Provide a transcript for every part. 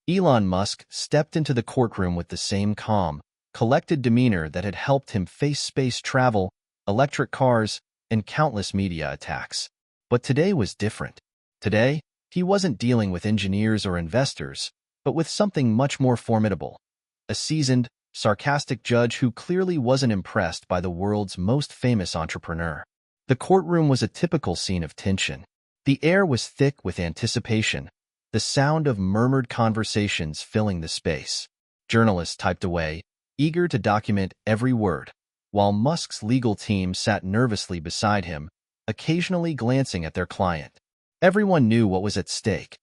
Elon Musk stepped into the courtroom with the same calm, collected demeanor that had helped him face space travel, electric cars, and countless media attacks. But today was different. Today, he wasn't dealing with engineers or investors, but with something much more formidable. A seasoned, sarcastic judge who clearly wasn't impressed by the world's most famous entrepreneur. The courtroom was a typical scene of tension. The air was thick with anticipation, the sound of murmured conversations filling the space. Journalists typed away, eager to document every word, while Musk's legal team sat nervously beside him, occasionally glancing at their client. Everyone knew what was at stake.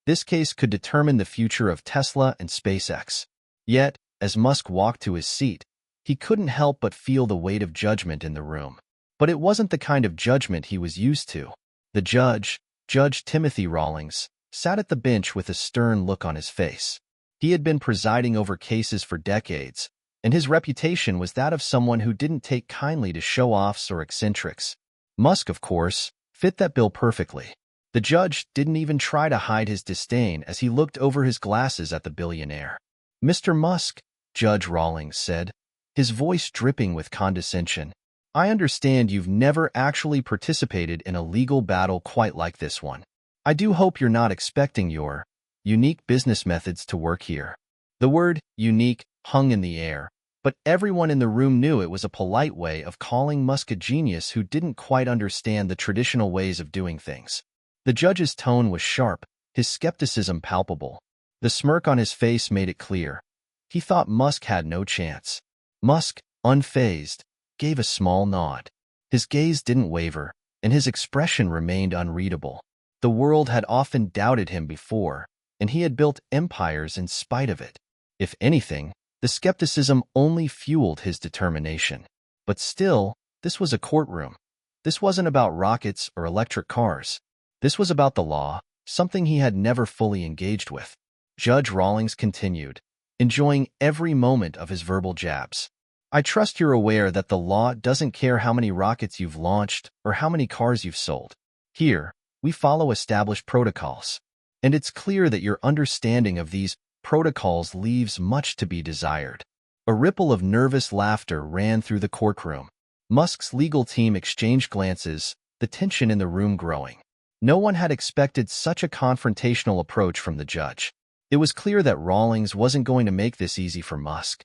This case could determine the future of Tesla and SpaceX. Yet, as Musk walked to his seat, he couldn't help but feel the weight of judgment in the room. But it wasn't the kind of judgment he was used to. The judge, Judge Timothy Rawlings, sat at the bench with a stern look on his face. He had been presiding over cases for decades, and his reputation was that of someone who didn't take kindly to show-offs or eccentrics. Musk, of course, fit that bill perfectly. The judge didn't even try to hide his disdain as he looked over his glasses at the billionaire. "Mr. Musk," Judge Rawlings said, his voice dripping with condescension, "I understand you've never actually participated in a legal battle quite like this one. I do hope you're not expecting your unique business methods to work here." The word unique hung in the air, but everyone in the room knew it was a polite way of calling Musk a genius who didn't quite understand the traditional ways of doing things. The judge's tone was sharp, his skepticism palpable. The smirk on his face made it clear. He thought Musk had no chance. Musk, unfazed, gave a small nod. His gaze didn't waver, and his expression remained unreadable. The world had often doubted him before, and he had built empires in spite of it. If anything, the skepticism only fueled his determination. But still, this was a courtroom. This wasn't about rockets or electric cars. This was about the law, something he had never fully engaged with. Judge Rawlings continued, enjoying every moment of his verbal jabs. "I trust you're aware that the law doesn't care how many rockets you've launched or how many cars you've sold. Here, we follow established protocols. And it's clear that your understanding of these protocols leaves much to be desired." A ripple of nervous laughter ran through the courtroom. Musk's legal team exchanged glances, the tension in the room growing. No one had expected such a confrontational approach from the judge. It was clear that Rawlings wasn't going to make this easy for Musk.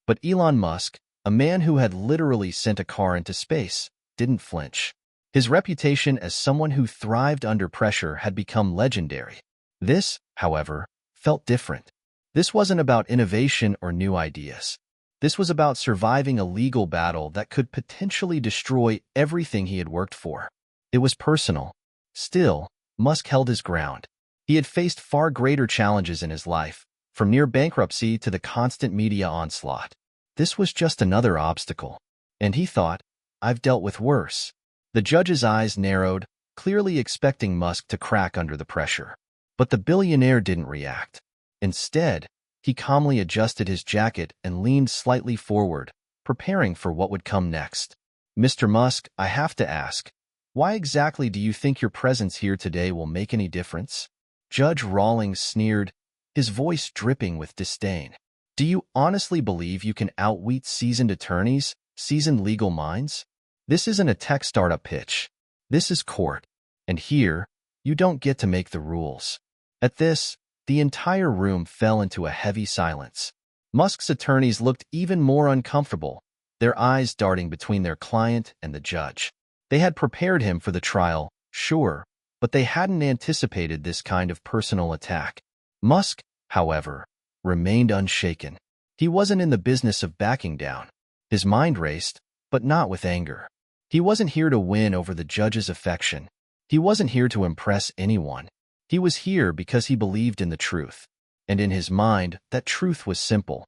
But Elon Musk, a man who had literally sent a car into space, didn't flinch. His reputation as someone who thrived under pressure had become legendary. This, however, felt different. This wasn't about innovation or new ideas. This was about surviving a legal battle that could potentially destroy everything he had worked for. It was personal. Still, Musk held his ground. He had faced far greater challenges in his life, from near bankruptcy to the constant media onslaught. This was just another obstacle. And he thought, "I've dealt with worse." The judge's eyes narrowed, clearly expecting Musk to crack under the pressure. But the billionaire didn't react. Instead, he calmly adjusted his jacket and leaned slightly forward, preparing for what would come next. "Mr. Musk, I have to ask, why exactly do you think your presence here today will make any difference?" Judge Rawlings sneered, his voice dripping with disdain. "Do you honestly believe you can outwit seasoned attorneys, seasoned legal minds? This isn't a tech startup pitch. This is court. And here, you don't get to make the rules." At this, the entire room fell into a heavy silence. Musk's attorneys looked even more uncomfortable, their eyes darting between their client and the judge. They had prepared him for the trial, sure, but they hadn't anticipated this kind of personal attack. Musk, however, remained unshaken. He wasn't in the business of backing down. His mind raced, but not with anger. He wasn't here to win over the judge's affection. He wasn't here to impress anyone. He was here because he believed in the truth. And in his mind, that truth was simple.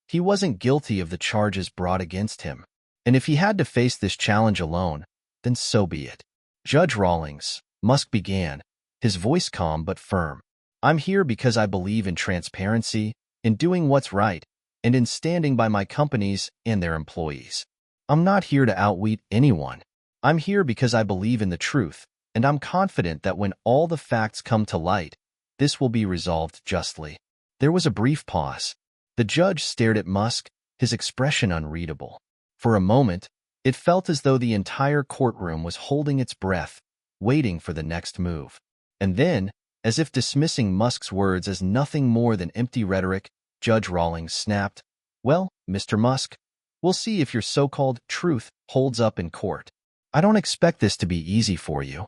He wasn't guilty of the charges brought against him. And if he had to face this challenge alone, then so be it. "Judge Rawlings," Musk began, his voice calm but firm, "I'm here because I believe in transparency, in doing what's right, and in standing by my companies and their employees. I'm not here to outwit anyone. I'm here because I believe in the truth, and I'm confident that when all the facts come to light, this will be resolved justly." There was a brief pause. The judge stared at Musk, his expression unreadable. For a moment, it felt as though the entire courtroom was holding its breath, waiting for the next move. And then, as if dismissing Musk's words as nothing more than empty rhetoric, Judge Rawlings snapped, "Well, Mr. Musk, we'll see if your so-called truth holds up in court. I don't expect this to be easy for you."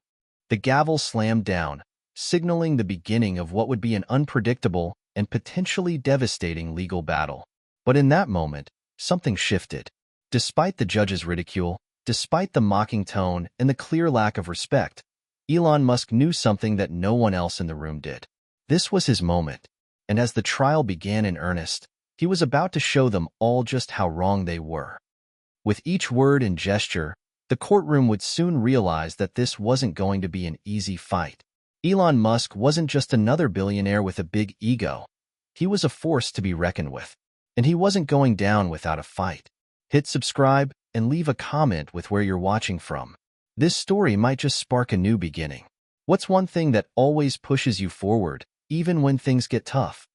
The gavel slammed down, signaling the beginning of what would be an unpredictable and potentially devastating legal battle. But in that moment, something shifted. Despite the judge's ridicule, despite the mocking tone and the clear lack of respect, Elon Musk knew something that no one else in the room did. This was his moment, and as the trial began in earnest, he was about to show them all just how wrong they were. With each word and gesture, the courtroom would soon realize that this wasn't going to be an easy fight. Elon Musk wasn't just another billionaire with a big ego. He was a force to be reckoned with, and he wasn't going down without a fight. Hit subscribe and leave a comment with where you're watching from. This story might just spark a new beginning. What's one thing that always pushes you forward, even when things get tough?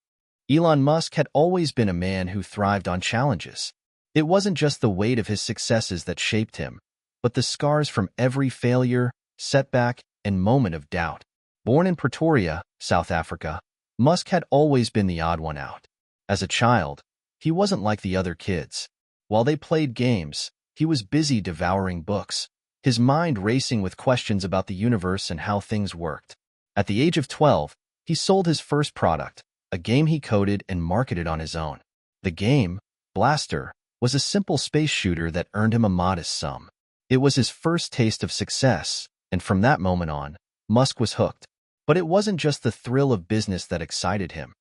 Elon Musk had always been a man who thrived on challenges. It wasn't just the weight of his successes that shaped him, but the scars from every failure, setback, and moment of doubt. Born in Pretoria, South Africa, Musk had always been the odd one out. As a child, he wasn't like the other kids. While they played games, he was busy devouring books, his mind racing with questions about the universe and how things worked. At the age of 12, he sold his first product, a game he coded and marketed on his own. The game, Blaster, was a simple space shooter that earned him a modest sum. It was his first taste of success, and from that moment on, Musk was hooked. But it wasn't just the thrill of business that excited him.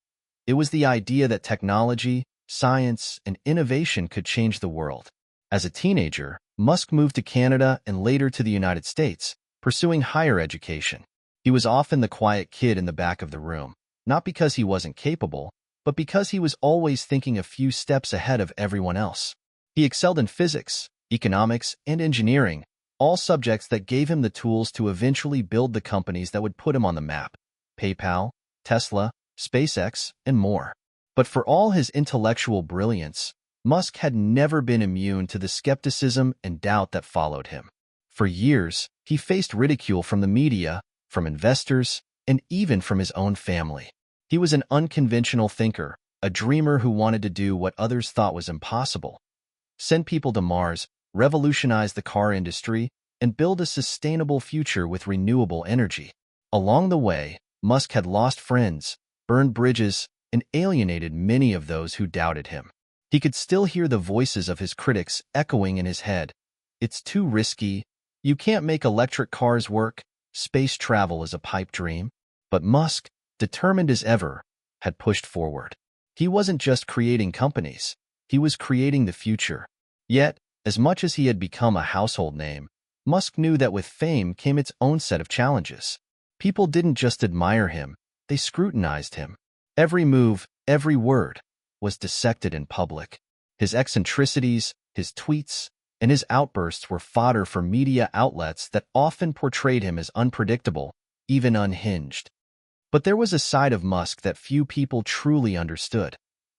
It was the idea that technology, science, and innovation could change the world. As a teenager, Musk moved to Canada and later to the United States, pursuing higher education. He was often the quiet kid in the back of the room, not because he wasn't capable, but because he was always thinking a few steps ahead of everyone else. He excelled in physics, economics, and engineering, all subjects that gave him the tools to eventually build the companies that would put him on the map: PayPal, Tesla, SpaceX, and more. But for all his intellectual brilliance, Musk had never been immune to the skepticism and doubt that followed him. For years, he faced ridicule from the media, from investors, and even from his own family. He was an unconventional thinker, a dreamer who wanted to do what others thought was impossible: send people to Mars, revolutionize the car industry, and build a sustainable future with renewable energy. Along the way, Musk had lost friends, burned bridges, and alienated many of those who doubted him. He could still hear the voices of his critics echoing in his head. "It's too risky. You can't make electric cars work. Space travel is a pipe dream." But Musk, determined as ever, had pushed forward. He wasn't just creating companies. He was creating the future. Yet, as much as he had become a household name, Musk knew that with fame came its own set of challenges. People didn't just admire him, they scrutinized him. Every move, every word, was dissected in public. His eccentricities, his tweets, and his outbursts were fodder for media outlets that often portrayed him as unpredictable, even unhinged. But there was a side of Musk that few people truly understood,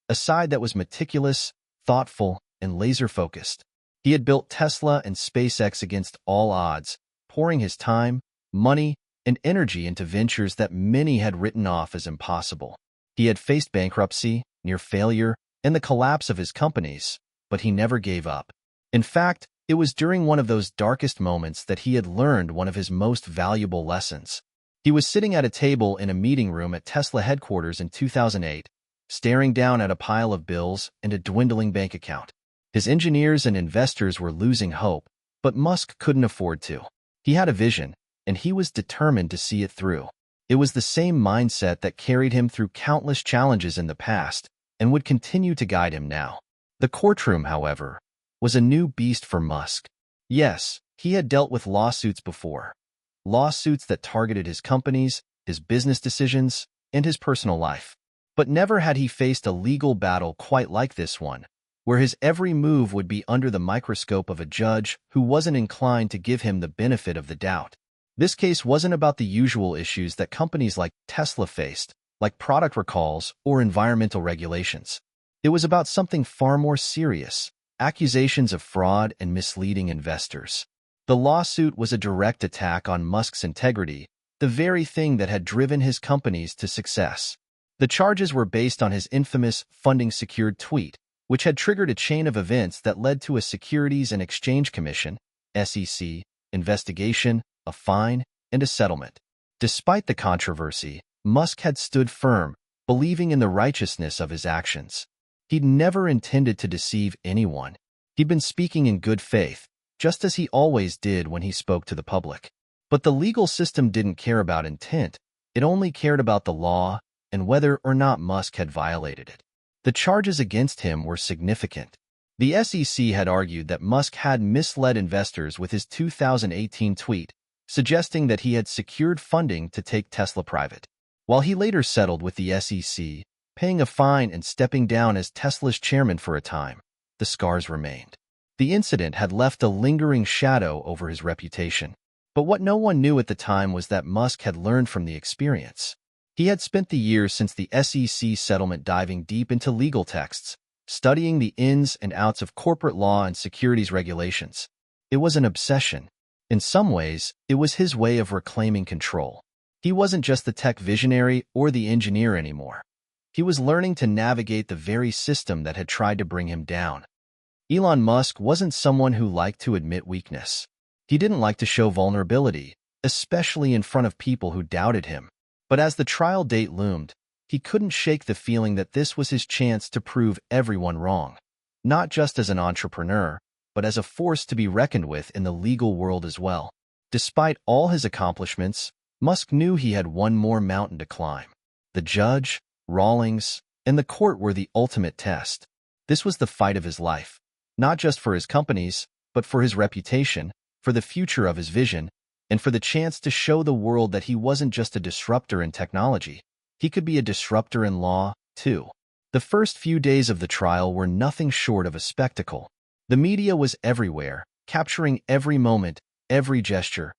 a side that was meticulous, thoughtful, and laser-focused. He had built Tesla and SpaceX against all odds, pouring his time, money, and energy into ventures that many had written off as impossible. He had faced bankruptcy, near failure, and the collapse of his companies, but he never gave up. In fact, it was during one of those darkest moments that he had learned one of his most valuable lessons. He was sitting at a table in a meeting room at Tesla headquarters in 2008, staring down at a pile of bills and a dwindling bank account. His engineers and investors were losing hope, but Musk couldn't afford to. He had a vision, and he was determined to see it through. It was the same mindset that carried him through countless challenges in the past and would continue to guide him now. The courtroom, however, was a new beast for Musk. Yes, he had dealt with lawsuits before. Lawsuits that targeted his companies, his business decisions, and his personal life. But never had he faced a legal battle quite like this one, where his every move would be under the microscope of a judge who wasn't inclined to give him the benefit of the doubt. This case wasn't about the usual issues that companies like Tesla faced, like product recalls or environmental regulations. It was about something far more serious: accusations of fraud and misleading investors. The lawsuit was a direct attack on Musk's integrity, the very thing that had driven his companies to success. The charges were based on his infamous funding-secured tweet, which had triggered a chain of events that led to a Securities and Exchange Commission (SEC) investigation, a fine, and a settlement. Despite the controversy, Musk had stood firm, believing in the righteousness of his actions. He'd never intended to deceive anyone. He'd been speaking in good faith, just as he always did when he spoke to the public. But the legal system didn't care about intent. It only cared about the law and whether or not Musk had violated it. The charges against him were significant. The SEC had argued that Musk had misled investors with his 2018 tweet, suggesting that he had secured funding to take Tesla private. While he later settled with the SEC, paying a fine and stepping down as Tesla's chairman for a time, the scars remained. The incident had left a lingering shadow over his reputation. But what no one knew at the time was that Musk had learned from the experience. He had spent the years since the SEC settlement diving deep into legal texts, studying the ins and outs of corporate law and securities regulations. It was an obsession. In some ways, it was his way of reclaiming control. He wasn't just the tech visionary or the engineer anymore. He was learning to navigate the very system that had tried to bring him down. Elon Musk wasn't someone who liked to admit weakness. He didn't like to show vulnerability, especially in front of people who doubted him. But as the trial date loomed, he couldn't shake the feeling that this was his chance to prove everyone wrong, not just as an entrepreneur, but as a force to be reckoned with in the legal world as well. Despite all his accomplishments, Musk knew he had one more mountain to climb. The judge, Rawlings, and the court were the ultimate test. This was the fight of his life, not just for his companies, but for his reputation, for the future of his vision, and for the chance to show the world that he wasn't just a disruptor in technology. He could be a disruptor in law, too. The first few days of the trial were nothing short of a spectacle. The media was everywhere, capturing every moment, every gesture,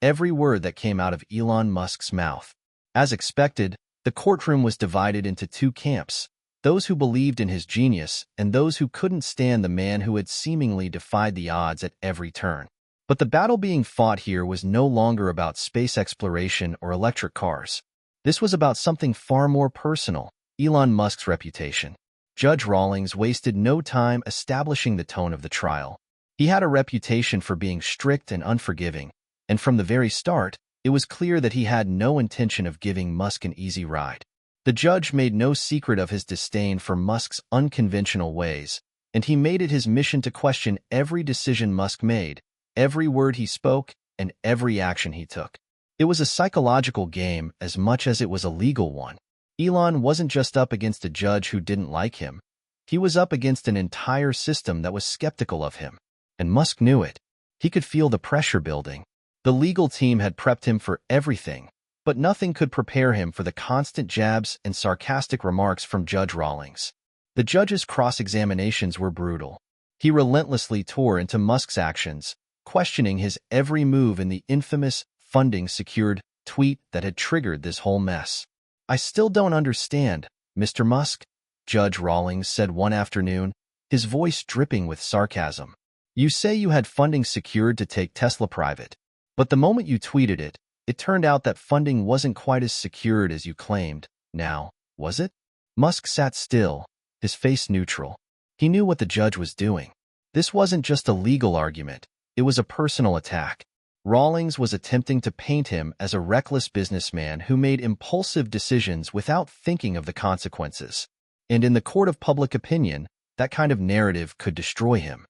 every word that came out of Elon Musk's mouth. As expected, the courtroom was divided into two camps: those who believed in his genius and those who couldn't stand the man who had seemingly defied the odds at every turn. But the battle being fought here was no longer about space exploration or electric cars. This was about something far more personal: Elon Musk's reputation. Judge Rawlings wasted no time establishing the tone of the trial. He had a reputation for being strict and unforgiving, and from the very start, it was clear that he had no intention of giving Musk an easy ride. The judge made no secret of his disdain for Musk's unconventional ways, and he made it his mission to question every decision Musk made, every word he spoke, and every action he took. It was a psychological game as much as it was a legal one. Elon wasn't just up against a judge who didn't like him. He was up against an entire system that was skeptical of him. And Musk knew it. He could feel the pressure building. The legal team had prepped him for everything, but nothing could prepare him for the constant jabs and sarcastic remarks from Judge Rawlings. The judge's cross-examinations were brutal. He relentlessly tore into Musk's actions, questioning his every move in the infamous funding-secured tweet that had triggered this whole mess. "I still don't understand, Mr. Musk," Judge Rawlings said one afternoon, his voice dripping with sarcasm. "You say you had funding secured to take Tesla private, but the moment you tweeted it, it turned out that funding wasn't quite as secured as you claimed. Now, was it?" Musk sat still, his face neutral. He knew what the judge was doing. This wasn't just a legal argument. It was a personal attack. Rawlings was attempting to paint him as a reckless businessman who made impulsive decisions without thinking of the consequences. And in the court of public opinion, that kind of narrative could destroy him.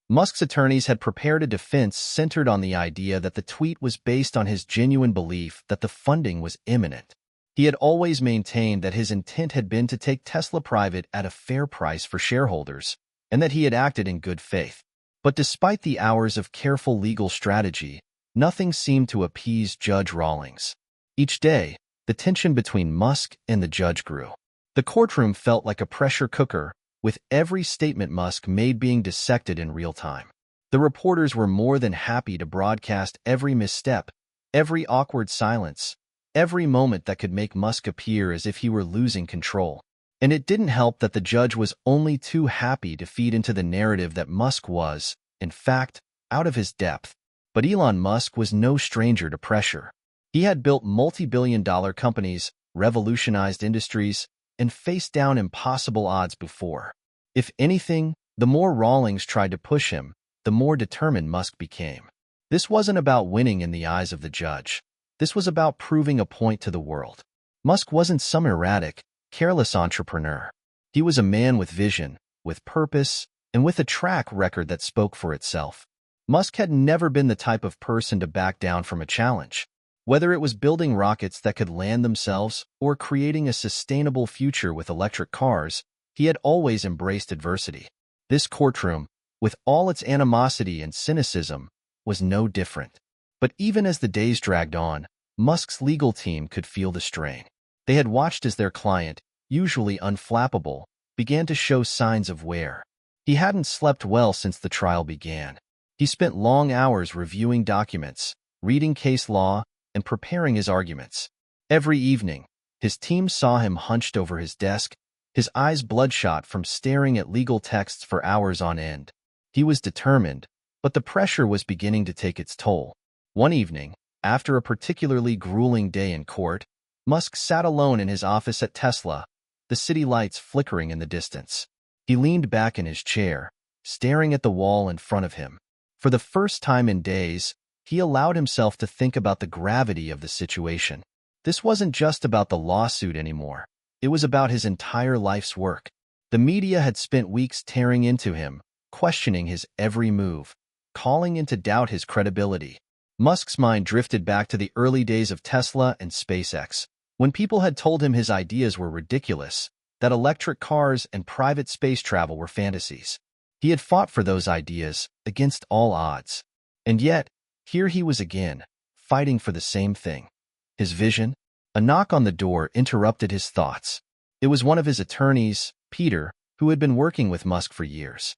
Musk's attorneys had prepared a defense centered on the idea that the tweet was based on his genuine belief that the funding was imminent. He had always maintained that his intent had been to take Tesla private at a fair price for shareholders, and that he had acted in good faith. But despite the hours of careful legal strategy, nothing seemed to appease Judge Rawlings. Each day, the tension between Musk and the judge grew. The courtroom felt like a pressure cooker, with every statement Musk made being dissected in real time. The reporters were more than happy to broadcast every misstep, every awkward silence, every moment that could make Musk appear as if he were losing control. And it didn't help that the judge was only too happy to feed into the narrative that Musk was, in fact, out of his depth. But Elon Musk was no stranger to pressure. He had built multi-billion-dollar companies, revolutionized industries, and faced down impossible odds before. If anything, the more Rawlings tried to push him, the more determined Musk became. This wasn't about winning in the eyes of the judge. This was about proving a point to the world. Musk wasn't some erratic, careless entrepreneur. He was a man with vision, with purpose, and with a track record that spoke for itself. Musk had never been the type of person to back down from a challenge. Whether it was building rockets that could land themselves or creating a sustainable future with electric cars, he had always embraced adversity. This courtroom, with all its animosity and cynicism, was no different. But even as the days dragged on, Musk's legal team could feel the strain. They had watched as their client, usually unflappable, began to show signs of wear. He hadn't slept well since the trial began. He spent long hours reviewing documents, reading case law, and preparing his arguments. Every evening, his team saw him hunched over his desk, his eyes bloodshot from staring at legal texts for hours on end. He was determined, but the pressure was beginning to take its toll. One evening, after a particularly grueling day in court, Musk sat alone in his office at Tesla, the city lights flickering in the distance. He leaned back in his chair, staring at the wall in front of him. For the first time in days, he allowed himself to think about the gravity of the situation. This wasn't just about the lawsuit anymore. It was about his entire life's work. The media had spent weeks tearing into him, questioning his every move, calling into doubt his credibility. Musk's mind drifted back to the early days of Tesla and SpaceX, when people had told him his ideas were ridiculous, that electric cars and private space travel were fantasies. He had fought for those ideas against all odds. And yet, here he was again, fighting for the same thing. His vision? A knock on the door interrupted his thoughts. It was one of his attorneys, Peter, who had been working with Musk for years.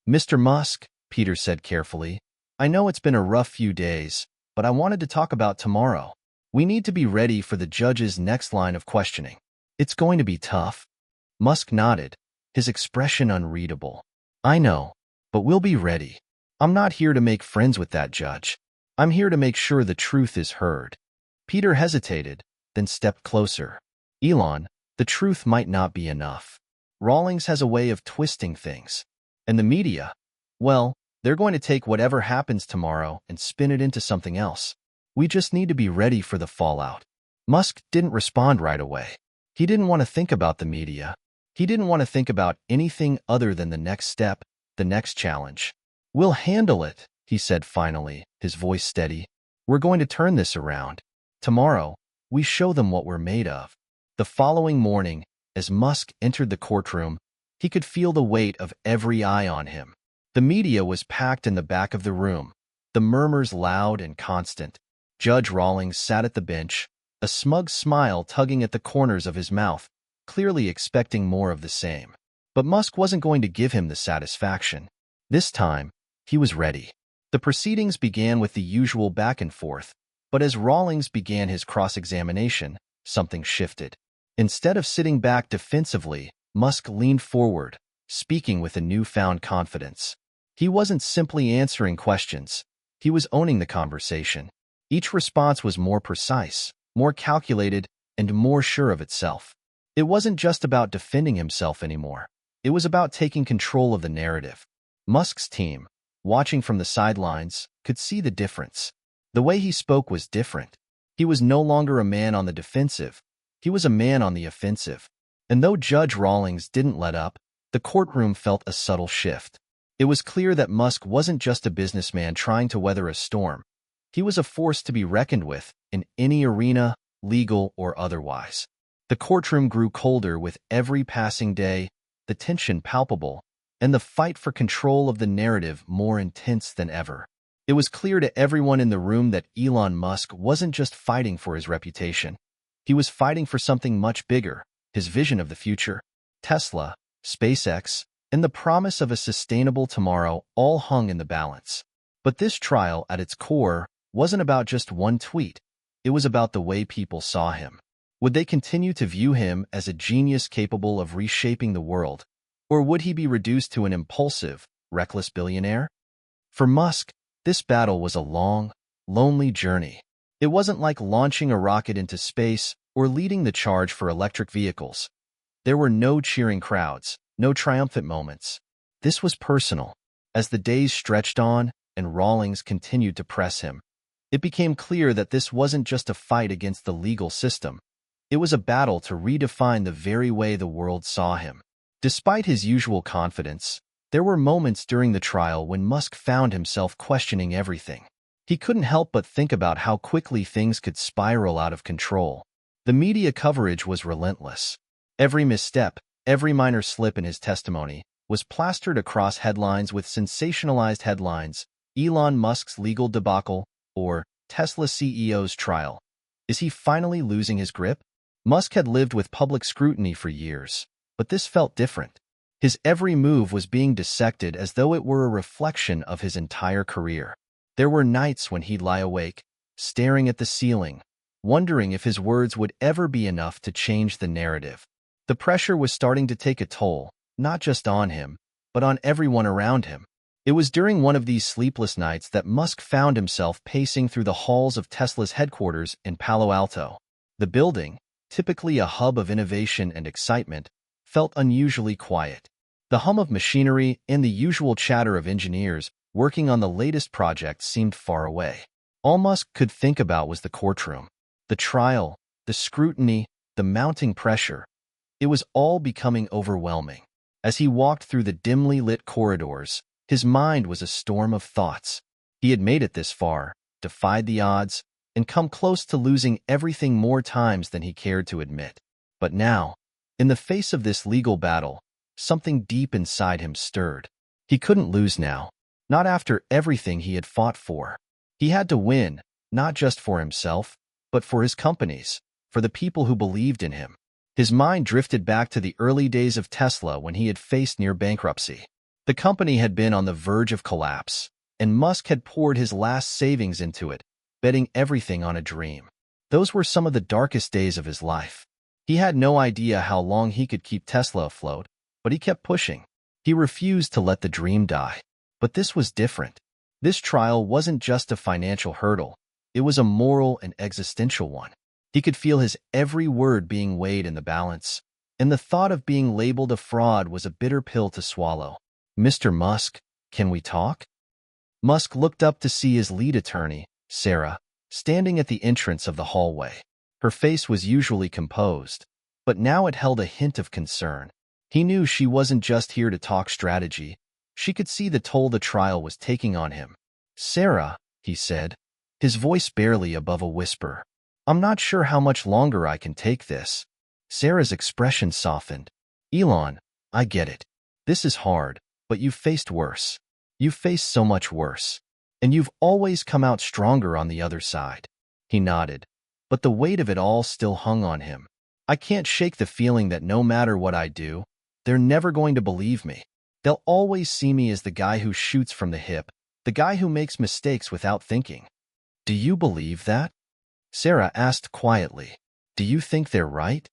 "Mr. Musk," Peter said carefully, "I know it's been a rough few days, but I wanted to talk about tomorrow. We need to be ready for the judge's next line of questioning. It's going to be tough." Musk nodded, his expression unreadable. "I know, but we'll be ready. I'm not here to make friends with that judge. I'm here to make sure the truth is heard." Peter hesitated, then stepped closer. "Elon, the truth might not be enough. Rawlings has a way of twisting things. And the media, well, they're going to take whatever happens tomorrow and spin it into something else. We just need to be ready for the fallout." Musk didn't respond right away. He didn't want to think about the media. He didn't want to think about anything other than the next step, the next challenge. "We'll handle it," he said finally, his voice steady. "We're going to turn this around. Tomorrow, we show them what we're made of." The following morning, as Musk entered the courtroom, he could feel the weight of every eye on him. The media was packed in the back of the room, the murmurs loud and constant. Judge Rawlings sat at the bench, a smug smile tugging at the corners of his mouth, clearly expecting more of the same. But Musk wasn't going to give him the satisfaction. This time, he was ready. The proceedings began with the usual back and forth, but as Rawlings began his cross-examination, something shifted. Instead of sitting back defensively, Musk leaned forward, speaking with a newfound confidence. He wasn't simply answering questions. He was owning the conversation. Each response was more precise, more calculated, and more sure of itself. It wasn't just about defending himself anymore. It was about taking control of the narrative. Musk's team, watching from the sidelines, could see the difference. The way he spoke was different. He was no longer a man on the defensive. He was a man on the offensive. And though Judge Rawlings didn't let up, the courtroom felt a subtle shift. It was clear that Musk wasn't just a businessman trying to weather a storm. He was a force to be reckoned with in any arena, legal or otherwise. The courtroom grew colder with every passing day, the tension palpable, and the fight for control of the narrative more intense than ever. It was clear to everyone in the room that Elon Musk wasn't just fighting for his reputation. He was fighting for something much bigger, his vision of the future. Tesla, SpaceX, and the promise of a sustainable tomorrow all hung in the balance. But this trial, at its core, wasn't about just one tweet. It was about the way people saw him. Would they continue to view him as a genius capable of reshaping the world, or would he be reduced to an impulsive, reckless billionaire? For Musk, this battle was a long, lonely journey. It wasn't like launching a rocket into space or leading the charge for electric vehicles. There were no cheering crowds, no triumphant moments. This was personal. As the days stretched on and Rawlings continued to press him, it became clear that this wasn't just a fight against the legal system. It was a battle to redefine the very way the world saw him. Despite his usual confidence, there were moments during the trial when Musk found himself questioning everything. He couldn't help but think about how quickly things could spiral out of control. The media coverage was relentless. Every misstep, every minor slip in his testimony, was plastered across headlines with sensationalized headlines: Elon Musk's legal debacle, or Tesla CEO's trial. Is he finally losing his grip? Musk had lived with public scrutiny for years, but this felt different. His every move was being dissected as though it were a reflection of his entire career. There were nights when he'd lie awake, staring at the ceiling, wondering if his words would ever be enough to change the narrative. The pressure was starting to take a toll, not just on him, but on everyone around him. It was during one of these sleepless nights that Musk found himself pacing through the halls of Tesla's headquarters in Palo Alto. The building, typically a hub of innovation and excitement, felt unusually quiet. The hum of machinery and the usual chatter of engineers working on the latest projects seemed far away. All Musk could think about was the courtroom. The trial, the scrutiny, the mounting pressure. It was all becoming overwhelming. As he walked through the dimly lit corridors, his mind was a storm of thoughts. He had made it this far, defied the odds, and come close to losing everything more times than he cared to admit. But now, in the face of this legal battle, something deep inside him stirred. He couldn't lose now, not after everything he had fought for. He had to win, not just for himself, but for his companies, for the people who believed in him. His mind drifted back to the early days of Tesla when he had faced near bankruptcy. The company had been on the verge of collapse, and Musk had poured his last savings into it, betting everything on a dream. Those were some of the darkest days of his life. He had no idea how long he could keep Tesla afloat, but he kept pushing. He refused to let the dream die. But this was different. This trial wasn't just a financial hurdle. It was a moral and existential one. He could feel his every word being weighed in the balance, and the thought of being labeled a fraud was a bitter pill to swallow. "Mr. Musk, can we talk?" Musk looked up to see his lead attorney, Sarah, standing at the entrance of the hallway. Her face was usually composed, but now it held a hint of concern. He knew she wasn't just here to talk strategy. She could see the toll the trial was taking on him. "Sarah," he said, his voice barely above a whisper, "I'm not sure how much longer I can take this." Sarah's expression softened. "Elon, I get it. This is hard, but you've faced worse. You've faced so much worse. And you've always come out stronger on the other side." He nodded, but the weight of it all still hung on him. "I can't shake the feeling that no matter what I do, they're never going to believe me. They'll always see me as the guy who shoots from the hip, the guy who makes mistakes without thinking." "Do you believe that?" Sarah asked quietly. "Do you think they're right?"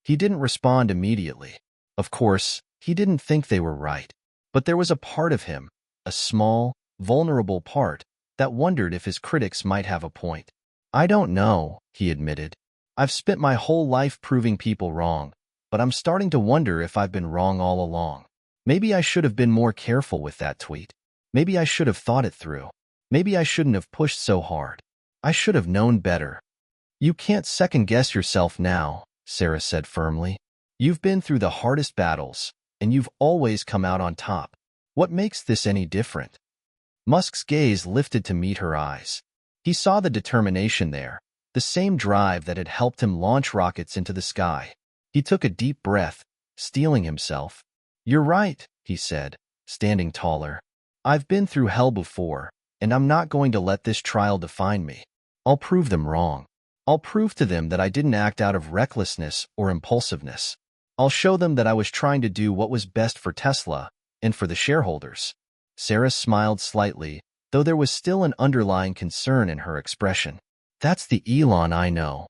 He didn't respond immediately. Of course, he didn't think they were right. But there was a part of him, a small, vulnerable part, that wondered if his critics might have a point. "I don't know," he admitted. "I've spent my whole life proving people wrong, but I'm starting to wonder if I've been wrong all along. Maybe I should have been more careful with that tweet. Maybe I should have thought it through. Maybe I shouldn't have pushed so hard. I should have known better." "You can't second-guess yourself now," Sarah said firmly. "You've been through the hardest battles, and you've always come out on top. What makes this any different?" Musk's gaze lifted to meet her eyes. He saw the determination there, the same drive that had helped him launch rockets into the sky. He took a deep breath, steeling himself. "You're right," he said, standing taller. "I've been through hell before, and I'm not going to let this trial define me. I'll prove them wrong. I'll prove to them that I didn't act out of recklessness or impulsiveness. I'll show them that I was trying to do what was best for Tesla and for the shareholders." Sarah smiled slightly, though there was still an underlying concern in her expression. That's the Elon I know.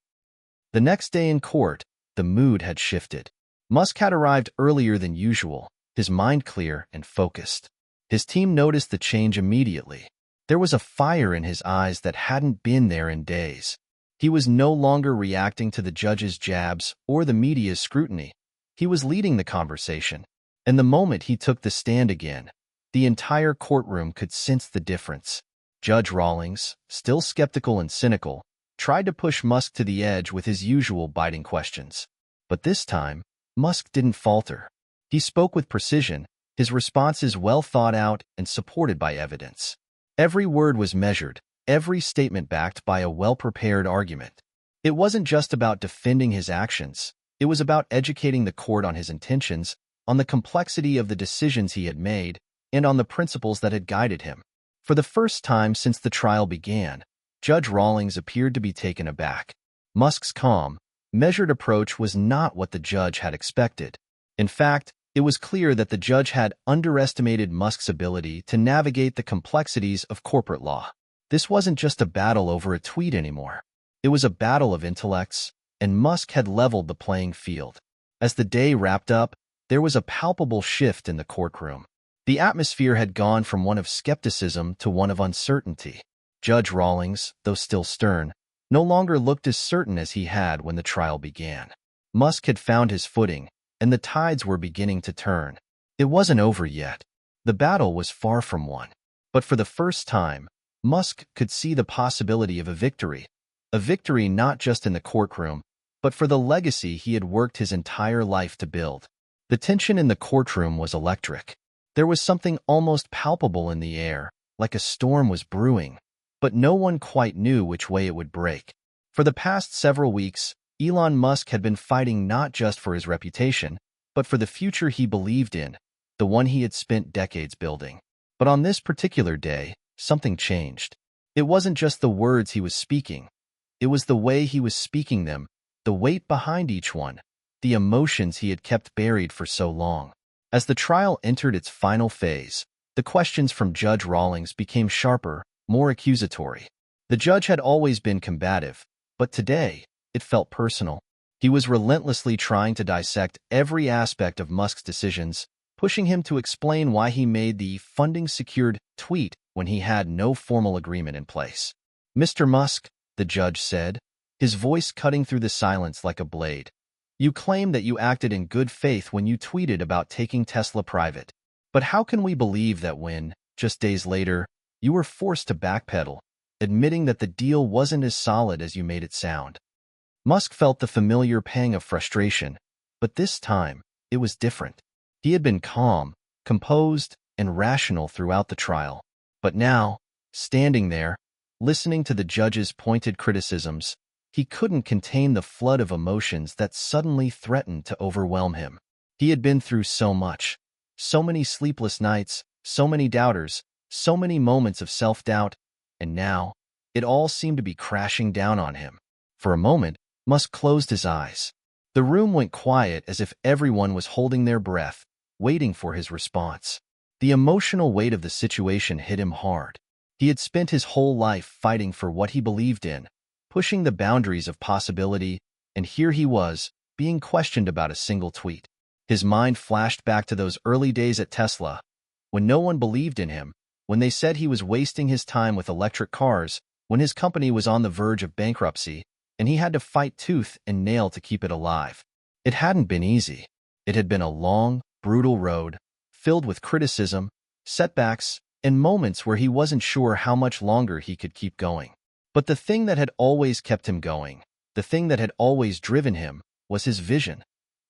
The next day in court, the mood had shifted. Musk had arrived earlier than usual, his mind clear and focused. His team noticed the change immediately. There was a fire in his eyes that hadn't been there in days. He was no longer reacting to the judge's jabs or the media's scrutiny. He was leading the conversation. And the moment he took the stand again, the entire courtroom could sense the difference. Judge Rawlings, still skeptical and cynical, tried to push Musk to the edge with his usual biting questions. But this time, Musk didn't falter. He spoke with precision, his responses well thought out and supported by evidence. Every word was measured, every statement backed by a well-prepared argument. It wasn't just about defending his actions. It was about educating the court on his intentions, on the complexity of the decisions he had made, and on the principles that had guided him. For the first time since the trial began, Judge Rawlings appeared to be taken aback. Musk's calm, measured approach was not what the judge had expected. In fact, it was clear that the judge had underestimated Musk's ability to navigate the complexities of corporate law. This wasn't just a battle over a tweet anymore. It was a battle of intellects, and Musk had leveled the playing field. As the day wrapped up, there was a palpable shift in the courtroom. The atmosphere had gone from one of skepticism to one of uncertainty. Judge Rawlings, though still stern, no longer looked as certain as he had when the trial began. Musk had found his footing, and the tides were beginning to turn. It wasn't over yet. The battle was far from won. But for the first time, Musk could see the possibility of a victory not just in the courtroom, but for the legacy he had worked his entire life to build. The tension in the courtroom was electric. There was something almost palpable in the air, like a storm was brewing, but no one quite knew which way it would break. For the past several weeks, Elon Musk had been fighting not just for his reputation, but for the future he believed in, the one he had spent decades building. But on this particular day, something changed. It wasn't just the words he was speaking. It was the way he was speaking them, the weight behind each one, the emotions he had kept buried for so long. As the trial entered its final phase, the questions from Judge Rawlings became sharper, more accusatory. The judge had always been combative, but today, it felt personal. He was relentlessly trying to dissect every aspect of Musk's decisions, pushing him to explain why he made the funding-secured tweet when he had no formal agreement in place. "Mr. Musk," the judge said, his voice cutting through the silence like a blade, "you claim that you acted in good faith when you tweeted about taking Tesla private. But how can we believe that when, just days later, you were forced to backpedal, admitting that the deal wasn't as solid as you made it sound?" Musk felt the familiar pang of frustration, but this time, it was different. He had been calm, composed, and rational throughout the trial. But now, standing there, listening to the judge's pointed criticisms, he couldn't contain the flood of emotions that suddenly threatened to overwhelm him. He had been through so much, so many sleepless nights, so many doubters, so many moments of self-doubt, and now, it all seemed to be crashing down on him. For a moment, Musk closed his eyes. The room went quiet as if everyone was holding their breath, waiting for his response. The emotional weight of the situation hit him hard. He had spent his whole life fighting for what he believed in, pushing the boundaries of possibility, and here he was, being questioned about a single tweet. His mind flashed back to those early days at Tesla, when no one believed in him, when they said he was wasting his time with electric cars, when his company was on the verge of bankruptcy, and he had to fight tooth and nail to keep it alive. It hadn't been easy. It had been a long, brutal road, filled with criticism, setbacks, and moments where he wasn't sure how much longer he could keep going. But the thing that had always kept him going, the thing that had always driven him, was his vision.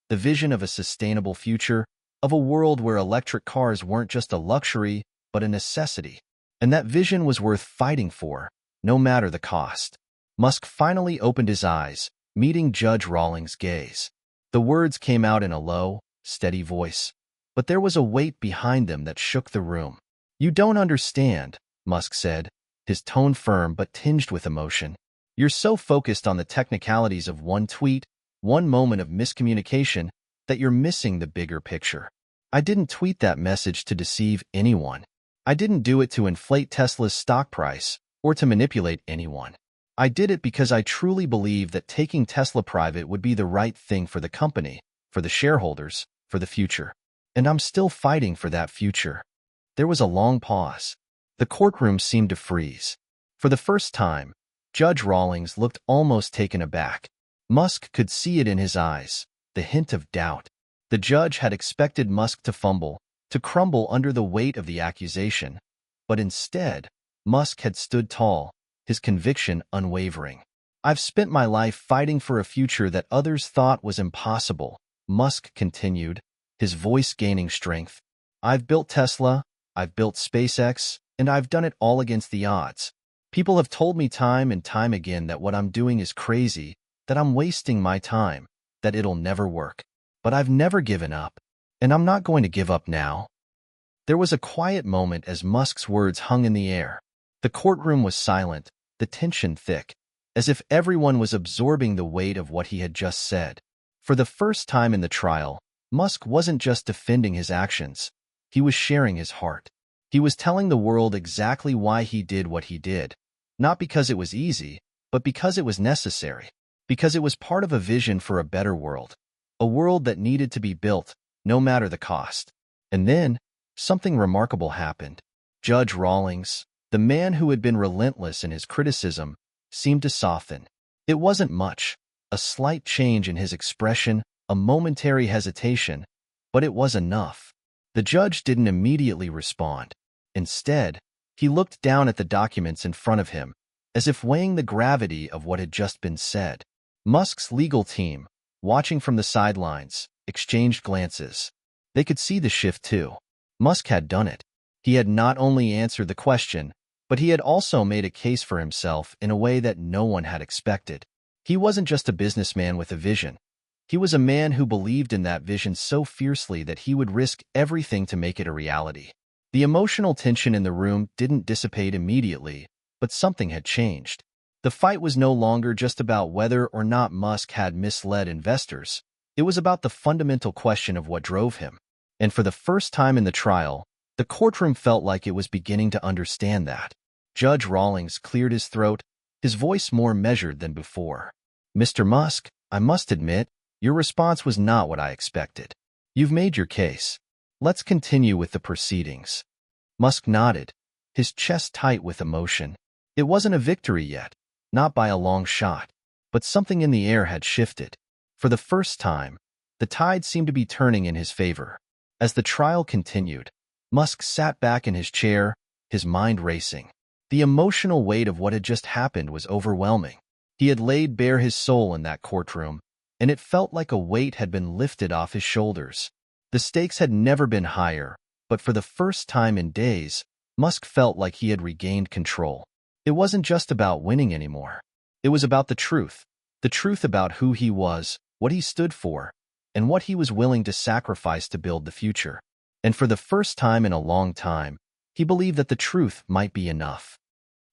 The vision of a sustainable future, of a world where electric cars weren't just a luxury, but a necessity. And that vision was worth fighting for, no matter the cost. Musk finally opened his eyes, meeting Judge Rawlings' gaze. The words came out in a low, steady voice, but there was a weight behind them that shook the room. "You don't understand," Musk said, his tone firm but tinged with emotion. "You're so focused on the technicalities of one tweet, one moment of miscommunication, that you're missing the bigger picture. I didn't tweet that message to deceive anyone. I didn't do it to inflate Tesla's stock price or to manipulate anyone. I did it because I truly believe that taking Tesla private would be the right thing for the company, for the shareholders, for the future. And I'm still fighting for that future." There was a long pause. The courtroom seemed to freeze. For the first time, Judge Rawlings looked almost taken aback. Musk could see it in his eyes, the hint of doubt. The judge had expected Musk to fumble, to crumble under the weight of the accusation. But instead, Musk had stood tall, his conviction unwavering. "I've spent my life fighting for a future that others thought was impossible," Musk continued, his voice gaining strength. "I've built Tesla, I've built SpaceX, and I've done it all against the odds. People have told me time and time again that what I'm doing is crazy, that I'm wasting my time, that it'll never work. But I've never given up, and I'm not going to give up now." There was a quiet moment as Musk's words hung in the air. The courtroom was silent, the tension thick, as if everyone was absorbing the weight of what he had just said. For the first time in the trial, Musk wasn't just defending his actions. He was sharing his heart. He was telling the world exactly why he did what he did. Not because it was easy, but because it was necessary. Because it was part of a vision for a better world. A world that needed to be built, no matter the cost. And then, something remarkable happened. Judge Rawlings, the man who had been relentless in his criticism, seemed to soften. It wasn't much, a slight change in his expression, a momentary hesitation, but it was enough. The judge didn't immediately respond. Instead, he looked down at the documents in front of him, as if weighing the gravity of what had just been said. Musk's legal team, watching from the sidelines, exchanged glances. They could see the shift too. Musk had done it. He had not only answered the question, but he had also made a case for himself in a way that no one had expected. He wasn't just a businessman with a vision. He was a man who believed in that vision so fiercely that he would risk everything to make it a reality. The emotional tension in the room didn't dissipate immediately, but something had changed. The fight was no longer just about whether or not Musk had misled investors. It was about the fundamental question of what drove him. And for the first time in the trial, the courtroom felt like it was beginning to understand that. Judge Rawlings cleared his throat, his voice more measured than before. "Mr. Musk, I must admit, your response was not what I expected. You've made your case. Let's continue with the proceedings." Musk nodded, his chest tight with emotion. It wasn't a victory yet, not by a long shot, but something in the air had shifted. For the first time, the tide seemed to be turning in his favor. As the trial continued, Musk sat back in his chair, his mind racing. The emotional weight of what had just happened was overwhelming. He had laid bare his soul in that courtroom, and it felt like a weight had been lifted off his shoulders. The stakes had never been higher, but for the first time in days, Musk felt like he had regained control. It wasn't just about winning anymore. It was about the truth about who he was, what he stood for, and what he was willing to sacrifice to build the future. And for the first time in a long time, he believed that the truth might be enough.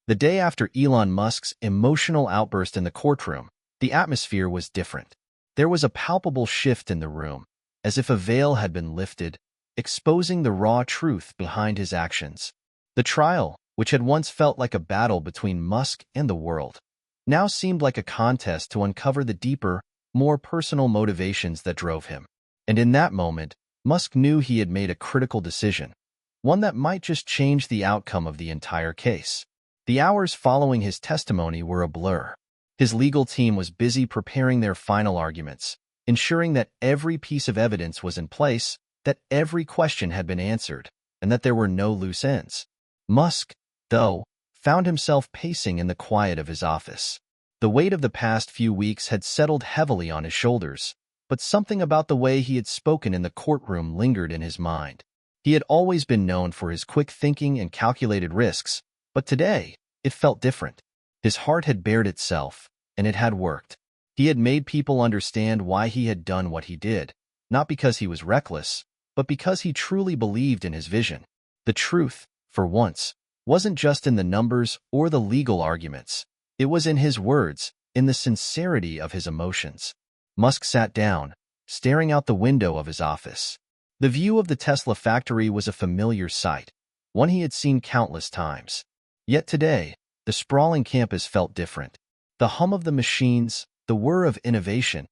The day after Elon Musk's emotional outburst in the courtroom, the atmosphere was different. There was a palpable shift in the room, as if a veil had been lifted, exposing the raw truth behind his actions. The trial, which had once felt like a battle between Musk and the world, now seemed like a contest to uncover the deeper, more personal motivations that drove him. And in that moment, Musk knew he had made a critical decision, one that might just change the outcome of the entire case. The hours following his testimony were a blur. His legal team was busy preparing their final arguments, ensuring that every piece of evidence was in place, that every question had been answered, and that there were no loose ends. Musk, though, found himself pacing in the quiet of his office. The weight of the past few weeks had settled heavily on his shoulders, but something about the way he had spoken in the courtroom lingered in his mind. He had always been known for his quick thinking and calculated risks, but today, it felt different. His heart had bared itself, and it had worked. He had made people understand why he had done what he did, not because he was reckless, but because he truly believed in his vision. The truth, for once, wasn't just in the numbers or the legal arguments. It was in his words, in the sincerity of his emotions. Musk sat down, staring out the window of his office. The view of the Tesla factory was a familiar sight, one he had seen countless times. Yet today, the sprawling campus felt different. The hum of the machines, the whir of innovation,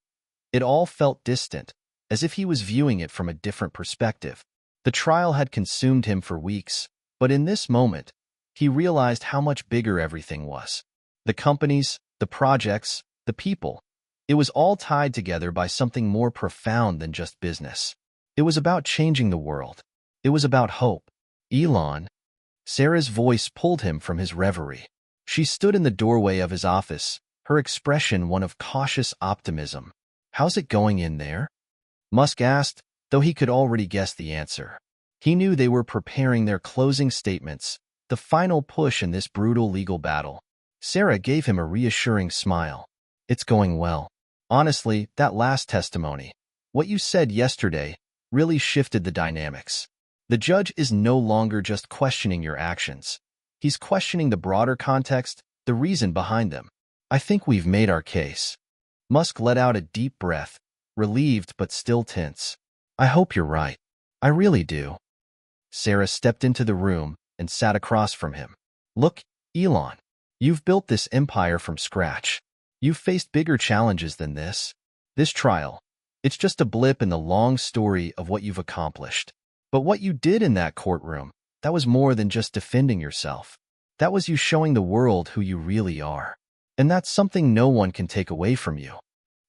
it all felt distant, as if he was viewing it from a different perspective. The trial had consumed him for weeks, but in this moment, he realized how much bigger everything was. The companies, the projects, the people. It was all tied together by something more profound than just business. It was about changing the world. It was about hope. Elon. Sarah's voice pulled him from his reverie. She stood in the doorway of his office, her expression one of cautious optimism. "How's it going in there?" Musk asked, though he could already guess the answer. He knew they were preparing their closing statements, the final push in this brutal legal battle. Sarah gave him a reassuring smile. "It's going well. Honestly, that last testimony, what you said yesterday, really shifted the dynamics. The judge is no longer just questioning your actions. He's questioning the broader context, the reason behind them. I think we've made our case." Musk let out a deep breath, relieved but still tense. "I hope you're right. I really do." Sarah stepped into the room and sat across from him. "Look, Elon, you've built this empire from scratch. You've faced bigger challenges than this. This trial, it's just a blip in the long story of what you've accomplished. But what you did in that courtroom, that was more than just defending yourself. That was you showing the world who you really are. And that's something no one can take away from you."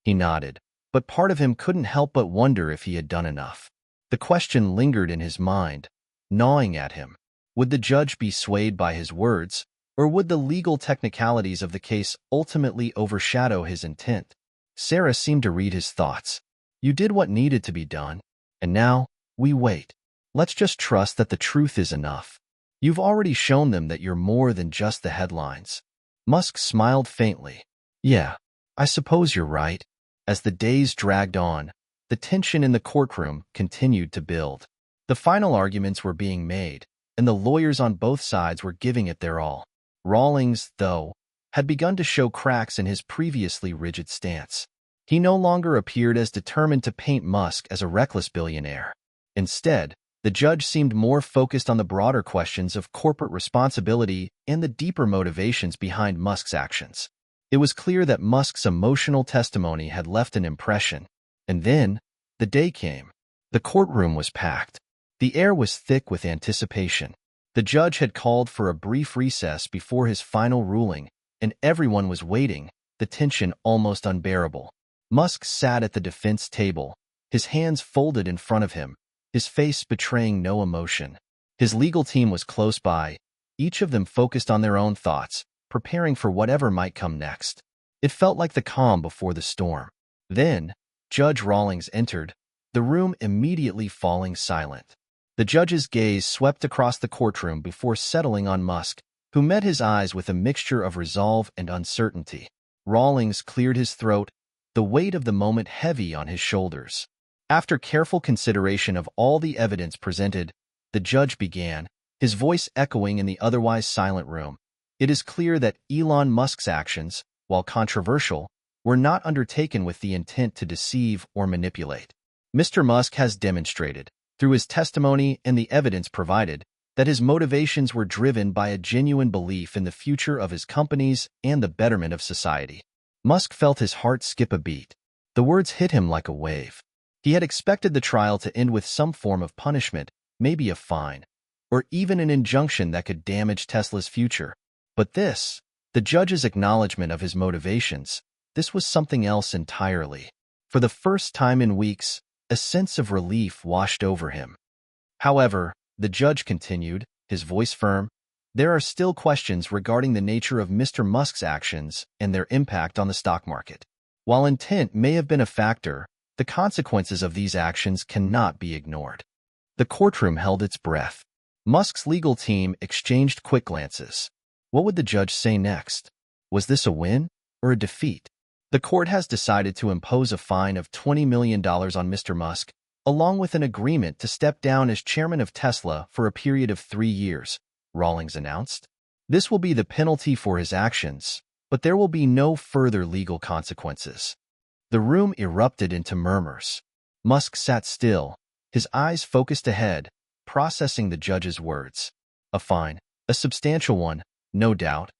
He nodded, but part of him couldn't help but wonder if he had done enough. The question lingered in his mind, gnawing at him. Would the judge be swayed by his words, or would the legal technicalities of the case ultimately overshadow his intent? Sarah seemed to read his thoughts. "You did what needed to be done, and now we wait. Let's just trust that the truth is enough. You've already shown them that you're more than just the headlines." Musk smiled faintly. "Yeah, I suppose you're right." As the days dragged on, the tension in the courtroom continued to build. The final arguments were being made, and the lawyers on both sides were giving it their all. Rawlings, though, had begun to show cracks in his previously rigid stance. He no longer appeared as determined to paint Musk as a reckless billionaire. Instead, the judge seemed more focused on the broader questions of corporate responsibility and the deeper motivations behind Musk's actions. It was clear that Musk's emotional testimony had left an impression. And then, the day came. The courtroom was packed. The air was thick with anticipation. The judge had called for a brief recess before his final ruling, and everyone was waiting, the tension almost unbearable. Musk sat at the defense table, his hands folded in front of him, his face betraying no emotion. His legal team was close by, each of them focused on their own thoughts, preparing for whatever might come next. It felt like the calm before the storm. Then, Judge Rawlings entered, the room immediately falling silent. The judge's gaze swept across the courtroom before settling on Musk, who met his eyes with a mixture of resolve and uncertainty. Rawlings cleared his throat, the weight of the moment heavy on his shoulders. After careful consideration of all the evidence presented, the judge began, his voice echoing in the otherwise silent room. "It is clear that Elon Musk's actions, while controversial, were not undertaken with the intent to deceive or manipulate. Mr. Musk has demonstrated, through his testimony and the evidence provided, that his motivations were driven by a genuine belief in the future of his companies and the betterment of society." Musk felt his heart skip a beat. The words hit him like a wave. He had expected the trial to end with some form of punishment, maybe a fine, or even an injunction that could damage Tesla's future. But this, the judge's acknowledgement of his motivations, this was something else entirely. For the first time in weeks, a sense of relief washed over him. However, the judge continued, his voice firm, "There are still questions regarding the nature of Mr. Musk's actions and their impact on the stock market. While intent may have been a factor, the consequences of these actions cannot be ignored." The courtroom held its breath. Musk's legal team exchanged quick glances. What would the judge say next? Was this a win or a defeat? The court has decided to impose a fine of $20 million on Mr. Musk, along with an agreement to step down as chairman of Tesla for a period of 3 years, Rawlings announced. This will be the penalty for his actions, but there will be no further legal consequences. The room erupted into murmurs. Musk sat still, his eyes focused ahead, processing the judge's words. A fine, a substantial one, no doubt,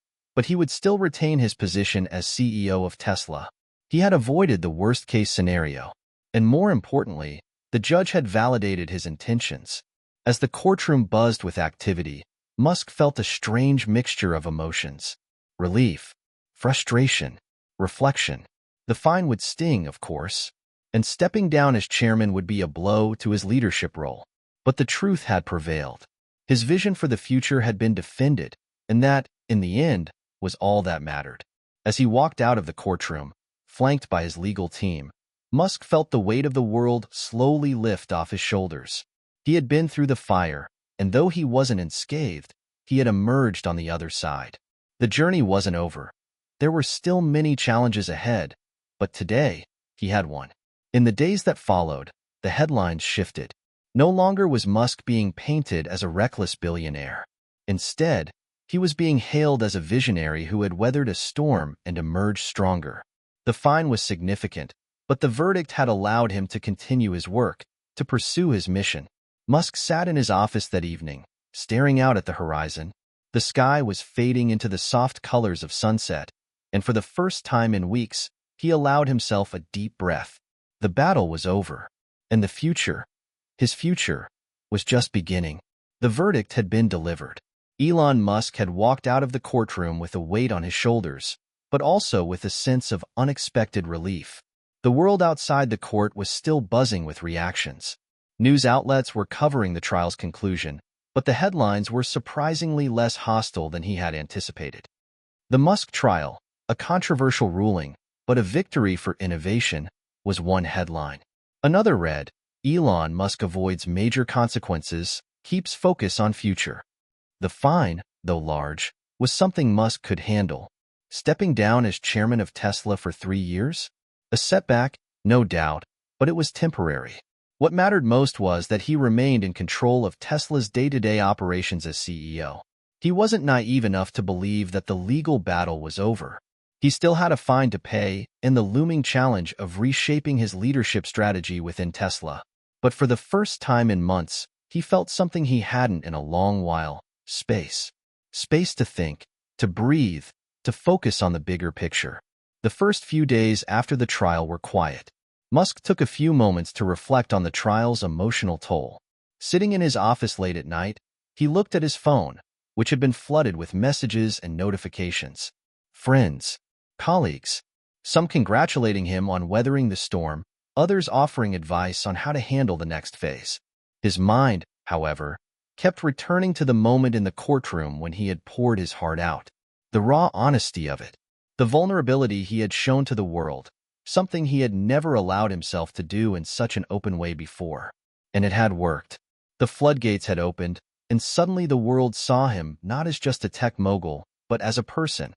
but he would still retain his position as CEO of Tesla. He had avoided the worst-case scenario, and more importantly, the judge had validated his intentions. As the courtroom buzzed with activity, Musk felt a strange mixture of emotions: relief, frustration, reflection. The fine would sting, of course, and stepping down as chairman would be a blow to his leadership role. But the truth had prevailed. His vision for the future had been defended, and that, in the end, was all that mattered. As he walked out of the courtroom, flanked by his legal team, Musk felt the weight of the world slowly lift off his shoulders. He had been through the fire, and though he wasn't unscathed, he had emerged on the other side. The journey wasn't over. There were still many challenges ahead, but today, he had one. In the days that followed, the headlines shifted. No longer was Musk being painted as a reckless billionaire. Instead, he was being hailed as a visionary who had weathered a storm and emerged stronger. The fine was significant, but the verdict had allowed him to continue his work, to pursue his mission. Musk sat in his office that evening, staring out at the horizon. The sky was fading into the soft colors of sunset, and for the first time in weeks, he allowed himself a deep breath. The battle was over, and the future, his future, was just beginning. The verdict had been delivered. Elon Musk had walked out of the courtroom with a weight on his shoulders, but also with a sense of unexpected relief. The world outside the court was still buzzing with reactions. News outlets were covering the trial's conclusion, but the headlines were surprisingly less hostile than he had anticipated. The Musk trial, a controversial ruling, but a victory for innovation, was one headline. Another read, Elon Musk avoids major consequences, keeps focus on future. The fine, though large, was something Musk could handle. Stepping down as chairman of Tesla for 3 years? A setback, no doubt, but it was temporary. What mattered most was that he remained in control of Tesla's day-to-day operations as CEO. He wasn't naive enough to believe that the legal battle was over. He still had a fine to pay and the looming challenge of reshaping his leadership strategy within Tesla. But for the first time in months, he felt something he hadn't in a long while: space. Space to think, to breathe, to focus on the bigger picture. The first few days after the trial were quiet. Musk took a few moments to reflect on the trial's emotional toll. Sitting in his office late at night, he looked at his phone, which had been flooded with messages and notifications. Friends, colleagues, some congratulating him on weathering the storm, others offering advice on how to handle the next phase. His mind, however, kept returning to the moment in the courtroom when he had poured his heart out. The raw honesty of it, the vulnerability he had shown to the world, something he had never allowed himself to do in such an open way before. And it had worked. The floodgates had opened, and suddenly the world saw him not as just a tech mogul, but as a person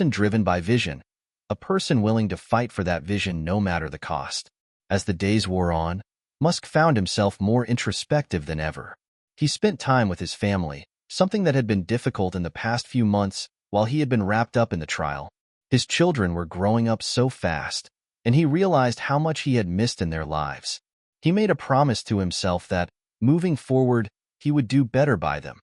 driven by vision, a person willing to fight for that vision no matter the cost. As the days wore on, Musk found himself more introspective than ever. He spent time with his family, something that had been difficult in the past few months while he had been wrapped up in the trial. His children were growing up so fast, and he realized how much he had missed in their lives. He made a promise to himself that, moving forward, he would do better by them.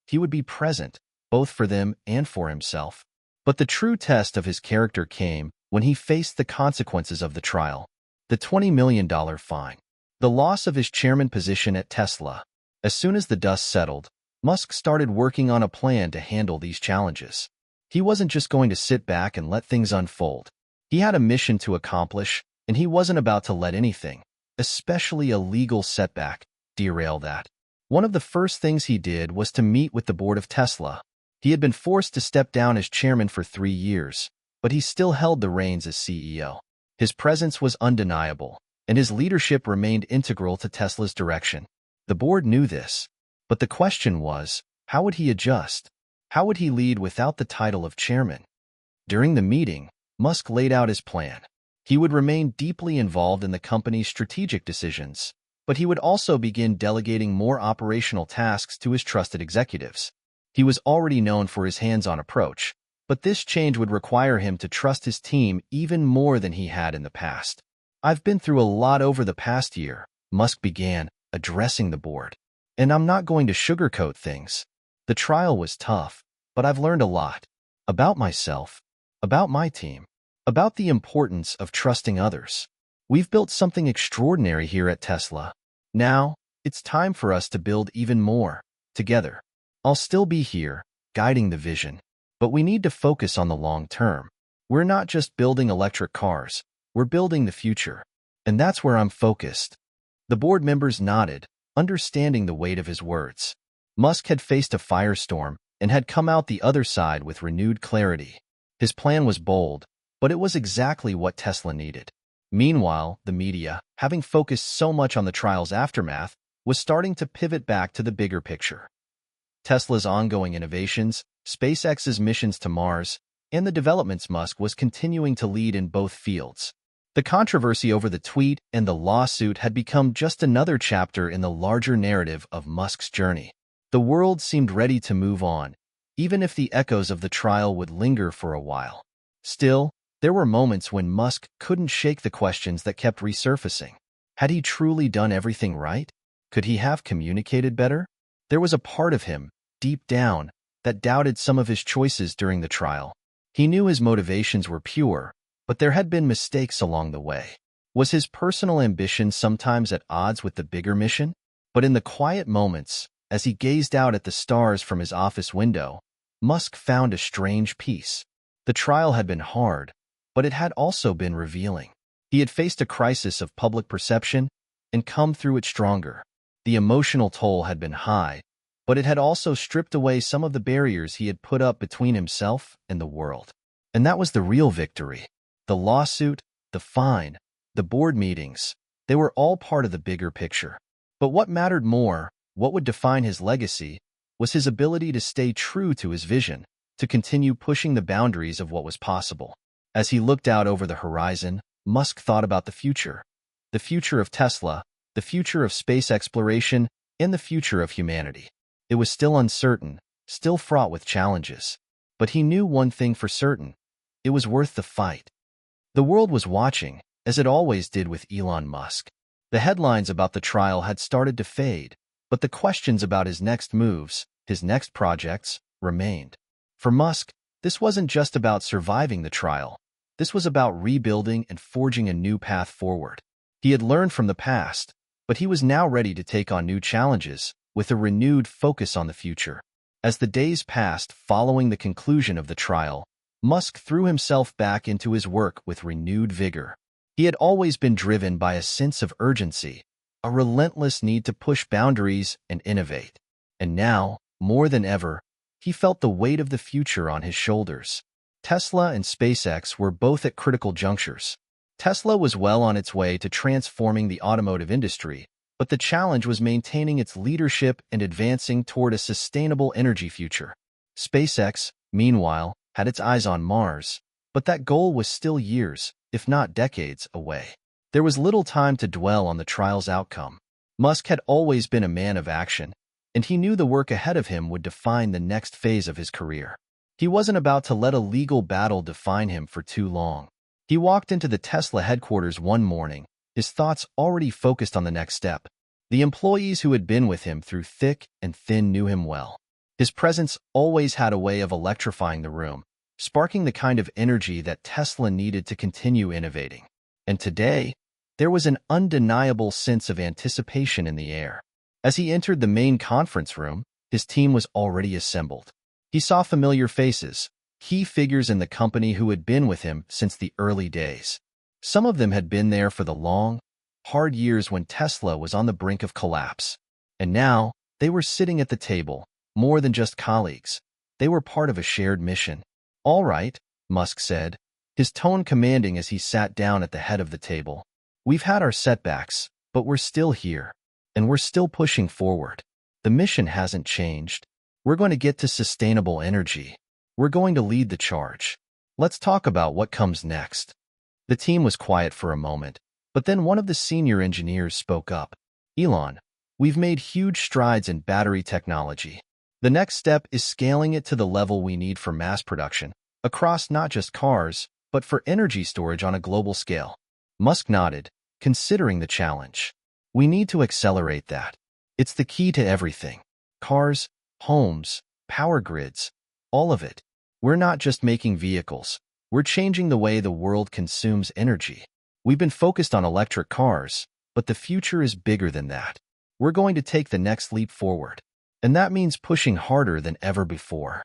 He would be present, both for them and for himself. But the true test of his character came when he faced the consequences of the trial: the $20 million fine, the loss of his chairman position at Tesla. As soon as the dust settled, Musk started working on a plan to handle these challenges. He wasn't just going to sit back and let things unfold. He had a mission to accomplish, and he wasn't about to let anything, especially a legal setback, derail that. One of the first things he did was to meet with the board of Tesla. He had been forced to step down as chairman for 3 years, but he still held the reins as CEO. His presence was undeniable, and his leadership remained integral to Tesla's direction. The board knew this, but the question was, how would he adjust? How would he lead without the title of chairman? During the meeting, Musk laid out his plan. He would remain deeply involved in the company's strategic decisions, but he would also begin delegating more operational tasks to his trusted executives. He was already known for his hands-on approach, but this change would require him to trust his team even more than he had in the past. "I've been through a lot over the past year," Musk began, addressing the board. "And I'm not going to sugarcoat things. The trial was tough, but I've learned a lot. about myself, about my team, about the importance of trusting others. We've built something extraordinary here at Tesla. Now, it's time for us to build even more, together. I'll still be here, guiding the vision. But we need to focus on the long term. We're not just building electric cars, we're building the future. And that's where I'm focused. The board members nodded, understanding the weight of his words. Musk had faced a firestorm and had come out the other side with renewed clarity. His plan was bold, but it was exactly what Tesla needed. Meanwhile, the media, having focused so much on the trial's aftermath, was starting to pivot back to the bigger picture. Tesla's ongoing innovations, SpaceX's missions to Mars, and the developments Musk was continuing to lead in both fields. The controversy over the tweet and the lawsuit had become just another chapter in the larger narrative of Musk's journey. The world seemed ready to move on, even if the echoes of the trial would linger for a while. Still, there were moments when Musk couldn't shake the questions that kept resurfacing. Had he truly done everything right? Could he have communicated better? There was a part of him, deep down, that doubted some of his choices during the trial. He knew his motivations were pure, but there had been mistakes along the way. Was his personal ambition sometimes at odds with the bigger mission? But in the quiet moments, as he gazed out at the stars from his office window, Musk found a strange peace. The trial had been hard, but it had also been revealing. He had faced a crisis of public perception and come through it stronger. The emotional toll had been high, but it had also stripped away some of the barriers he had put up between himself and the world. And that was the real victory. The lawsuit, the fine, the board meetings, they were all part of the bigger picture. But what mattered more, what would define his legacy, was his ability to stay true to his vision, to continue pushing the boundaries of what was possible. As he looked out over the horizon, Musk thought about the future of Tesla, the future of space exploration, and the future of humanity. It was still uncertain, still fraught with challenges. But he knew one thing for certain: it was worth the fight. The world was watching, as it always did with Elon Musk. The headlines about the trial had started to fade, but the questions about his next moves, his next projects, remained. For Musk, this wasn't just about surviving the trial. This was about rebuilding and forging a new path forward. He had learned from the past, but he was now ready to take on new challenges, with a renewed focus on the future. As the days passed following the conclusion of the trial, Musk threw himself back into his work with renewed vigor. He had always been driven by a sense of urgency, a relentless need to push boundaries and innovate. And now, more than ever, he felt the weight of the future on his shoulders. Tesla and SpaceX were both at critical junctures. Tesla was well on its way to transforming the automotive industry, but the challenge was maintaining its leadership and advancing toward a sustainable energy future. SpaceX, meanwhile, had its eyes on Mars, but that goal was still years, if not decades, away. There was little time to dwell on the trial's outcome. Musk had always been a man of action, and he knew the work ahead of him would define the next phase of his career. He wasn't about to let a legal battle define him for too long. He walked into the Tesla headquarters one morning, his thoughts already focused on the next step. The employees who had been with him through thick and thin knew him well. His presence always had a way of electrifying the room, sparking the kind of energy that Tesla needed to continue innovating. And today, there was an undeniable sense of anticipation in the air. As he entered the main conference room, his team was already assembled. He saw familiar faces, key figures in the company who had been with him since the early days. Some of them had been there for the long, hard years when Tesla was on the brink of collapse. And now, they were sitting at the table, more than just colleagues. They were part of a shared mission. "All right," Musk said, his tone commanding as he sat down at the head of the table. "We've had our setbacks, but we're still here, and we're still pushing forward. The mission hasn't changed. We're going to get to sustainable energy. We're going to lead the charge. Let's talk about what comes next." The team was quiet for a moment, but then one of the senior engineers spoke up. "Elon, we've made huge strides in battery technology. The next step is scaling it to the level we need for mass production, across not just cars, but for energy storage on a global scale." Musk nodded, considering the challenge. "We need to accelerate that. It's the key to everything. Cars, homes, power grids, all of it. We're not just making vehicles. We're changing the way the world consumes energy. We've been focused on electric cars, but the future is bigger than that. We're going to take the next leap forward. And that means pushing harder than ever before."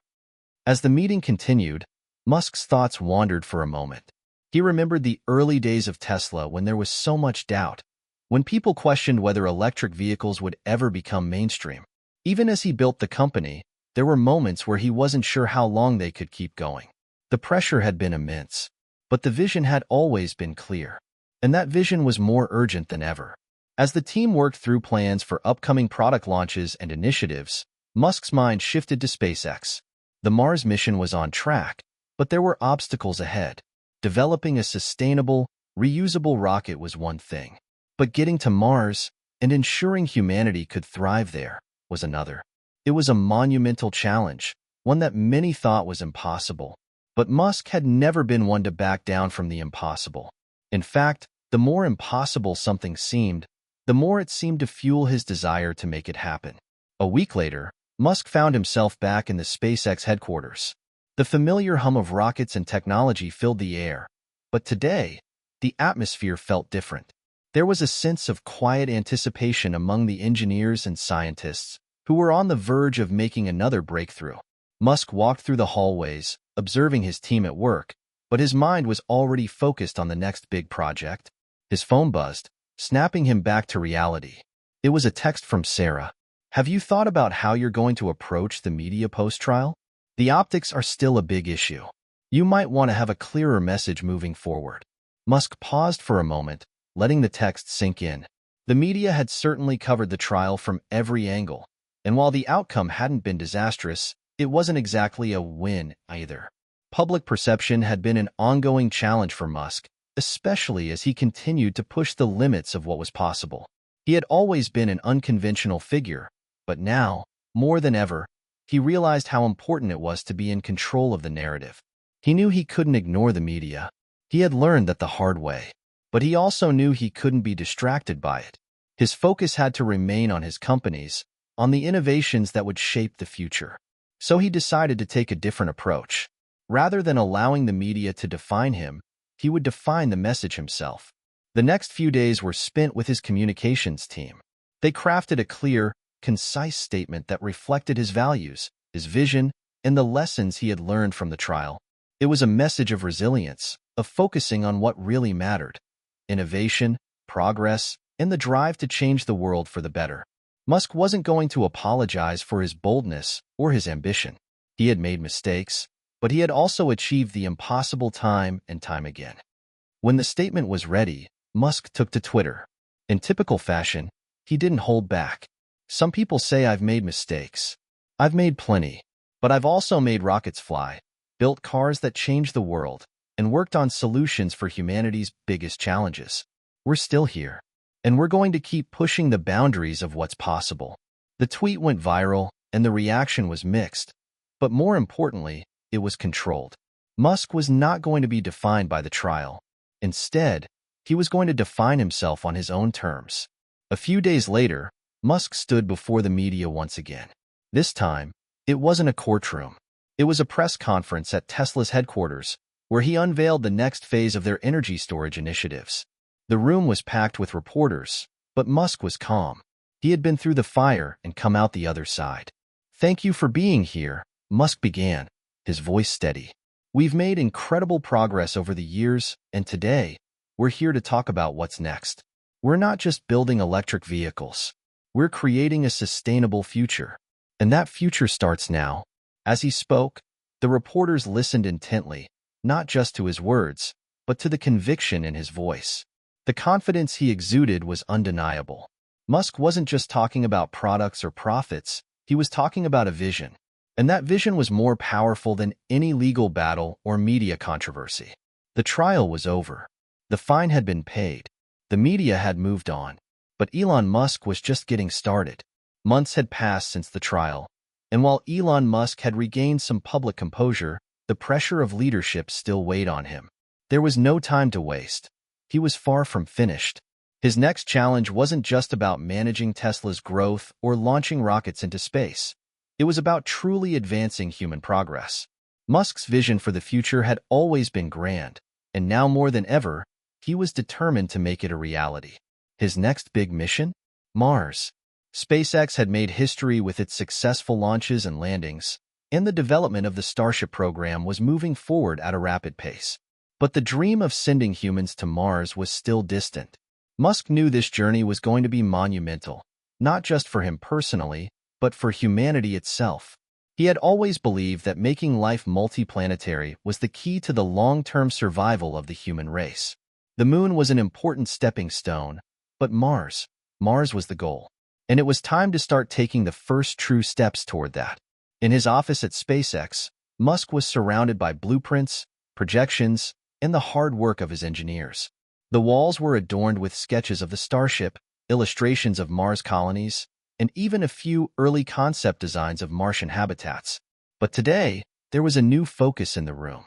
As the meeting continued, Musk's thoughts wandered for a moment. He remembered the early days of Tesla when there was so much doubt, when people questioned whether electric vehicles would ever become mainstream. Even as he built the company, there were moments where he wasn't sure how long they could keep going. The pressure had been immense, but the vision had always been clear. And that vision was more urgent than ever. As the team worked through plans for upcoming product launches and initiatives, Musk's mind shifted to SpaceX. The Mars mission was on track, but there were obstacles ahead. Developing a sustainable, reusable rocket was one thing, but getting to Mars and ensuring humanity could thrive there was another. It was a monumental challenge, one that many thought was impossible. But Musk had never been one to back down from the impossible. In fact, the more impossible something seemed, the more it seemed to fuel his desire to make it happen. A week later, Musk found himself back in the SpaceX headquarters. The familiar hum of rockets and technology filled the air, but today, the atmosphere felt different. There was a sense of quiet anticipation among the engineers and scientists who were on the verge of making another breakthrough. Musk walked through the hallways, observing his team at work, but his mind was already focused on the next big project. His phone buzzed, snapping him back to reality. It was a text from Sarah. "Have you thought about how you're going to approach the media post-trial? The optics are still a big issue. You might want to have a clearer message moving forward." Musk paused for a moment, letting the text sink in. The media had certainly covered the trial from every angle, and while the outcome hadn't been disastrous, it wasn't exactly a win either. Public perception had been an ongoing challenge for Musk, especially as he continued to push the limits of what was possible. He had always been an unconventional figure, but now, more than ever, he realized how important it was to be in control of the narrative. He knew he couldn't ignore the media. He had learned that the hard way, but he also knew he couldn't be distracted by it. His focus had to remain on his companies, on the innovations that would shape the future. So he decided to take a different approach. Rather than allowing the media to define him, he would define the message himself. The next few days were spent with his communications team. They crafted a clear, concise statement that reflected his values, his vision, and the lessons he had learned from the trial. It was a message of resilience, of focusing on what really mattered: innovation, progress, and the drive to change the world for the better. Musk wasn't going to apologize for his boldness or his ambition. He had made mistakes, but he had also achieved the impossible time and time again. When the statement was ready, Musk took to Twitter. In typical fashion, he didn't hold back. "Some people say I've made mistakes. I've made plenty, but I've also made rockets fly, built cars that changed the world, and worked on solutions for humanity's biggest challenges. We're still here, and we're going to keep pushing the boundaries of what's possible." The tweet went viral, and the reaction was mixed, but more importantly, it was controlled. Musk was not going to be defined by the trial. Instead, he was going to define himself on his own terms. A few days later, Musk stood before the media once again. This time, it wasn't a courtroom. It was a press conference at Tesla's headquarters, where he unveiled the next phase of their energy storage initiatives. The room was packed with reporters, but Musk was calm. He had been through the fire and come out the other side. "Thank you for being here," Musk began, his voice steady. "We've made incredible progress over the years, and today, we're here to talk about what's next. We're not just building electric vehicles. We're creating a sustainable future. And that future starts now." As he spoke, the reporters listened intently, not just to his words, but to the conviction in his voice. The confidence he exuded was undeniable. Musk wasn't just talking about products or profits, he was talking about a vision. And that vision was more powerful than any legal battle or media controversy. The trial was over. The fine had been paid. The media had moved on. But Elon Musk was just getting started. Months had passed since the trial, and while Elon Musk had regained some public composure, the pressure of leadership still weighed on him. There was no time to waste. He was far from finished. His next challenge wasn't just about managing Tesla's growth or launching rockets into space. It was about truly advancing human progress. Musk's vision for the future had always been grand, and now more than ever, he was determined to make it a reality. His next big mission? Mars. SpaceX had made history with its successful launches and landings, and the development of the Starship program was moving forward at a rapid pace. But the dream of sending humans to Mars was still distant. Musk knew this journey was going to be monumental, not just for him personally, but for humanity itself. He had always believed that making life multiplanetary was the key to the long-term survival of the human race. The moon was an important stepping stone, but Mars was the goal. And it was time to start taking the first true steps toward that. In his office at SpaceX, Musk was surrounded by blueprints, projections, and the hard work of his engineers. The walls were adorned with sketches of the Starship, illustrations of Mars colonies, and even a few early concept designs of Martian habitats. But today, there was a new focus in the room.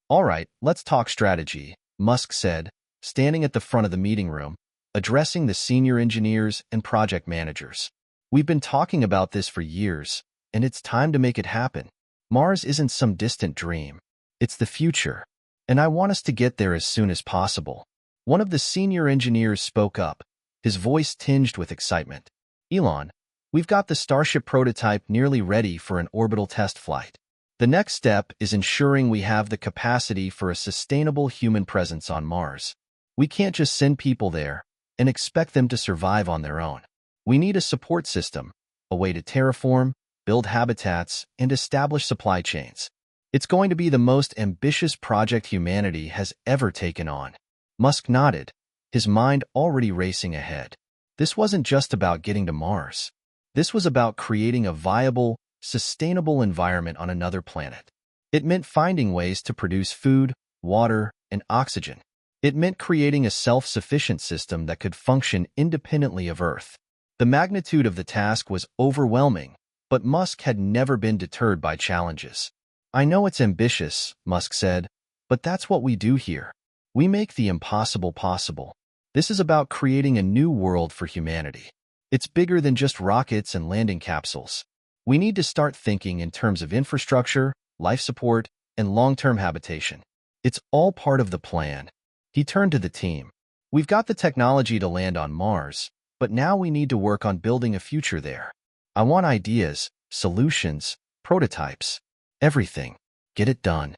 "All right, let's talk strategy," Musk said, standing at the front of the meeting room, addressing the senior engineers and project managers. "We've been talking about this for years, and it's time to make it happen. Mars isn't some distant dream. It's the future, and I want us to get there as soon as possible." One of the senior engineers spoke up, his voice tinged with excitement. "Elon, we've got the Starship prototype nearly ready for an orbital test flight. The next step is ensuring we have the capacity for a sustainable human presence on Mars. We can't just send people there and expect them to survive on their own. We need a support system, a way to terraform, build habitats, and establish supply chains. It's going to be the most ambitious project humanity has ever taken on." Musk nodded, his mind already racing ahead. This wasn't just about getting to Mars. This was about creating a viable, sustainable environment on another planet. It meant finding ways to produce food, water, and oxygen. It meant creating a self-sufficient system that could function independently of Earth. The magnitude of the task was overwhelming, but Musk had never been deterred by challenges. "I know it's ambitious," Musk said, "but that's what we do here. We make the impossible possible. This is about creating a new world for humanity. It's bigger than just rockets and landing capsules. We need to start thinking in terms of infrastructure, life support, and long-term habitation. It's all part of the plan." He turned to the team. "We've got the technology to land on Mars, but now we need to work on building a future there. I want ideas, solutions, prototypes, everything. Get it done."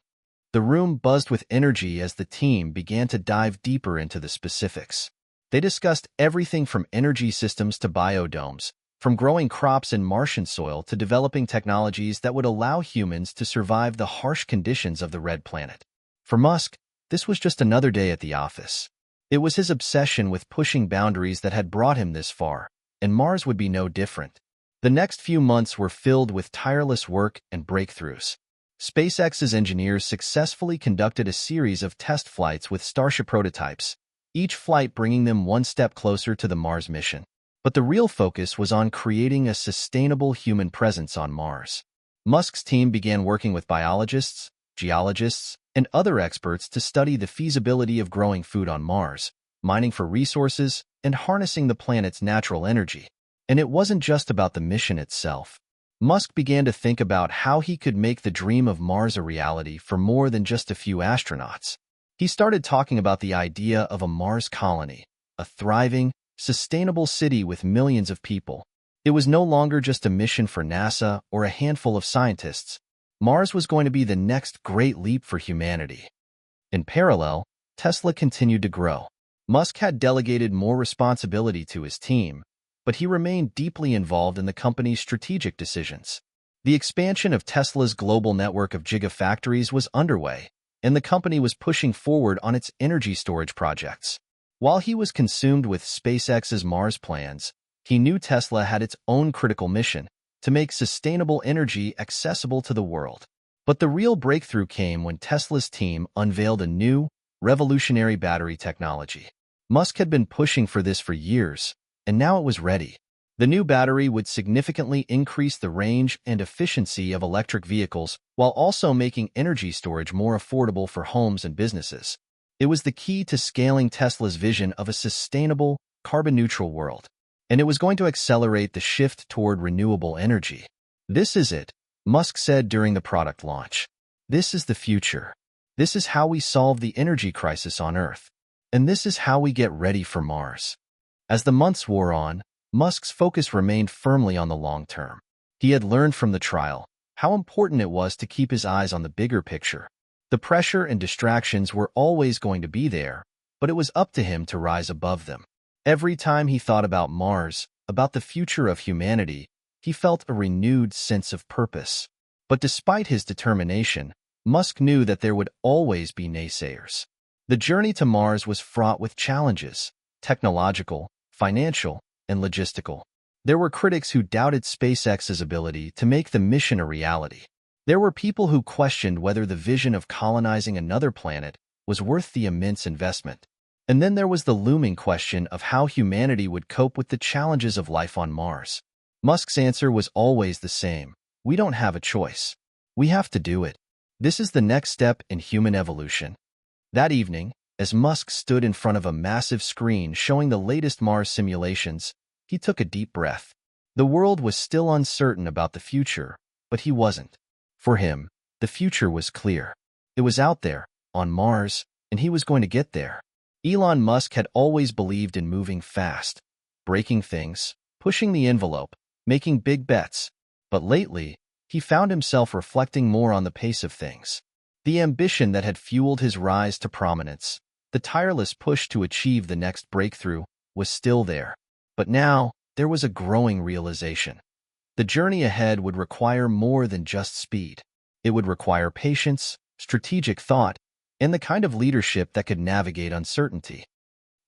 The room buzzed with energy as the team began to dive deeper into the specifics. They discussed everything from energy systems to biodomes, from growing crops in Martian soil to developing technologies that would allow humans to survive the harsh conditions of the red planet. For Musk, this was just another day at the office. It was his obsession with pushing boundaries that had brought him this far, and Mars would be no different. The next few months were filled with tireless work and breakthroughs. SpaceX's engineers successfully conducted a series of test flights with Starship prototypes, each flight bringing them one step closer to the Mars mission. But the real focus was on creating a sustainable human presence on Mars. Musk's team began working with biologists, geologists, and other experts to study the feasibility of growing food on Mars, mining for resources, and harnessing the planet's natural energy. And it wasn't just about the mission itself. Musk began to think about how he could make the dream of Mars a reality for more than just a few astronauts. He started talking about the idea of a Mars colony, a thriving, sustainable city with millions of people. It was no longer just a mission for NASA or a handful of scientists. Mars was going to be the next great leap for humanity. In parallel, Tesla continued to grow. Musk had delegated more responsibility to his team, but he remained deeply involved in the company's strategic decisions. The expansion of Tesla's global network of gigafactories was underway, and the company was pushing forward on its energy storage projects. While he was consumed with SpaceX's Mars plans, he knew Tesla had its own critical mission to make sustainable energy accessible to the world. But the real breakthrough came when Tesla's team unveiled a new, revolutionary battery technology. Musk had been pushing for this for years, and now it was ready. The new battery would significantly increase the range and efficiency of electric vehicles while also making energy storage more affordable for homes and businesses. It was the key to scaling Tesla's vision of a sustainable, carbon-neutral world, and it was going to accelerate the shift toward renewable energy. "This is it," Musk said during the product launch. This is the future. This is how we solve the energy crisis on Earth. And this is how we get ready for Mars. As the months wore on, Musk's focus remained firmly on the long term. He had learned from the trial how important it was to keep his eyes on the bigger picture. The pressure and distractions were always going to be there, but it was up to him to rise above them. Every time he thought about Mars, about the future of humanity, he felt a renewed sense of purpose. But despite his determination, Musk knew that there would always be naysayers. The journey to Mars was fraught with challenges: technological, financial, and logistical. There were critics who doubted SpaceX's ability to make the mission a reality. There were people who questioned whether the vision of colonizing another planet was worth the immense investment. And then there was the looming question of how humanity would cope with the challenges of life on Mars. Musk's answer was always the same: we don't have a choice. We have to do it. This is the next step in human evolution. That evening, as Musk stood in front of a massive screen showing the latest Mars simulations, he took a deep breath. The world was still uncertain about the future, but he wasn't. For him, the future was clear. It was out there, on Mars, and he was going to get there. Elon Musk had always believed in moving fast, breaking things, pushing the envelope, making big bets. But lately, he found himself reflecting more on the pace of things. The ambition that had fueled his rise to prominence, the tireless push to achieve the next breakthrough, was still there. But now, there was a growing realization. The journey ahead would require more than just speed. It would require patience, strategic thought, and the kind of leadership that could navigate uncertainty.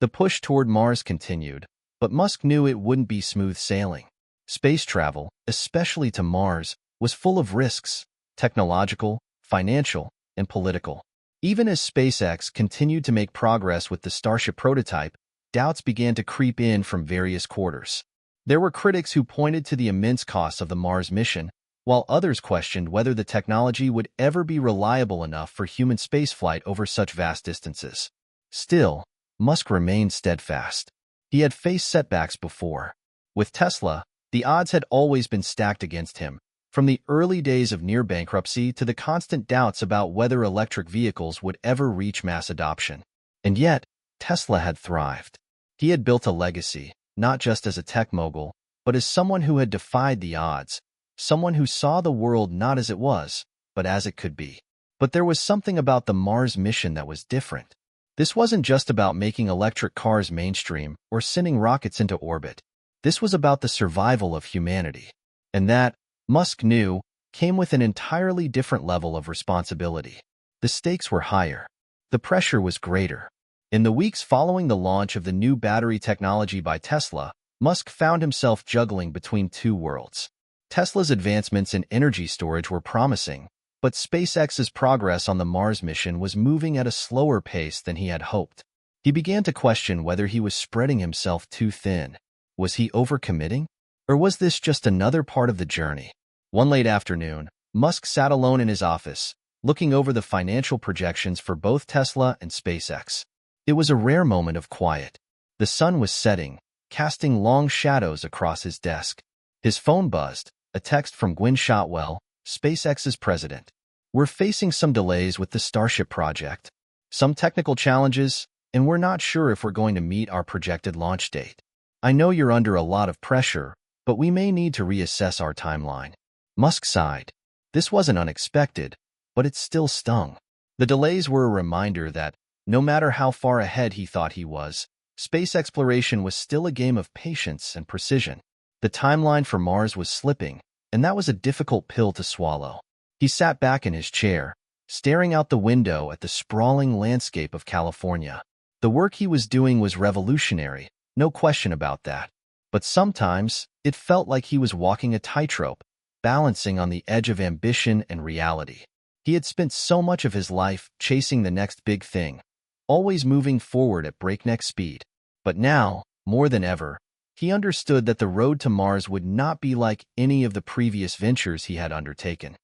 The push toward Mars continued, but Musk knew it wouldn't be smooth sailing. Space travel, especially to Mars, was full of risks: technological, financial, and political. Even as SpaceX continued to make progress with the Starship prototype, doubts began to creep in from various quarters. There were critics who pointed to the immense costs of the Mars mission, while others questioned whether the technology would ever be reliable enough for human spaceflight over such vast distances. Still, Musk remained steadfast. He had faced setbacks before. With Tesla, the odds had always been stacked against him, from the early days of near bankruptcy to the constant doubts about whether electric vehicles would ever reach mass adoption. And yet, Tesla had thrived. He had built a legacy, not just as a tech mogul, but as someone who had defied the odds, someone who saw the world not as it was, but as it could be. But there was something about the Mars mission that was different. This wasn't just about making electric cars mainstream or sending rockets into orbit. This was about the survival of humanity. And that, Musk knew, came with an entirely different level of responsibility. The stakes were higher. The pressure was greater. In the weeks following the launch of the new battery technology by Tesla, Musk found himself juggling between two worlds. Tesla's advancements in energy storage were promising, but SpaceX's progress on the Mars mission was moving at a slower pace than he had hoped. He began to question whether he was spreading himself too thin. Was he overcommitting? Or was this just another part of the journey? One late afternoon, Musk sat alone in his office, looking over the financial projections for both Tesla and SpaceX. It was a rare moment of quiet. The sun was setting, casting long shadows across his desk. His phone buzzed, a text from Gwynne Shotwell, SpaceX's president. "We're facing some delays with the Starship project, some technical challenges, and we're not sure if we're going to meet our projected launch date. I know you're under a lot of pressure, but we may need to reassess our timeline." Musk sighed. This wasn't unexpected, but it still stung. The delays were a reminder that, no matter how far ahead he thought he was, space exploration was still a game of patience and precision. The timeline for Mars was slipping, and that was a difficult pill to swallow. He sat back in his chair, staring out the window at the sprawling landscape of California. The work he was doing was revolutionary, no question about that. But sometimes, it felt like he was walking a tightrope, balancing on the edge of ambition and reality. He had spent so much of his life chasing the next big thing, always moving forward at breakneck speed. But now, more than ever, he understood that the road to Mars would not be like any of the previous ventures he had undertaken.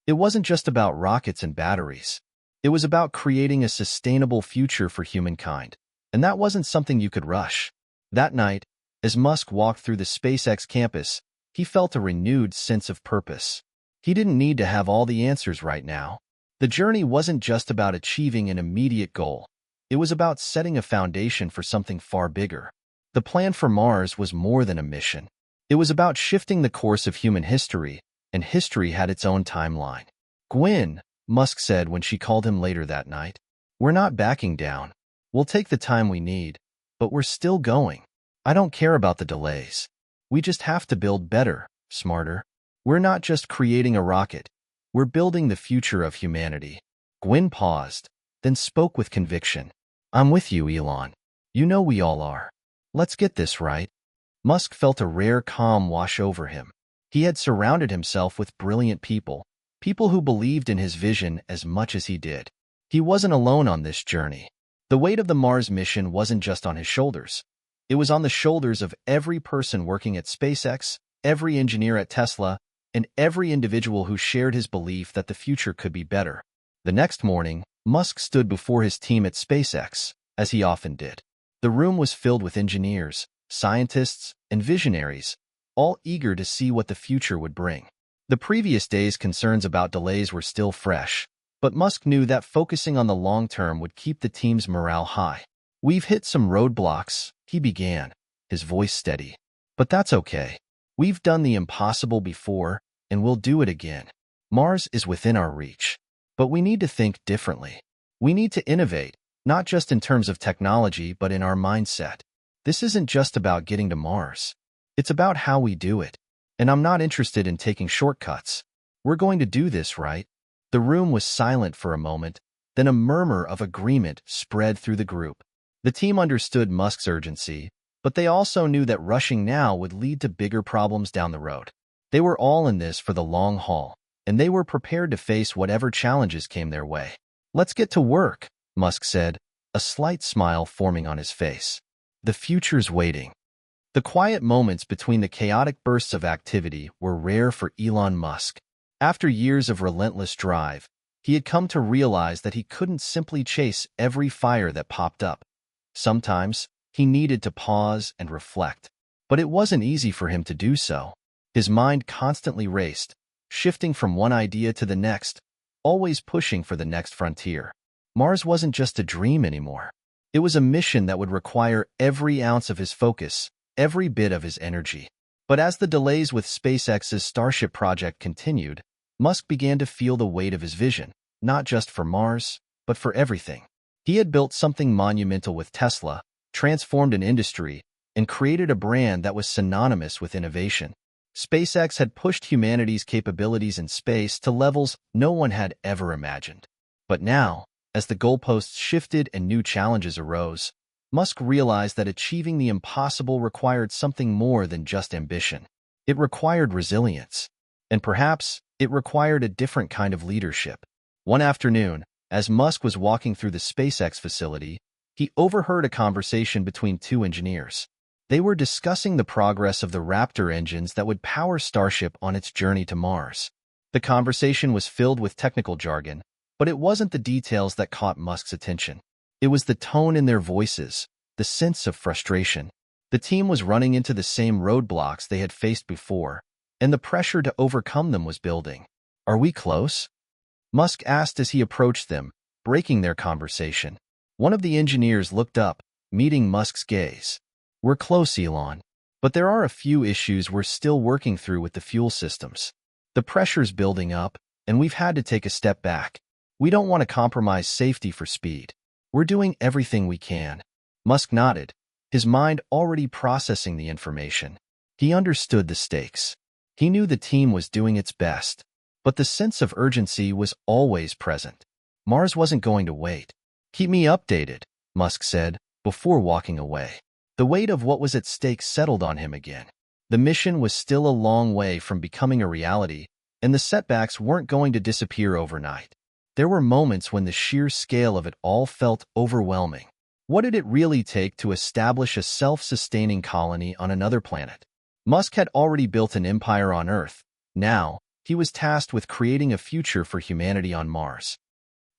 It wasn't just about rockets and batteries. It was about creating a sustainable future for humankind, and that wasn't something you could rush. That night, as Musk walked through the SpaceX campus, he felt a renewed sense of purpose. He didn't need to have all the answers right now. The journey wasn't just about achieving an immediate goal. It was about setting a foundation for something far bigger. The plan for Mars was more than a mission. It was about shifting the course of human history, and history had its own timeline. "Gwen," Musk said when she called him later that night, "we're not backing down. We'll take the time we need, but we're still going. I don't care about the delays. We just have to build better, smarter. We're not just creating a rocket. We're building the future of humanity." Gwen paused, then spoke with conviction. "I'm with you, Elon. You know we all are. Let's get this right." Musk felt a rare calm wash over him. He had surrounded himself with brilliant people, people who believed in his vision as much as he did. He wasn't alone on this journey. The weight of the Mars mission wasn't just on his shoulders. It was on the shoulders of every person working at SpaceX, every engineer at Tesla, and every individual who shared his belief that the future could be better. The next morning, Musk stood before his team at SpaceX, as he often did. The room was filled with engineers, scientists, and visionaries, all eager to see what the future would bring. The previous day's concerns about delays were still fresh, but Musk knew that focusing on the long term would keep the team's morale high. "We've hit some roadblocks," he began, his voice steady. "But that's okay. We've done the impossible before, and we'll do it again. Mars is within our reach. But we need to think differently. We need to innovate, not just in terms of technology, but in our mindset. This isn't just about getting to Mars. It's about how we do it. And I'm not interested in taking shortcuts. We're going to do this, right?" The room was silent for a moment, then a murmur of agreement spread through the group. The team understood Musk's urgency, but they also knew that rushing now would lead to bigger problems down the road. They were all in this for the long haul, and they were prepared to face whatever challenges came their way. "Let's get to work," Musk said, a slight smile forming on his face. "The future's waiting." The quiet moments between the chaotic bursts of activity were rare for Elon Musk. After years of relentless drive, he had come to realize that he couldn't simply chase every fire that popped up. Sometimes, he needed to pause and reflect. But it wasn't easy for him to do so. His mind constantly raced, shifting from one idea to the next, always pushing for the next frontier. Mars wasn't just a dream anymore. It was a mission that would require every ounce of his focus, every bit of his energy. But as the delays with SpaceX's Starship project continued, Musk began to feel the weight of his vision, not just for Mars, but for everything. He had built something monumental with Tesla, transformed an industry, and created a brand that was synonymous with innovation. SpaceX had pushed humanity's capabilities in space to levels no one had ever imagined. But now, as the goalposts shifted and new challenges arose, Musk realized that achieving the impossible required something more than just ambition. It required resilience. And perhaps, it required a different kind of leadership. One afternoon, as Musk was walking through the SpaceX facility, he overheard a conversation between two engineers. They were discussing the progress of the Raptor engines that would power Starship on its journey to Mars. The conversation was filled with technical jargon, but it wasn't the details that caught Musk's attention. It was the tone in their voices, the sense of frustration. The team was running into the same roadblocks they had faced before, and the pressure to overcome them was building. "Are we close?" Musk asked as he approached them, breaking their conversation. One of the engineers looked up, meeting Musk's gaze. "We're close, Elon. But there are a few issues we're still working through with the fuel systems. The pressure's building up, and we've had to take a step back. We don't want to compromise safety for speed. We're doing everything we can." Musk nodded, his mind already processing the information. He understood the stakes. He knew the team was doing its best, but the sense of urgency was always present. Mars wasn't going to wait. "Keep me updated," Musk said, before walking away. The weight of what was at stake settled on him again. The mission was still a long way from becoming a reality, and the setbacks weren't going to disappear overnight. There were moments when the sheer scale of it all felt overwhelming. What did it really take to establish a self-sustaining colony on another planet? Musk had already built an empire on Earth. Now, he was tasked with creating a future for humanity on Mars.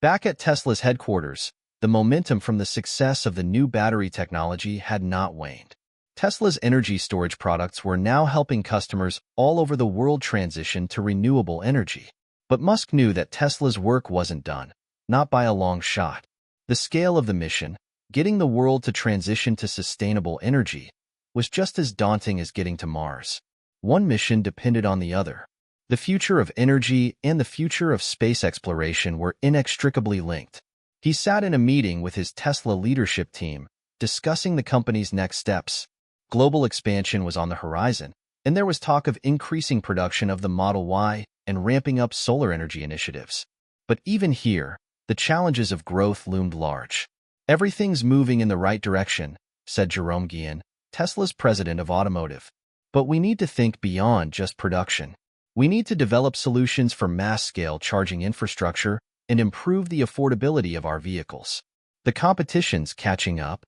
Back at Tesla's headquarters, the momentum from the success of the new battery technology had not waned. Tesla's energy storage products were now helping customers all over the world transition to renewable energy. But Musk knew that Tesla's work wasn't done, not by a long shot. The scale of the mission, getting the world to transition to sustainable energy, was just as daunting as getting to Mars. One mission depended on the other. The future of energy and the future of space exploration were inextricably linked. He sat in a meeting with his Tesla leadership team, discussing the company's next steps. Global expansion was on the horizon, and there was talk of increasing production of the Model Y and ramping up solar energy initiatives. But even here, the challenges of growth loomed large. "Everything's moving in the right direction," said Jerome Guillen, Tesla's president of automotive. "But we need to think beyond just production. We need to develop solutions for mass-scale charging infrastructure and improve the affordability of our vehicles. The competition's catching up."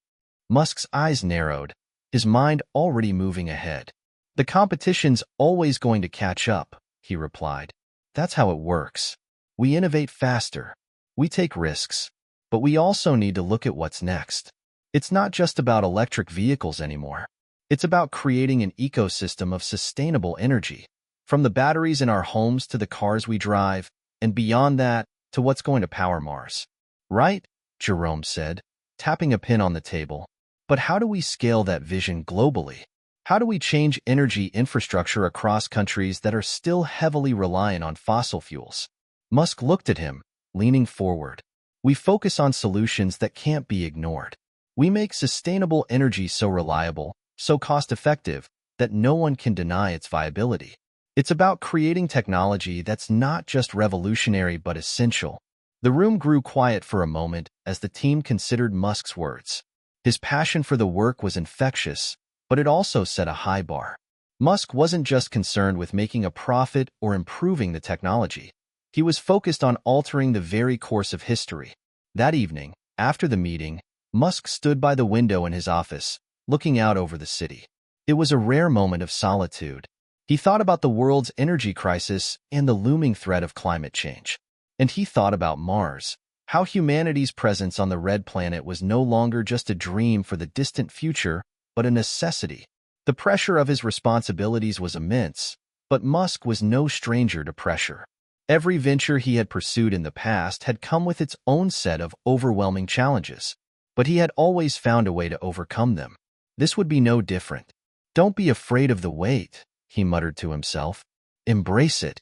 Musk's eyes narrowed, his mind already moving ahead. "The competition's always going to catch up," he replied. "That's how it works. We innovate faster. We take risks. But we also need to look at what's next. It's not just about electric vehicles anymore. It's about creating an ecosystem of sustainable energy, from the batteries in our homes to the cars we drive, and beyond that, to what's going to power Mars." "Right," Jerome said, tapping a pen on the table. "But how do we scale that vision globally? How do we change energy infrastructure across countries that are still heavily reliant on fossil fuels?" Musk looked at him, leaning forward. "We focus on solutions that can't be ignored. We make sustainable energy so reliable, so cost-effective, that no one can deny its viability. It's about creating technology that's not just revolutionary but essential." The room grew quiet for a moment as the team considered Musk's words. His passion for the work was infectious, but it also set a high bar. Musk wasn't just concerned with making a profit or improving the technology. He was focused on altering the very course of history. That evening, after the meeting, Musk stood by the window in his office, looking out over the city. It was a rare moment of solitude. He thought about the world's energy crisis and the looming threat of climate change. And he thought about Mars, how humanity's presence on the red planet was no longer just a dream for the distant future, but a necessity. The pressure of his responsibilities was immense, but Musk was no stranger to pressure. Every venture he had pursued in the past had come with its own set of overwhelming challenges, but he had always found a way to overcome them. This would be no different. "Don't be afraid of the wait," he muttered to himself. "Embrace it."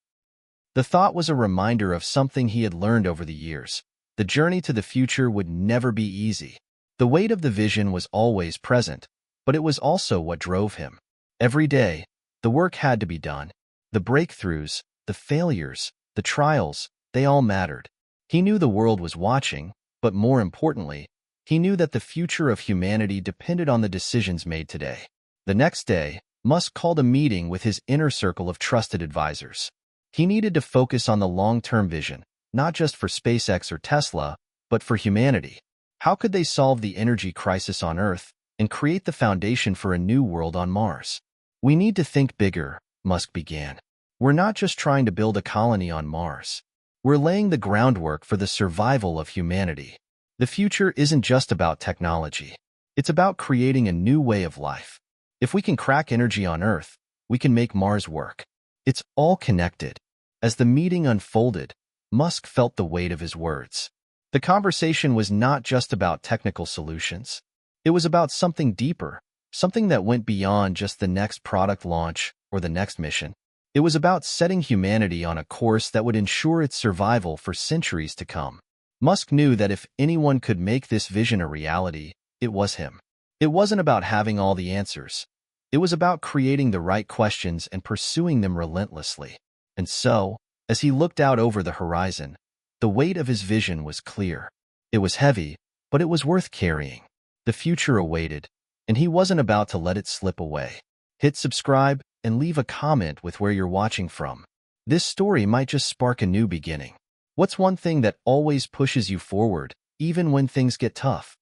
The thought was a reminder of something he had learned over the years. The journey to the future would never be easy. The weight of the vision was always present, but it was also what drove him. Every day, the work had to be done. The breakthroughs, the failures, the trials, they all mattered. He knew the world was watching, but more importantly, he knew that the future of humanity depended on the decisions made today. The next day, Musk called a meeting with his inner circle of trusted advisors. He needed to focus on the long-term vision, not just for SpaceX or Tesla, but for humanity. How could they solve the energy crisis on Earth and create the foundation for a new world on Mars? "We need to think bigger," Musk began. "We're not just trying to build a colony on Mars. We're laying the groundwork for the survival of humanity. The future isn't just about technology. It's about creating a new way of life. If we can crack energy on Earth, we can make Mars work." It's all connected. As the meeting unfolded, Musk felt the weight of his words. The conversation was not just about technical solutions. It was about something deeper, something that went beyond just the next product launch or the next mission. It was about setting humanity on a course that would ensure its survival for centuries to come. Musk knew that if anyone could make this vision a reality, it was him. It wasn't about having all the answers. It was about creating the right questions and pursuing them relentlessly. And so, as he looked out over the horizon, the weight of his vision was clear. It was heavy, but it was worth carrying. The future awaited, and he wasn't about to let it slip away. Hit subscribe and leave a comment with where you're watching from. This story might just spark a new beginning. What's one thing that always pushes you forward, even when things get tough?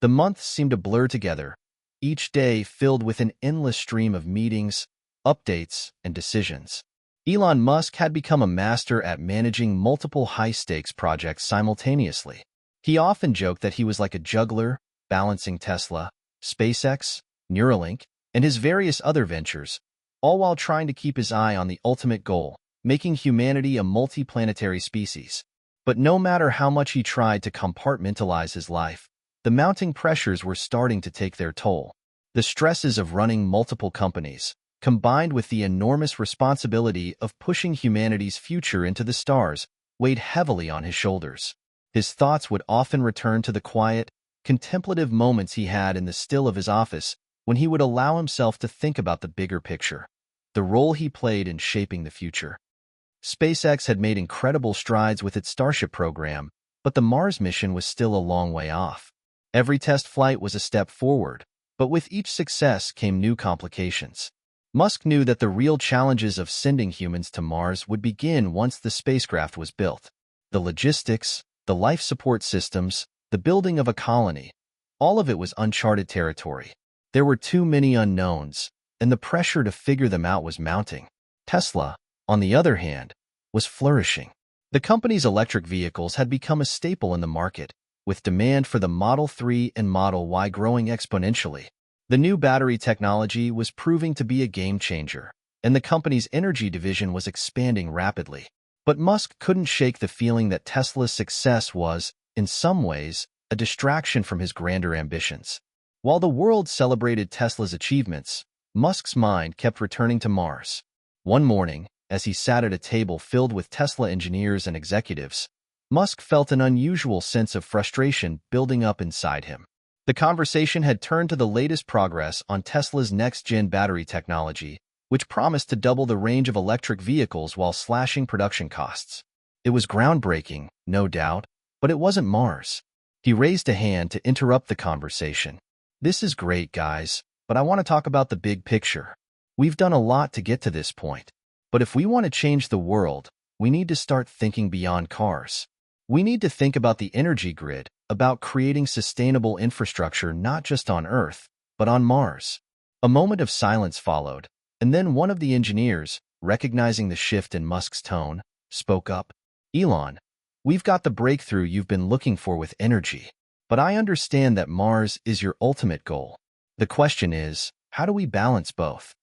The months seemed to blur together, each day filled with an endless stream of meetings, updates, and decisions. Elon Musk had become a master at managing multiple high-stakes projects simultaneously. He often joked that he was like a juggler, balancing Tesla, SpaceX, Neuralink, and his various other ventures, all while trying to keep his eye on the ultimate goal, making humanity a multi-planetary species. But no matter how much he tried to compartmentalize his life, the mounting pressures were starting to take their toll. The stresses of running multiple companies, combined with the enormous responsibility of pushing humanity's future into the stars, weighed heavily on his shoulders. His thoughts would often return to the quiet, contemplative moments he had in the still of his office when he would allow himself to think about the bigger picture, the role he played in shaping the future. SpaceX had made incredible strides with its Starship program, but the Mars mission was still a long way off. Every test flight was a step forward, but with each success came new complications. Musk knew that the real challenges of sending humans to Mars would begin once the spacecraft was built. The logistics, the life support systems, the building of a colony, all of it was uncharted territory. There were too many unknowns, and the pressure to figure them out was mounting. Tesla, on the other hand, was flourishing. The company's electric vehicles had become a staple in the market, with demand for the Model 3 and Model Y growing exponentially. The new battery technology was proving to be a game-changer, and the company's energy division was expanding rapidly. But Musk couldn't shake the feeling that Tesla's success was, in some ways, a distraction from his grander ambitions. While the world celebrated Tesla's achievements, Musk's mind kept returning to Mars. One morning, as he sat at a table filled with Tesla engineers and executives, Musk felt an unusual sense of frustration building up inside him. The conversation had turned to the latest progress on Tesla's next-gen battery technology, which promised to double the range of electric vehicles while slashing production costs. It was groundbreaking, no doubt, but it wasn't Mars. He raised a hand to interrupt the conversation. "This is great, guys, but I want to talk about the big picture. We've done a lot to get to this point. But if we want to change the world, we need to start thinking beyond cars. We need to think about the energy grid, about creating sustainable infrastructure not just on Earth, but on Mars." A moment of silence followed, and then one of the engineers, recognizing the shift in Musk's tone, spoke up. "Elon, we've got the breakthrough you've been looking for with energy, but I understand that Mars is your ultimate goal. The question is, how do we balance both?"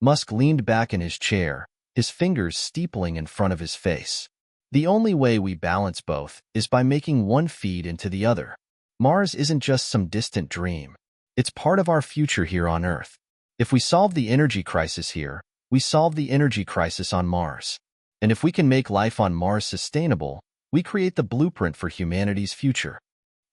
Musk leaned back in his chair, his fingers steepling in front of his face. "The only way we balance both is by making one feed into the other. Mars isn't just some distant dream. It's part of our future here on Earth. If we solve the energy crisis here, we solve the energy crisis on Mars. And if we can make life on Mars sustainable, we create the blueprint for humanity's future."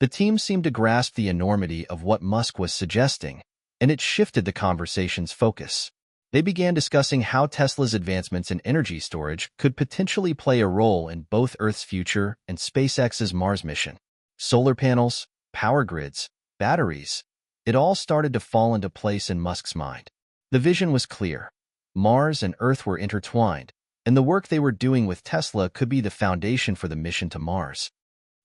The team seemed to grasp the enormity of what Musk was suggesting, and it shifted the conversation's focus. They began discussing how Tesla's advancements in energy storage could potentially play a role in both Earth's future and SpaceX's Mars mission. Solar panels, power grids, batteries, it all started to fall into place in Musk's mind. The vision was clear. Mars and Earth were intertwined, and the work they were doing with Tesla could be the foundation for the mission to Mars.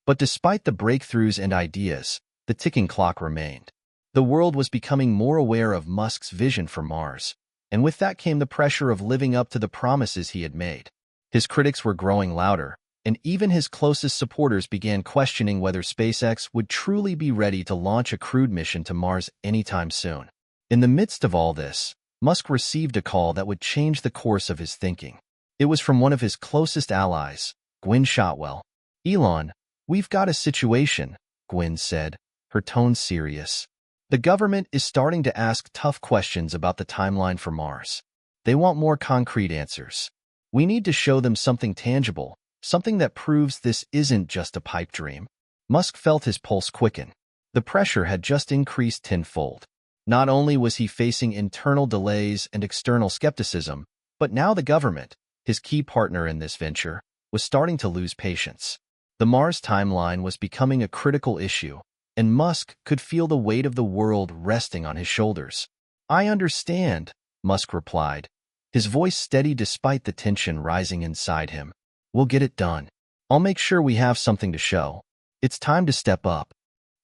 But despite the breakthroughs and ideas, the ticking clock remained. The world was becoming more aware of Musk's vision for Mars, and with that came the pressure of living up to the promises he had made. His critics were growing louder, and even his closest supporters began questioning whether SpaceX would truly be ready to launch a crewed mission to Mars anytime soon. In the midst of all this, Musk received a call that would change the course of his thinking. It was from one of his closest allies, Gwynne Shotwell. "Elon, we've got a situation," Gwynne said, her tone serious. "The government is starting to ask tough questions about the timeline for Mars. They want more concrete answers. We need to show them something tangible, something that proves this isn't just a pipe dream." Musk felt his pulse quicken. The pressure had just increased tenfold. Not only was he facing internal delays and external skepticism, but now the government, his key partner in this venture, was starting to lose patience. The Mars timeline was becoming a critical issue, and Musk could feel the weight of the world resting on his shoulders. "I understand," Musk replied, his voice steady despite the tension rising inside him. "We'll get it done. I'll make sure we have something to show. It's time to step up."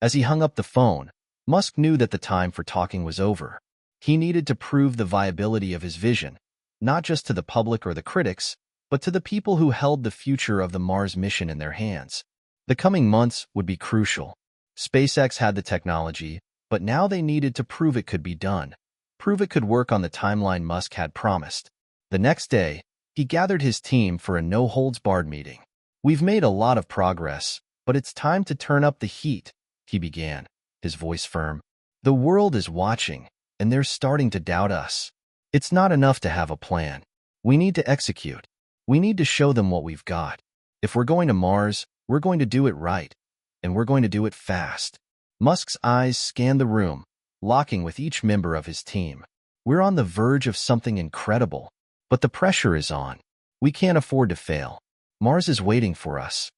As he hung up the phone, Musk knew that the time for talking was over. He needed to prove the viability of his vision, not just to the public or the critics, but to the people who held the future of the Mars mission in their hands. The coming months would be crucial. SpaceX had the technology, but now they needed to prove it could be done, prove it could work on the timeline Musk had promised. The next day, He gathered his team for a no-holds-barred meeting. "We've made a lot of progress, but it's time to turn up the heat," he began, his voice firm. "The world is watching, and they're starting to doubt us. It's not enough to have a plan. We need to execute. We need to show them what we've got. If we're going to Mars, we're going to do it right, and we're going to do it fast." Musk's eyes scanned the room, locking with each member of his team. "We're on the verge of something incredible, but the pressure is on. We can't afford to fail. Mars is waiting for us."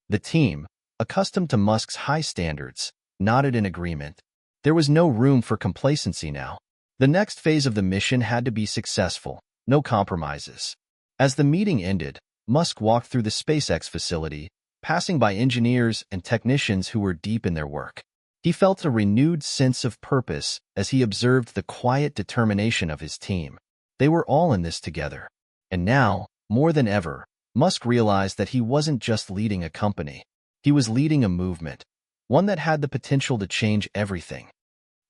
The team, accustomed to Musk's high standards, nodded in agreement. There was no room for complacency now. The next phase of the mission had to be successful, no compromises. As the meeting ended, Musk walked through the SpaceX facility, passing by engineers and technicians who were deep in their work. He felt a renewed sense of purpose as he observed the quiet determination of his team. They were all in this together. And now, more than ever, Musk realized that he wasn't just leading a company. He was leading a movement, one that had the potential to change everything.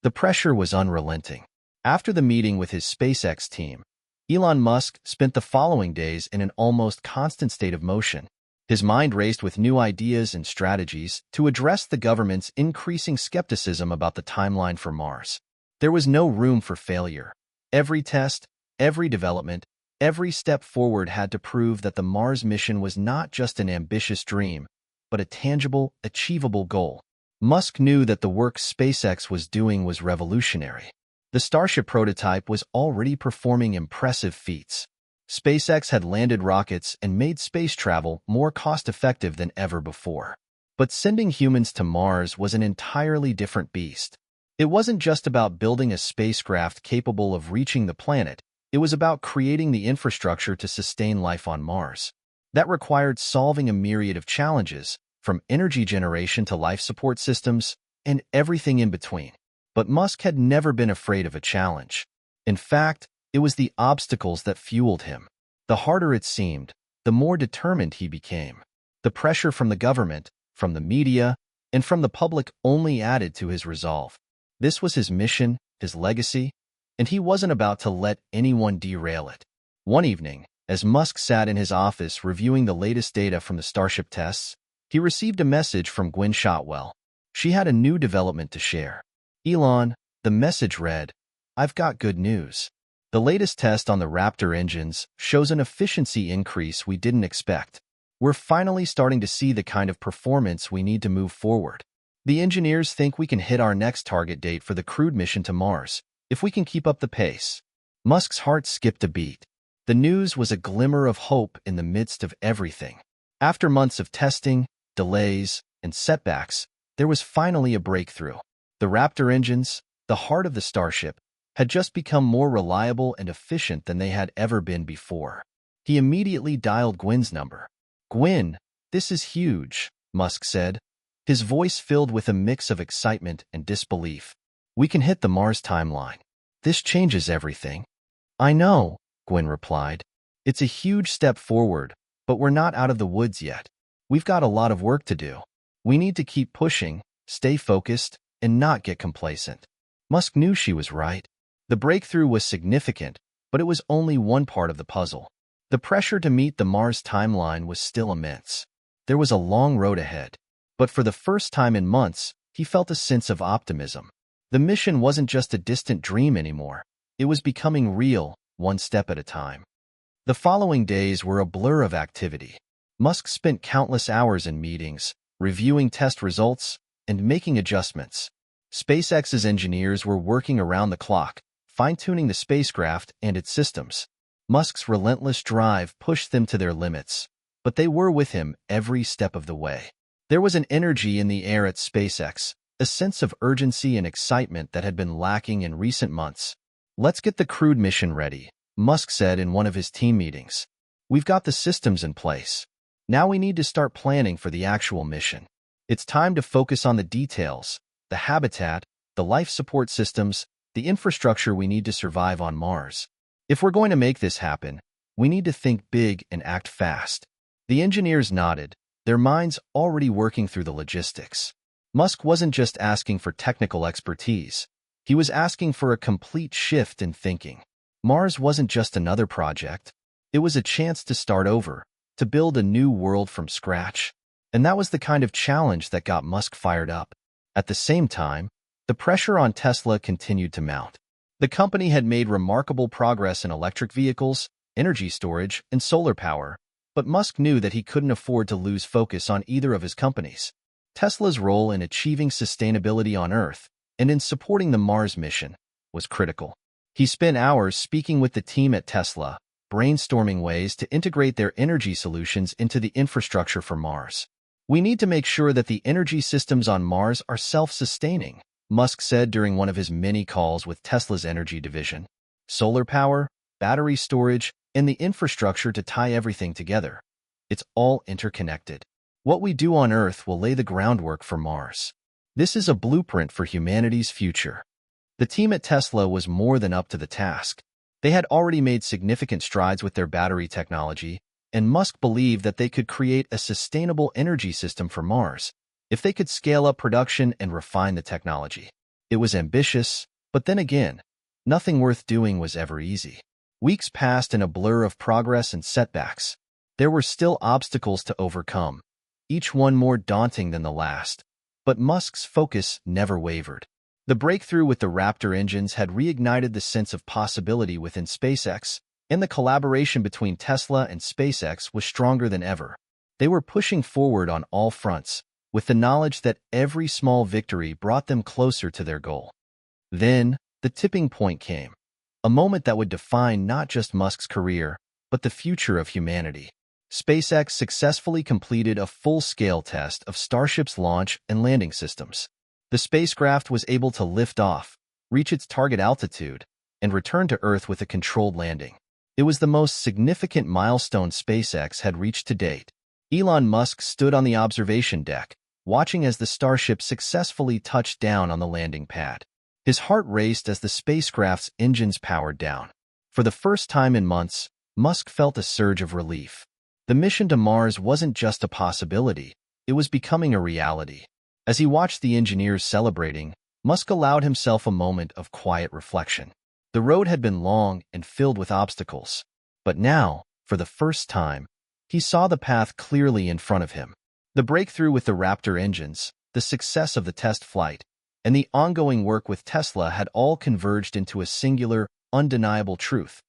The pressure was unrelenting. After the meeting with his SpaceX team, Elon Musk spent the following days in an almost constant state of motion. His mind raced with new ideas and strategies to address the government's increasing skepticism about the timeline for Mars. There was no room for failure. Every test, every development, every step forward had to prove that the Mars mission was not just an ambitious dream, but a tangible, achievable goal. Musk knew that the work SpaceX was doing was revolutionary. The Starship prototype was already performing impressive feats. SpaceX had landed rockets and made space travel more cost-effective than ever before. But sending humans to Mars was an entirely different beast. It wasn't just about building a spacecraft capable of reaching the planet. It was about creating the infrastructure to sustain life on Mars. That required solving a myriad of challenges, from energy generation to life support systems, and everything in between. But Musk had never been afraid of a challenge. In fact, it was the obstacles that fueled him. The harder it seemed, the more determined he became. The pressure from the government, from the media, and from the public only added to his resolve. This was his mission, his legacy, and he wasn't about to let anyone derail it. One evening, as Musk sat in his office reviewing the latest data from the Starship tests, he received a message from Gwen Shotwell. She had a new development to share. "Elon," the message read, "I've got good news. The latest test on the Raptor engines shows an efficiency increase we didn't expect. We're finally starting to see the kind of performance we need to move forward. The engineers think we can hit our next target date for the crewed mission to Mars, if we can keep up the pace." Musk's heart skipped a beat. The news was a glimmer of hope in the midst of everything. After months of testing, delays, and setbacks, there was finally a breakthrough. The Raptor engines, the heart of the Starship, had just become more reliable and efficient than they had ever been before. He immediately dialed Gwen's number. "Gwen, this is huge," Musk said, his voice filled with a mix of excitement and disbelief. "We can hit the Mars timeline. This changes everything." "I know," Gwen replied. "It's a huge step forward, but we're not out of the woods yet. We've got a lot of work to do. We need to keep pushing, stay focused, and not get complacent." Musk knew she was right. The breakthrough was significant, but it was only one part of the puzzle. The pressure to meet the Mars timeline was still immense. There was a long road ahead. But for the first time in months, he felt a sense of optimism. The mission wasn't just a distant dream anymore. It was becoming real, one step at a time. The following days were a blur of activity. Musk spent countless hours in meetings, reviewing test results, and making adjustments. SpaceX's engineers were working around the clock, fine-tuning the spacecraft and its systems. Musk's relentless drive pushed them to their limits, but they were with him every step of the way. There was an energy in the air at SpaceX, a sense of urgency and excitement that had been lacking in recent months. "Let's get the crewed mission ready," Musk said in one of his team meetings. "We've got the systems in place. Now we need to start planning for the actual mission. It's time to focus on the details, the habitat, the life support systems, the infrastructure we need to survive on Mars. If we're going to make this happen, we need to think big and act fast." The engineers nodded, their minds already working through the logistics. Musk wasn't just asking for technical expertise. He was asking for a complete shift in thinking. Mars wasn't just another project. It was a chance to start over, to build a new world from scratch. And that was the kind of challenge that got Musk fired up. At the same time, the pressure on Tesla continued to mount. The company had made remarkable progress in electric vehicles, energy storage, and solar power, but Musk knew that he couldn't afford to lose focus on either of his companies. Tesla's role in achieving sustainability on Earth and in supporting the Mars mission was critical. He spent hours speaking with the team at Tesla, brainstorming ways to integrate their energy solutions into the infrastructure for Mars. "We need to make sure that the energy systems on Mars are self-sustaining," Musk said during one of his many calls with Tesla's energy division. "Solar power, battery storage, and the infrastructure to tie everything together. It's all interconnected. What we do on Earth will lay the groundwork for Mars. This is a blueprint for humanity's future." The team at Tesla was more than up to the task. They had already made significant strides with their battery technology, and Musk believed that they could create a sustainable energy system for Mars if they could scale up production and refine the technology. It was ambitious, but then again, nothing worth doing was ever easy. Weeks passed in a blur of progress and setbacks. There were still obstacles to overcome, each one more daunting than the last, but Musk's focus never wavered. The breakthrough with the Raptor engines had reignited the sense of possibility within SpaceX, and the collaboration between Tesla and SpaceX was stronger than ever. They were pushing forward on all fronts, with the knowledge that every small victory brought them closer to their goal. Then, the tipping point came, a moment that would define not just Musk's career, but the future of humanity. SpaceX successfully completed a full-scale test of Starship's launch and landing systems. The spacecraft was able to lift off, reach its target altitude, and return to Earth with a controlled landing. It was the most significant milestone SpaceX had reached to date. Elon Musk stood on the observation deck, watching as the Starship successfully touched down on the landing pad. His heart raced as the spacecraft's engines powered down. For the first time in months, Musk felt a surge of relief. The mission to Mars wasn't just a possibility, it was becoming a reality. As he watched the engineers celebrating, Musk allowed himself a moment of quiet reflection. The road had been long and filled with obstacles, but now, for the first time, he saw the path clearly in front of him. The breakthrough with the Raptor engines, the success of the test flight, and the ongoing work with Tesla had all converged into a singular, undeniable truth.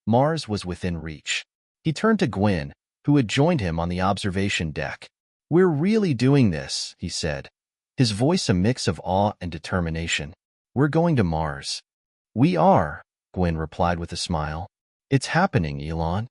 Mars was within reach. He turned to Gwen, who had joined him on the observation deck. "We're really doing this," he said, his voice a mix of awe and determination. "We're going to Mars." "We are," Gwen replied with a smile. "It's happening, Elon."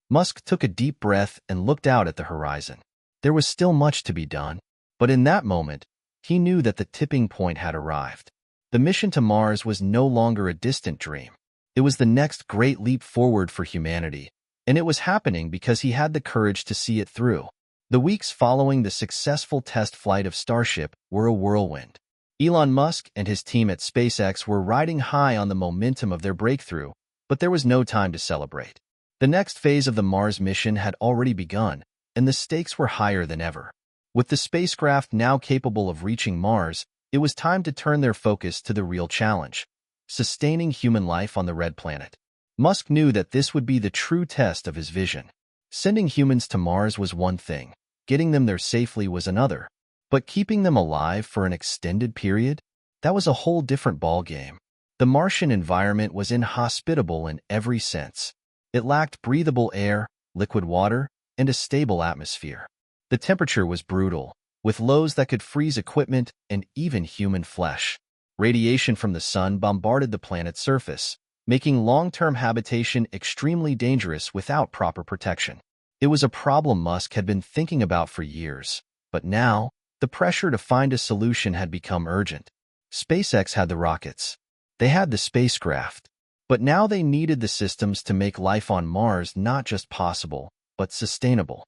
Musk took a deep breath and looked out at the horizon. There was still much to be done, but in that moment, he knew that the tipping point had arrived. The mission to Mars was no longer a distant dream. It was the next great leap forward for humanity, and it was happening because he had the courage to see it through. The weeks following the successful test flight of Starship were a whirlwind. Elon Musk and his team at SpaceX were riding high on the momentum of their breakthrough, but there was no time to celebrate. The next phase of the Mars mission had already begun, and the stakes were higher than ever. With the spacecraft now capable of reaching Mars, it was time to turn their focus to the real challenge: sustaining human life on the Red Planet. Musk knew that this would be the true test of his vision. Sending humans to Mars was one thing, getting them there safely was another, but keeping them alive for an extended period? That was a whole different ballgame. The Martian environment was inhospitable in every sense. It lacked breathable air, liquid water, and a stable atmosphere. The temperature was brutal, with lows that could freeze equipment and even human flesh. Radiation from the sun bombarded the planet's surface, making long-term habitation extremely dangerous without proper protection. It was a problem Musk had been thinking about for years, but now, the pressure to find a solution had become urgent. SpaceX had the rockets. They had the spacecraft. But now they needed the systems to make life on Mars not just possible, but sustainable.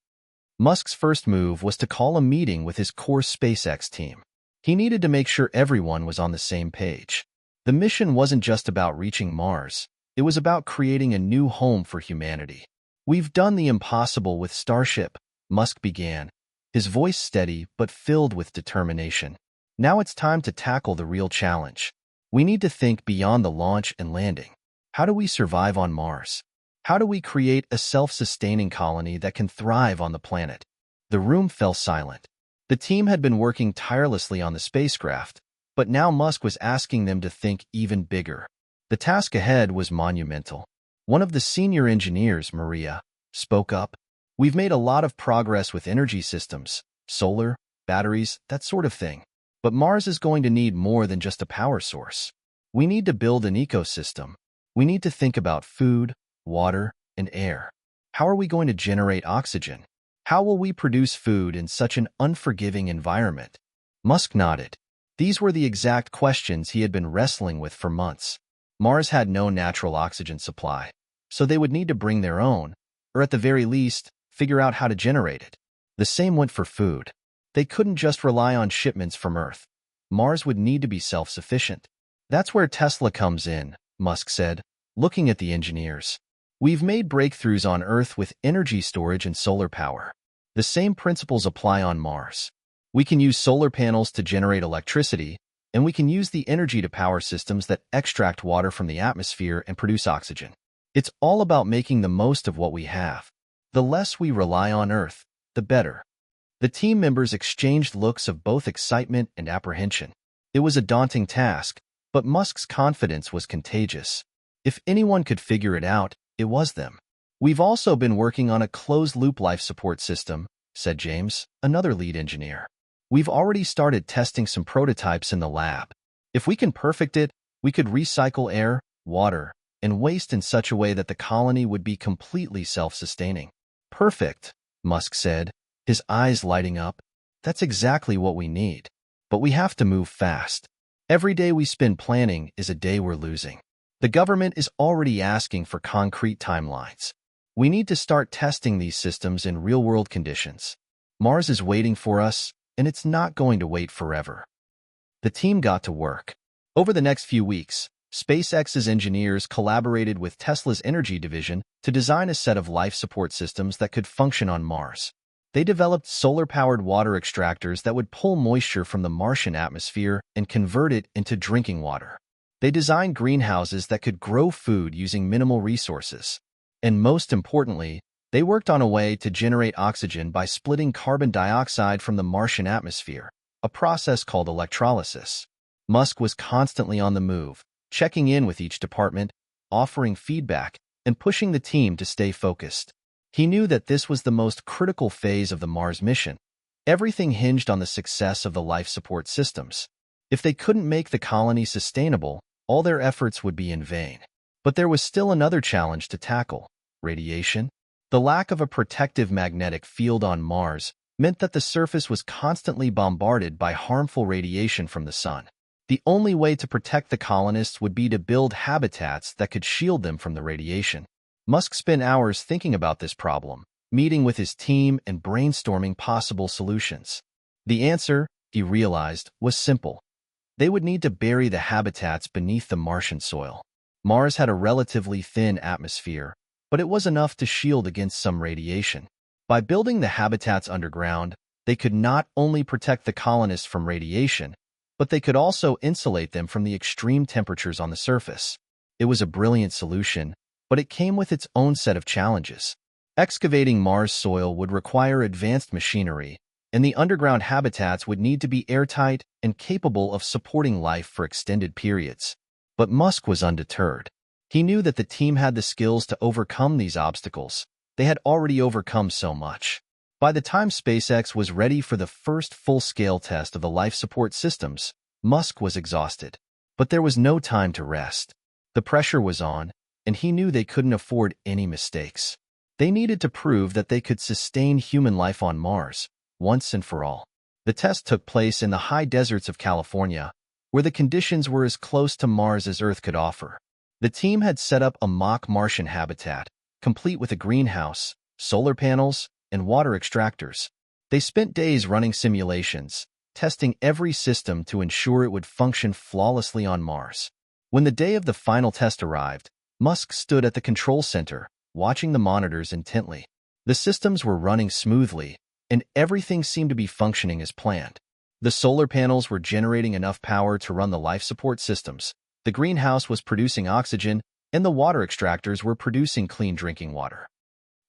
Musk's first move was to call a meeting with his core SpaceX team. He needed to make sure everyone was on the same page. The mission wasn't just about reaching Mars. It was about creating a new home for humanity. "We've done the impossible with Starship," Musk began, his voice steady but filled with determination. "Now it's time to tackle the real challenge. We need to think beyond the launch and landing. How do we survive on Mars? How do we create a self-sustaining colony that can thrive on the planet? The room fell silent. The team had been working tirelessly on the spacecraft, but now Musk was asking them to think even bigger. The task ahead was monumental. One of the senior engineers, Maria, spoke up. We've made a lot of progress with energy systems, solar, batteries, that sort of thing. But Mars is going to need more than just a power source. We need to build an ecosystem. We need to think about food, water, and air. How are we going to generate oxygen? How will we produce food in such an unforgiving environment? Musk nodded. These were the exact questions he had been wrestling with for months. Mars had no natural oxygen supply, so they would need to bring their own, or at the very least, figure out how to generate it. The same went for food. They couldn't just rely on shipments from Earth. Mars would need to be self-sufficient. That's where Tesla comes in, Musk said, looking at the engineers. We've made breakthroughs on Earth with energy storage and solar power. The same principles apply on Mars. We can use solar panels to generate electricity, and we can use the energy to power systems that extract water from the atmosphere and produce oxygen. It's all about making the most of what we have. The less we rely on Earth, the better. The team members exchanged looks of both excitement and apprehension. It was a daunting task, but Musk's confidence was contagious. If anyone could figure it out, it was them. We've also been working on a closed-loop life support system, said James, another lead engineer. We've already started testing some prototypes in the lab. If we can perfect it, we could recycle air, water, and waste in such a way that the colony would be completely self-sustaining. Perfect, Musk said, his eyes lighting up. That's exactly what we need. But we have to move fast. Every day we spend planning is a day we're losing. The government is already asking for concrete timelines. We need to start testing these systems in real-world conditions. Mars is waiting for us, and it's not going to wait forever. The team got to work. Over the next few weeks, SpaceX's engineers collaborated with Tesla's energy division to design a set of life support systems that could function on Mars. They developed solar-powered water extractors that would pull moisture from the Martian atmosphere and convert it into drinking water. They designed greenhouses that could grow food using minimal resources. And most importantly, they worked on a way to generate oxygen by splitting carbon dioxide from the Martian atmosphere, a process called electrolysis. Musk was constantly on the move, checking in with each department, offering feedback, and pushing the team to stay focused. He knew that this was the most critical phase of the Mars mission. Everything hinged on the success of the life support systems. If they couldn't make the colony sustainable, all their efforts would be in vain. But there was still another challenge to tackle: radiation. The lack of a protective magnetic field on Mars meant that the surface was constantly bombarded by harmful radiation from the sun. The only way to protect the colonists would be to build habitats that could shield them from the radiation. Musk spent hours thinking about this problem, meeting with his team and brainstorming possible solutions. The answer, he realized, was simple. They would need to bury the habitats beneath the Martian soil. Mars had a relatively thin atmosphere, but it was enough to shield against some radiation. By building the habitats underground, they could not only protect the colonists from radiation, but they could also insulate them from the extreme temperatures on the surface. It was a brilliant solution, but it came with its own set of challenges. Excavating Mars soil would require advanced machinery, and the underground habitats would need to be airtight and capable of supporting life for extended periods. But Musk was undeterred. He knew that the team had the skills to overcome these obstacles. They had already overcome so much. By the time SpaceX was ready for the first full-scale test of the life support systems, Musk was exhausted. But there was no time to rest. The pressure was on, and he knew they couldn't afford any mistakes. They needed to prove that they could sustain human life on Mars, once and for all. The test took place in the high deserts of California, where the conditions were as close to Mars as Earth could offer. The team had set up a mock Martian habitat, complete with a greenhouse, solar panels, and water extractors. They spent days running simulations, testing every system to ensure it would function flawlessly on Mars. When the day of the final test arrived, Musk stood at the control center, watching the monitors intently. The systems were running smoothly, and everything seemed to be functioning as planned. The solar panels were generating enough power to run the life support systems. The greenhouse was producing oxygen, and the water extractors were producing clean drinking water.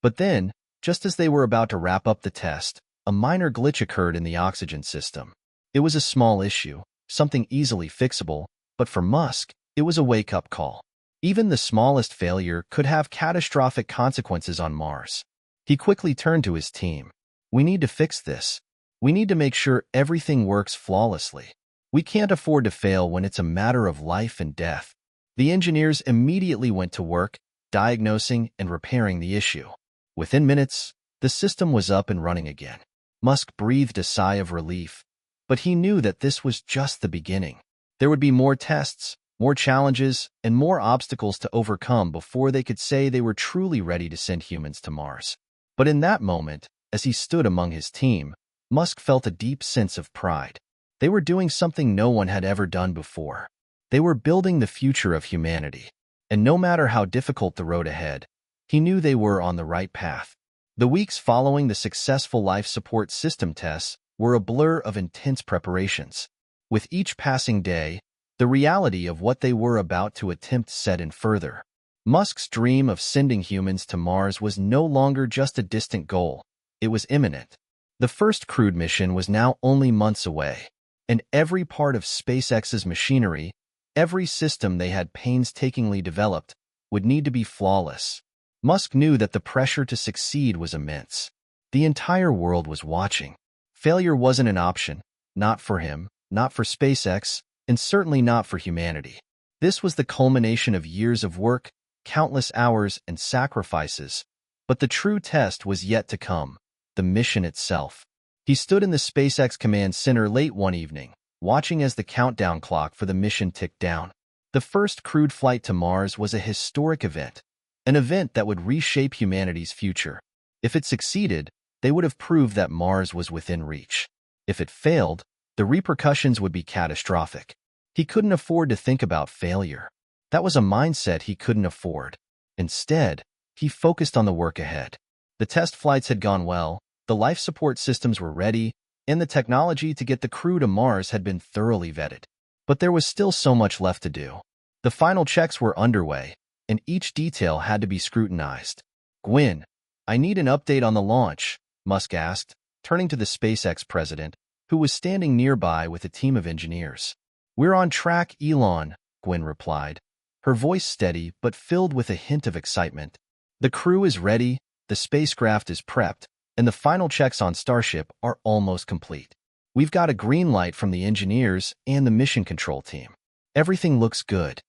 But then, just as they were about to wrap up the test, a minor glitch occurred in the oxygen system. It was a small issue, something easily fixable, but for Musk, it was a wake-up call. Even the smallest failure could have catastrophic consequences on Mars. He quickly turned to his team. "We need to fix this. We need to make sure everything works flawlessly. We can't afford to fail when it's a matter of life and death." The engineers immediately went to work, diagnosing and repairing the issue. Within minutes, the system was up and running again. Musk breathed a sigh of relief, but he knew that this was just the beginning. There would be more tests, more challenges, and more obstacles to overcome before they could say they were truly ready to send humans to Mars. But in that moment, as he stood among his team, Musk felt a deep sense of pride. They were doing something no one had ever done before. They were building the future of humanity. And no matter how difficult the road ahead, he knew they were on the right path. The weeks following the successful life support system tests were a blur of intense preparations. With each passing day, the reality of what they were about to attempt set in further. Musk's dream of sending humans to Mars was no longer just a distant goal. It was imminent. The first crewed mission was now only months away, and every part of SpaceX's machinery, every system they had painstakingly developed, would need to be flawless. Musk knew that the pressure to succeed was immense. The entire world was watching. Failure wasn't an option, not for him, not for SpaceX, and certainly not for humanity. This was the culmination of years of work, countless hours, and sacrifices. But the true test was yet to come, the mission itself. He stood in the SpaceX command center late one evening, watching as the countdown clock for the mission ticked down. The first crewed flight to Mars was a historic event, an event that would reshape humanity's future. If it succeeded, they would have proved that Mars was within reach. If it failed, the repercussions would be catastrophic. He couldn't afford to think about failure. That was a mindset he couldn't afford. Instead, he focused on the work ahead. The test flights had gone well, the life support systems were ready, and the technology to get the crew to Mars had been thoroughly vetted. But there was still so much left to do. The final checks were underway, and each detail had to be scrutinized. "Gwyn, I need an update on the launch," Musk asked, turning to the SpaceX president, who was standing nearby with a team of engineers. "We're on track, Elon," Gwyn replied, her voice steady but filled with a hint of excitement. "The crew is ready, the spacecraft is prepped, and the final checks on Starship are almost complete. We've got a green light from the engineers and the mission control team. Everything looks good."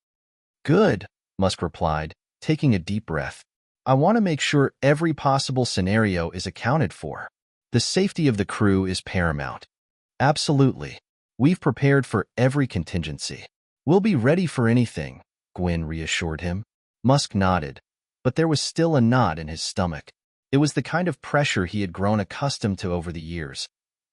"Good," Musk replied, taking a deep breath. "I want to make sure every possible scenario is accounted for. The safety of the crew is paramount." "Absolutely. We've prepared for every contingency. We'll be ready for anything," Gwyn reassured him. Musk nodded, but there was still a knot in his stomach. It was the kind of pressure he had grown accustomed to over the years,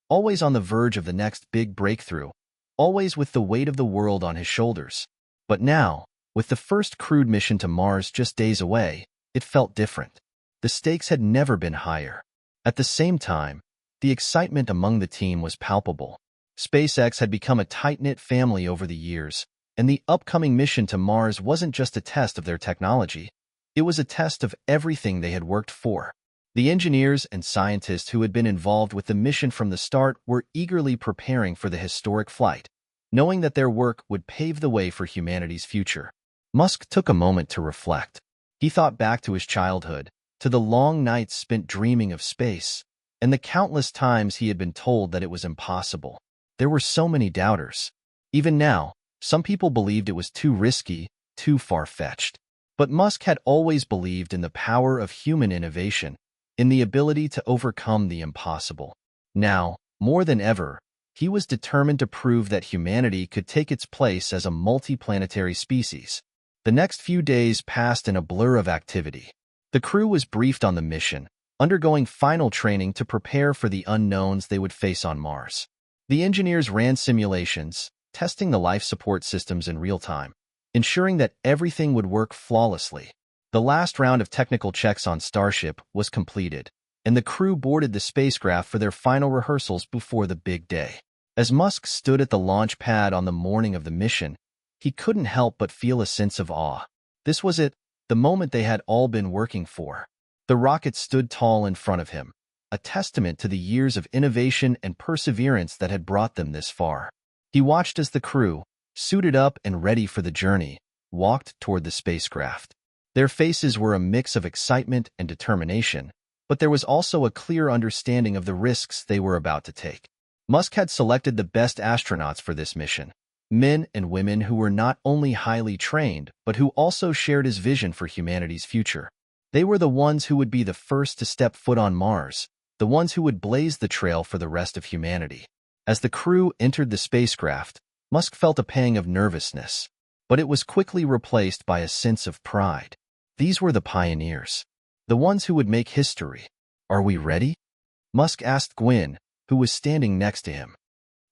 always on the verge of the next big breakthrough, always with the weight of the world on his shoulders. But now, with the first crewed mission to Mars just days away, it felt different. The stakes had never been higher. At the same time, the excitement among the team was palpable. SpaceX had become a tight-knit family over the years, and the upcoming mission to Mars wasn't just a test of their technology. It was a test of everything they had worked for. The engineers and scientists who had been involved with the mission from the start were eagerly preparing for the historic flight, knowing that their work would pave the way for humanity's future. Musk took a moment to reflect. He thought back to his childhood, to the long nights spent dreaming of space, and the countless times he had been told that it was impossible. There were so many doubters. Even now, some people believed it was too risky, too far-fetched. But Musk had always believed in the power of human innovation, in the ability to overcome the impossible. Now, more than ever, he was determined to prove that humanity could take its place as a multiplanetary species. The next few days passed in a blur of activity. The crew was briefed on the mission, undergoing final training to prepare for the unknowns they would face on Mars. The engineers ran simulations, testing the life support systems in real time, ensuring that everything would work flawlessly. The last round of technical checks on Starship was completed, and the crew boarded the spacecraft for their final rehearsals before the big day. As Musk stood at the launch pad on the morning of the mission, he couldn't help but feel a sense of awe. This was it, the moment they had all been working for. The rocket stood tall in front of him, a testament to the years of innovation and perseverance that had brought them this far. He watched as the crew, suited up and ready for the journey, walked toward the spacecraft. Their faces were a mix of excitement and determination, but there was also a clear understanding of the risks they were about to take. Musk had selected the best astronauts for this mission, men and women who were not only highly trained, but who also shared his vision for humanity's future. They were the ones who would be the first to step foot on Mars, the ones who would blaze the trail for the rest of humanity. As the crew entered the spacecraft, Musk felt a pang of nervousness, but it was quickly replaced by a sense of pride. These were the pioneers, the ones who would make history. "Are we ready?" Musk asked Gwen, who was standing next to him.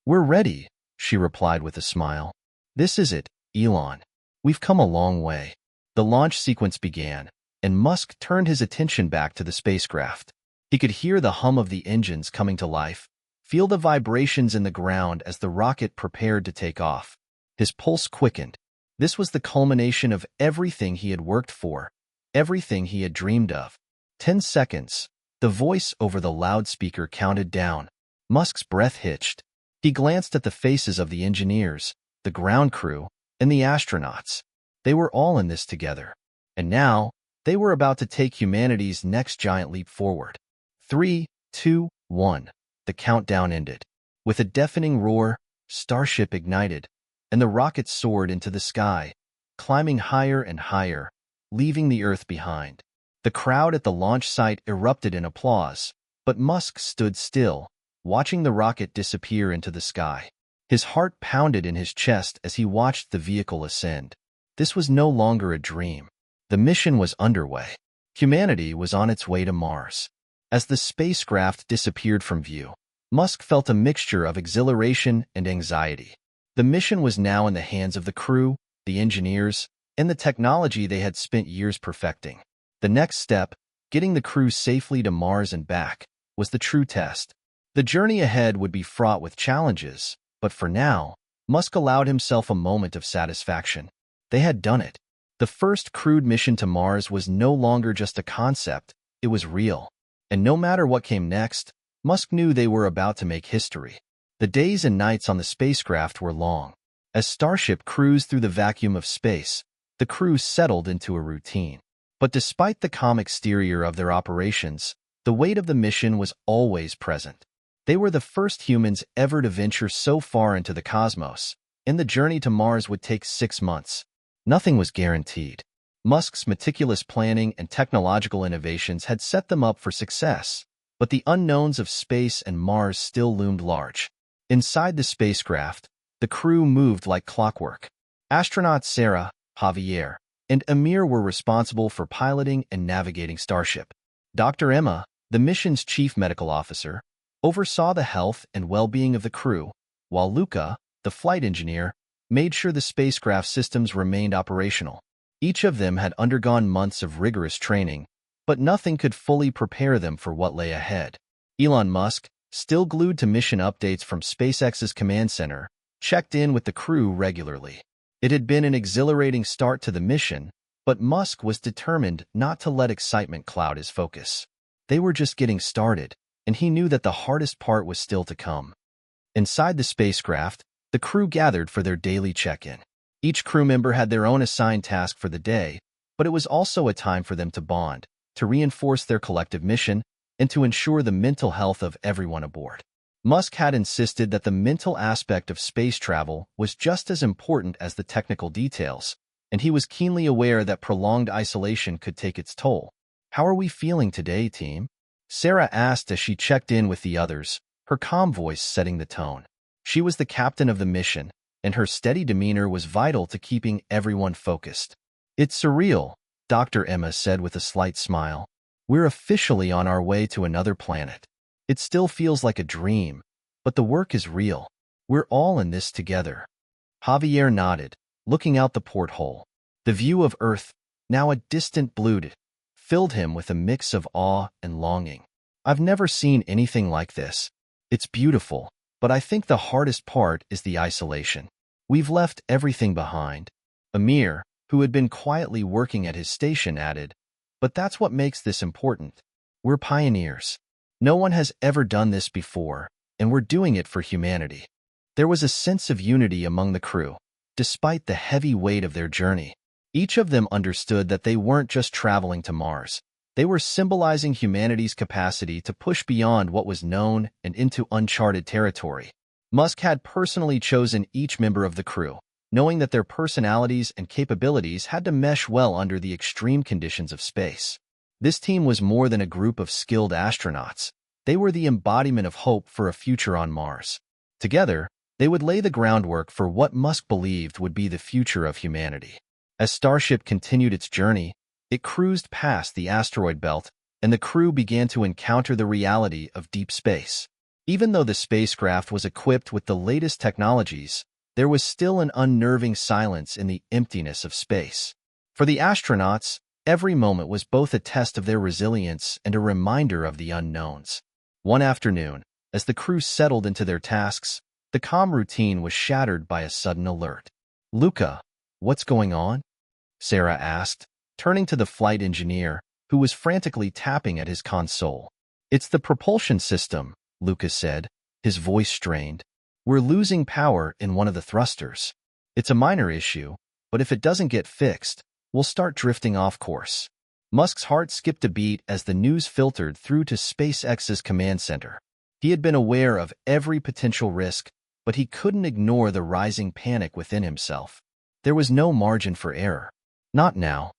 "We're ready," she replied with a smile. "This is it, Elon. We've come a long way." The launch sequence began, and Musk turned his attention back to the spacecraft. He could hear the hum of the engines coming to life, feel the vibrations in the ground as the rocket prepared to take off. His pulse quickened. This was the culmination of everything he had worked for, everything he had dreamed of. 10 seconds. The voice over the loudspeaker counted down. Musk's breath hitched. He glanced at the faces of the engineers, the ground crew, and the astronauts. They were all in this together. And now, they were about to take humanity's next giant leap forward. 3, 2, 1. The countdown ended. With a deafening roar, Starship ignited, and the rocket soared into the sky, climbing higher and higher, leaving the Earth behind. The crowd at the launch site erupted in applause, but Musk stood still, watching the rocket disappear into the sky. His heart pounded in his chest as he watched the vehicle ascend. This was no longer a dream. The mission was underway. Humanity was on its way to Mars. As the spacecraft disappeared from view, Musk felt a mixture of exhilaration and anxiety. The mission was now in the hands of the crew, the engineers, and the technology they had spent years perfecting. The next step, getting the crew safely to Mars and back, was the true test. The journey ahead would be fraught with challenges, but for now, Musk allowed himself a moment of satisfaction. They had done it. The first crewed mission to Mars was no longer just a concept, it was real. And no matter what came next, Musk knew they were about to make history. The days and nights on the spacecraft were long. As Starship cruised through the vacuum of space, the crew settled into a routine. But despite the calm exterior of their operations, the weight of the mission was always present. They were the first humans ever to venture so far into the cosmos, and the journey to Mars would take 6 months. Nothing was guaranteed. Musk's meticulous planning and technological innovations had set them up for success, but the unknowns of space and Mars still loomed large. Inside the spacecraft, the crew moved like clockwork. Astronauts Sarah, Javier, and Amir were responsible for piloting and navigating Starship. Dr. Emma, the mission's chief medical officer, oversaw the health and well-being of the crew, while Luca, the flight engineer, made sure the spacecraft systems remained operational. Each of them had undergone months of rigorous training, but nothing could fully prepare them for what lay ahead. Elon Musk, still glued to mission updates from SpaceX's command center, checked in with the crew regularly. It had been an exhilarating start to the mission, but Musk was determined not to let excitement cloud his focus. They were just getting started, and he knew that the hardest part was still to come. Inside the spacecraft, the crew gathered for their daily check-in. Each crew member had their own assigned task for the day, but it was also a time for them to bond, to reinforce their collective mission, and to ensure the mental health of everyone aboard. Musk had insisted that the mental aspect of space travel was just as important as the technical details, and he was keenly aware that prolonged isolation could take its toll. "How are we feeling today, team?" Sarah asked as she checked in with the others, her calm voice setting the tone. She was the captain of the mission, and her steady demeanor was vital to keeping everyone focused. "It's surreal," Dr. Emma said with a slight smile. "We're officially on our way to another planet. It still feels like a dream, but the work is real. We're all in this together." Javier nodded, looking out the porthole. The view of Earth, now a distant blue, filled him with a mix of awe and longing. "I've never seen anything like this. It's beautiful, but I think the hardest part is the isolation. We've left everything behind." Amir, who had been quietly working at his station, added, "But that's what makes this important. We're pioneers. No one has ever done this before, and we're doing it for humanity." There was a sense of unity among the crew, despite the heavy weight of their journey. Each of them understood that they weren't just traveling to Mars. They were symbolizing humanity's capacity to push beyond what was known and into uncharted territory. Musk had personally chosen each member of the crew, knowing that their personalities and capabilities had to mesh well under the extreme conditions of space. This team was more than a group of skilled astronauts. They were the embodiment of hope for a future on Mars. Together, they would lay the groundwork for what Musk believed would be the future of humanity. As Starship continued its journey, it cruised past the asteroid belt, and the crew began to encounter the reality of deep space. Even though the spacecraft was equipped with the latest technologies, there was still an unnerving silence in the emptiness of space. For the astronauts, every moment was both a test of their resilience and a reminder of the unknowns. One afternoon, as the crew settled into their tasks, the calm routine was shattered by a sudden alert. "Luca, what's going on?" Sarah asked, turning to the flight engineer, who was frantically tapping at his console. "It's the propulsion system," Luca said, his voice strained. "We're losing power in one of the thrusters. It's a minor issue, but if it doesn't get fixed, we'll start drifting off course." Musk's heart skipped a beat as the news filtered through to SpaceX's command center. He had been aware of every potential risk, but he couldn't ignore the rising panic within himself. There was no margin for error. Not now.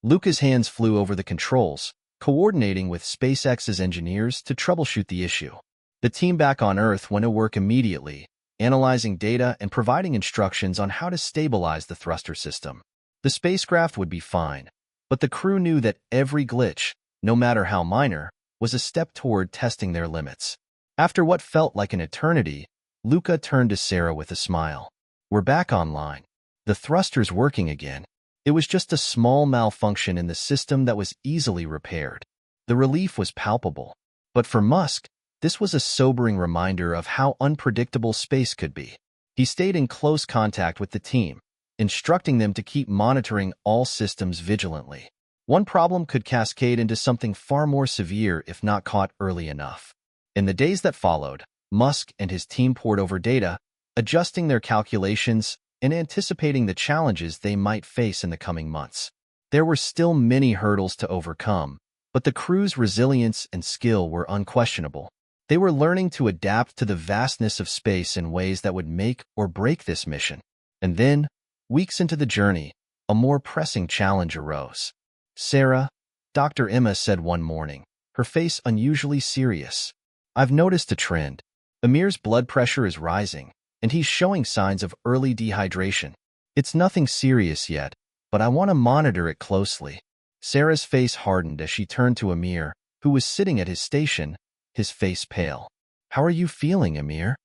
Luca's hands flew over the controls, coordinating with SpaceX's engineers to troubleshoot the issue. The team back on Earth went to work immediately, analyzing data and providing instructions on how to stabilize the thruster system. The spacecraft would be fine, but the crew knew that every glitch, no matter how minor, was a step toward testing their limits. After what felt like an eternity, Luca turned to Sarah with a smile. "We're back online. The thruster's working again. It was just a small malfunction in the system that was easily repaired." The relief was palpable. But for Musk, this was a sobering reminder of how unpredictable space could be. He stayed in close contact with the team, instructing them to keep monitoring all systems vigilantly. One problem could cascade into something far more severe if not caught early enough. In the days that followed, Musk and his team pored over data, adjusting their calculations and anticipating the challenges they might face in the coming months. There were still many hurdles to overcome, but the crew's resilience and skill were unquestionable. They were learning to adapt to the vastness of space in ways that would make or break this mission. And then, weeks into the journey, a more pressing challenge arose. "Sarah," Dr. Emma said one morning, her face unusually serious, "I've noticed a trend. Amir's blood pressure is rising, and he's showing signs of early dehydration. It's nothing serious yet, but I want to monitor it closely." Sarah's face hardened as she turned to Amir, who was sitting at his station, his face pale. "How are you feeling, Amir?"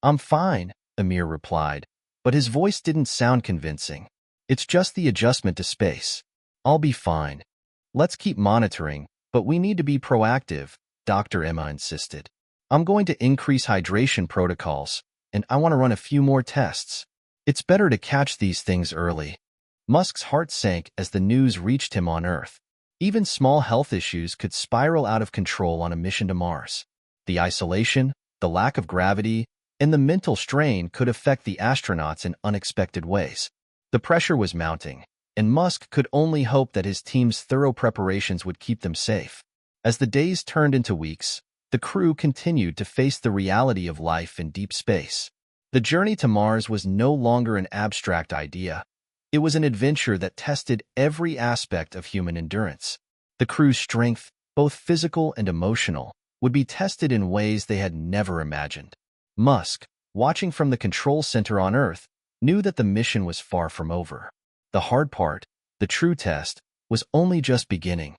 "I'm fine," Amir replied, but his voice didn't sound convincing. "It's just the adjustment to space. I'll be fine. Let's keep monitoring, but we need to be proactive," Dr. Emma insisted. "I'm going to increase hydration protocols, and I want to run a few more tests. It's better to catch these things early." Musk's heart sank as the news reached him on Earth. Even small health issues could spiral out of control on a mission to Mars. The isolation, the lack of gravity, and the mental strain could affect the astronauts in unexpected ways. The pressure was mounting, and Musk could only hope that his team's thorough preparations would keep them safe. As the days turned into weeks, the crew continued to face the reality of life in deep space. The journey to Mars was no longer an abstract idea. It was an adventure that tested every aspect of human endurance. The crew's strength, both physical and emotional, would be tested in ways they had never imagined. Musk, watching from the control center on Earth, knew that the mission was far from over. The hard part, the true test, was only just beginning.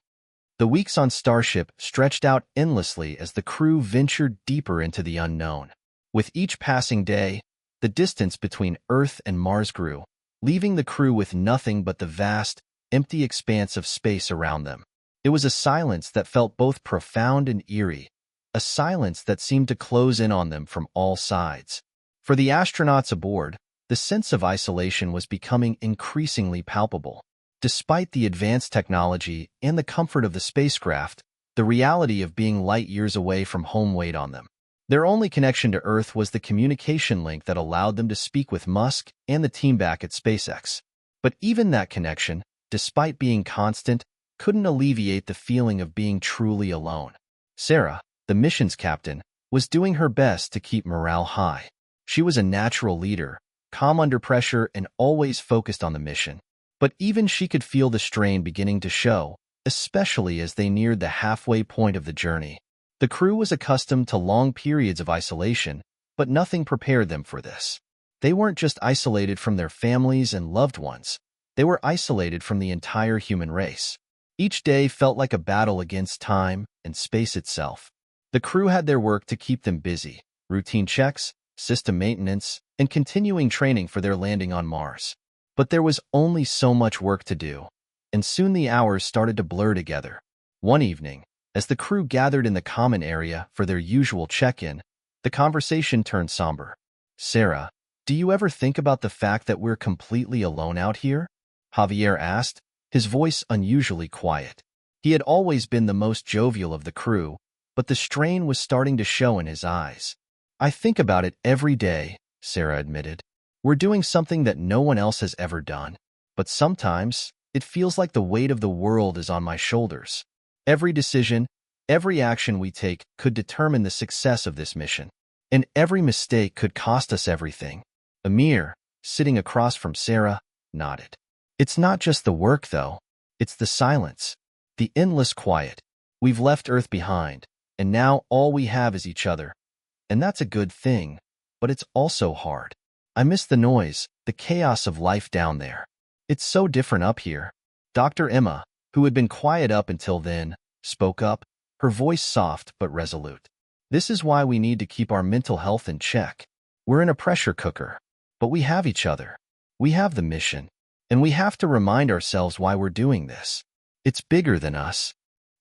The weeks on Starship stretched out endlessly as the crew ventured deeper into the unknown. With each passing day, the distance between Earth and Mars grew, leaving the crew with nothing but the vast, empty expanse of space around them. It was a silence that felt both profound and eerie, a silence that seemed to close in on them from all sides. For the astronauts aboard, the sense of isolation was becoming increasingly palpable. Despite the advanced technology and the comfort of the spacecraft, the reality of being light years away from home weighed on them. Their only connection to Earth was the communication link that allowed them to speak with Musk and the team back at SpaceX. But even that connection, despite being constant, couldn't alleviate the feeling of being truly alone. Sarah, the mission's captain, was doing her best to keep morale high. She was a natural leader, calm under pressure and always focused on the mission. But even she could feel the strain beginning to show, especially as they neared the halfway point of the journey. The crew was accustomed to long periods of isolation, but nothing prepared them for this. They weren't just isolated from their families and loved ones. They were isolated from the entire human race. Each day felt like a battle against time and space itself. The crew had their work to keep them busy: routine checks, system maintenance, and continuing training for their landing on Mars. But there was only so much work to do, and soon the hours started to blur together. One evening, as the crew gathered in the common area for their usual check-in, the conversation turned somber. "Sarah, do you ever think about the fact that we're completely alone out here?" Javier asked, his voice unusually quiet. He had always been the most jovial of the crew, but the strain was starting to show in his eyes. "I think about it every day," Sarah admitted. "We're doing something that no one else has ever done. But sometimes, it feels like the weight of the world is on my shoulders. Every decision, every action we take could determine the success of this mission. And every mistake could cost us everything." Amir, sitting across from Sarah, nodded. "It's not just the work, though. It's the silence, the endless quiet. We've left Earth behind, and now all we have is each other. And that's a good thing, but it's also hard. I miss the noise, the chaos of life down there. It's so different up here." Dr. Emma, who had been quiet up until then, spoke up, her voice soft but resolute. "This is why we need to keep our mental health in check. We're in a pressure cooker, but we have each other. We have the mission, and we have to remind ourselves why we're doing this. It's bigger than us."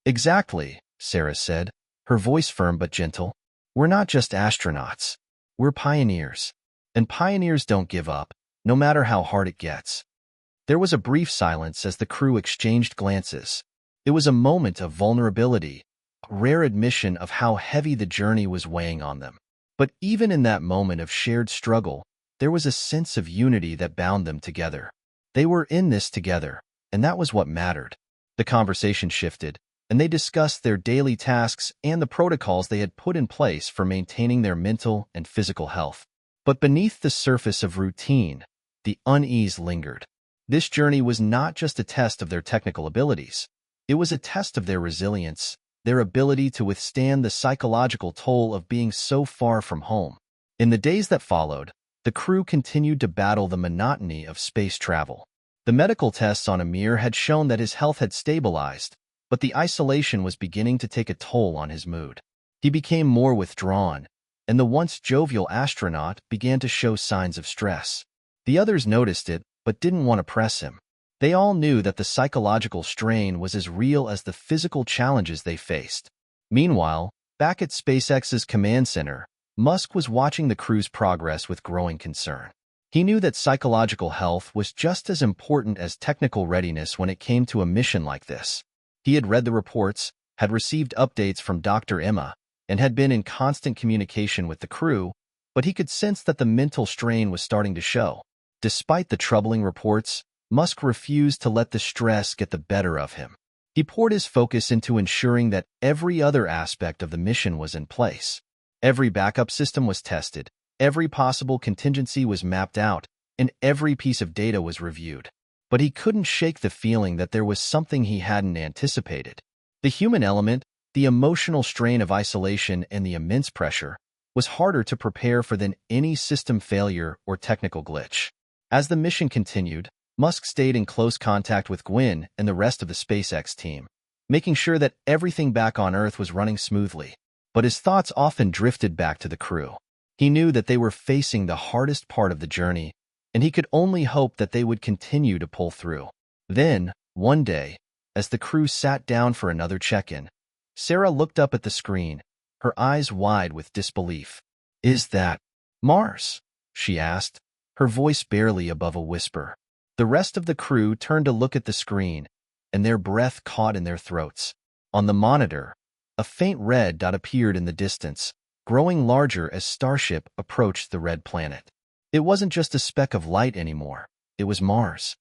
"Exactly," Sarah said, her voice firm but gentle. "We're not just astronauts. We're pioneers. And pioneers don't give up, no matter how hard it gets." There was a brief silence as the crew exchanged glances. It was a moment of vulnerability, a rare admission of how heavy the journey was weighing on them. But even in that moment of shared struggle, there was a sense of unity that bound them together. They were in this together, and that was what mattered. The conversation shifted, and they discussed their daily tasks and the protocols they had put in place for maintaining their mental and physical health. But beneath the surface of routine, the unease lingered. This journey was not just a test of their technical abilities. It was a test of their resilience, their ability to withstand the psychological toll of being so far from home. In the days that followed, the crew continued to battle the monotony of space travel. The medical tests on Amir had shown that his health had stabilized, but the isolation was beginning to take a toll on his mood. He became more withdrawn, and the once jovial astronaut began to show signs of stress. The others noticed it, but didn't want to press him. They all knew that the psychological strain was as real as the physical challenges they faced. Meanwhile, back at SpaceX's command center, Musk was watching the crew's progress with growing concern. He knew that psychological health was just as important as technical readiness when it came to a mission like this. He had read the reports, had received updates from Dr. Emma, and had been in constant communication with the crew, but he could sense that the mental strain was starting to show. Despite the troubling reports, Musk refused to let the stress get the better of him. He poured his focus into ensuring that every other aspect of the mission was in place. Every backup system was tested, every possible contingency was mapped out, and every piece of data was reviewed. But he couldn't shake the feeling that there was something he hadn't anticipated. The human element, the emotional strain of isolation, and the immense pressure was harder to prepare for than any system failure or technical glitch. As the mission continued, Musk stayed in close contact with Gwyn and the rest of the SpaceX team, making sure that everything back on Earth was running smoothly. But his thoughts often drifted back to the crew. He knew that they were facing the hardest part of the journey, and he could only hope that they would continue to pull through. Then, one day, as the crew sat down for another check-in, Sarah looked up at the screen, her eyes wide with disbelief. "Is that Mars?" she asked, her voice barely above a whisper. The rest of the crew turned to look at the screen, and their breath caught in their throats. On the monitor, a faint red dot appeared in the distance, growing larger as Starship approached the red planet. It wasn't just a speck of light anymore. It was Mars.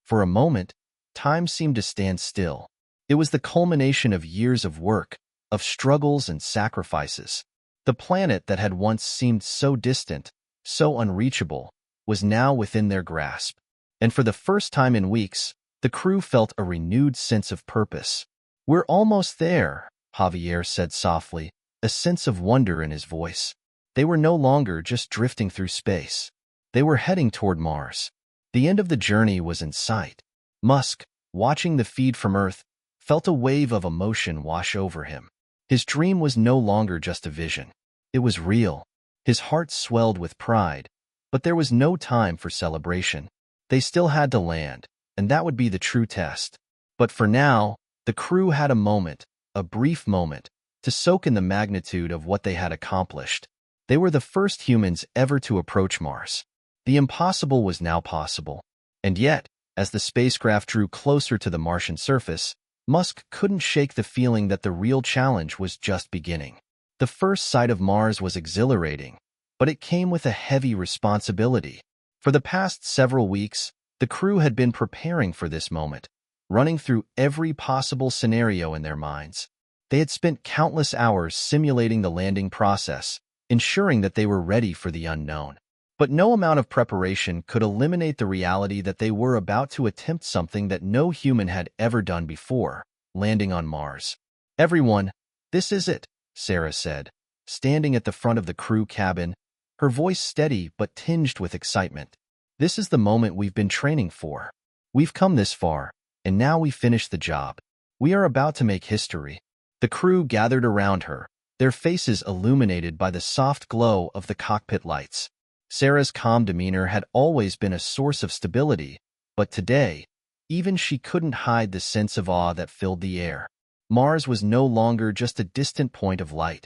For a moment, time seemed to stand still. It was the culmination of years of work, of struggles and sacrifices. The planet that had once seemed so distant, so unreachable, was now within their grasp. And for the first time in weeks, the crew felt a renewed sense of purpose. "We're almost there," Javier said softly, a sense of wonder in his voice. They were no longer just drifting through space. They were heading toward Mars. The end of the journey was in sight. Musk, watching the feed from Earth, felt a wave of emotion wash over him. His dream was no longer just a vision. It was real. His heart swelled with pride, but there was no time for celebration. They still had to land, and that would be the true test. But for now, the crew had a moment, a brief moment, to soak in the magnitude of what they had accomplished. They were the first humans ever to approach Mars. The impossible was now possible. And yet, as the spacecraft drew closer to the Martian surface, Musk couldn't shake the feeling that the real challenge was just beginning. The first sight of Mars was exhilarating, but it came with a heavy responsibility. For the past several weeks, the crew had been preparing for this moment, running through every possible scenario in their minds. They had spent countless hours simulating the landing process, ensuring that they were ready for the unknown. But no amount of preparation could eliminate the reality that they were about to attempt something that no human had ever done before, landing on Mars. "Everyone, this is it," Sarah said, standing at the front of the crew cabin, her voice steady but tinged with excitement. "This is the moment we've been training for. We've come this far, and now we finish the job. We are about to make history." The crew gathered around her, their faces illuminated by the soft glow of the cockpit lights. Sarah's calm demeanor had always been a source of stability, but today, even she couldn't hide the sense of awe that filled the air. Mars was no longer just a distant point of light.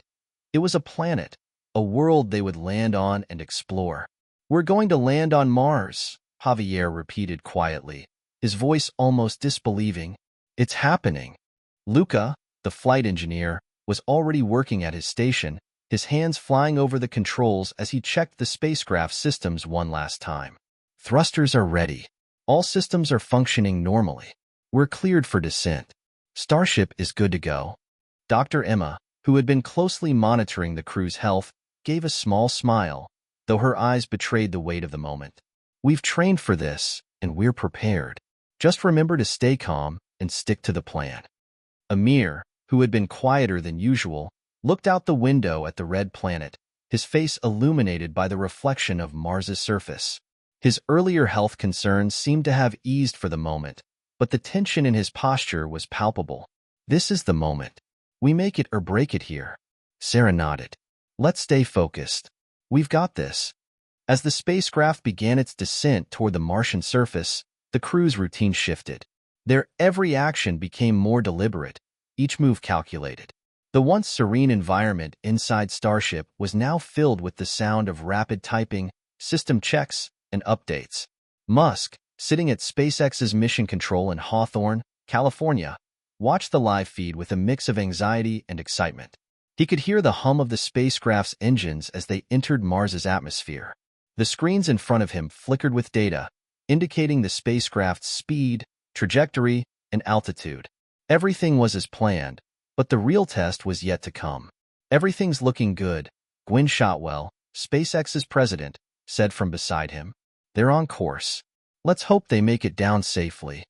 It was a planet, a world they would land on and explore. "We're going to land on Mars," Javier repeated quietly, his voice almost disbelieving. "It's happening." Luca, the flight engineer, was already working at his station, his hands flying over the controls as he checked the spacecraft systems one last time. "Thrusters are ready. All systems are functioning normally. We're cleared for descent. Starship is good to go." Dr. Emma, who had been closely monitoring the crew's health, gave a small smile, though her eyes betrayed the weight of the moment. "We've trained for this, and we're prepared. Just remember to stay calm and stick to the plan." Amir, who had been quieter than usual, looked out the window at the red planet, his face illuminated by the reflection of Mars's surface. His earlier health concerns seemed to have eased for the moment, but the tension in his posture was palpable. "This is the moment. We make it or break it here." Sarah nodded. "Let's stay focused. We've got this." As the spacecraft began its descent toward the Martian surface, the crew's routine shifted. Their every action became more deliberate, each move calculated. The once serene environment inside Starship was now filled with the sound of rapid typing, system checks, and updates. Musk, sitting at SpaceX's mission control in Hawthorne, California, watched the live feed with a mix of anxiety and excitement. He could hear the hum of the spacecraft's engines as they entered Mars's atmosphere. The screens in front of him flickered with data, indicating the spacecraft's speed, trajectory, and altitude. Everything was as planned, but the real test was yet to come. "Everything's looking good," Gwynne Shotwell, SpaceX's president, said from beside him. "They're on course. Let's hope they make it down safely."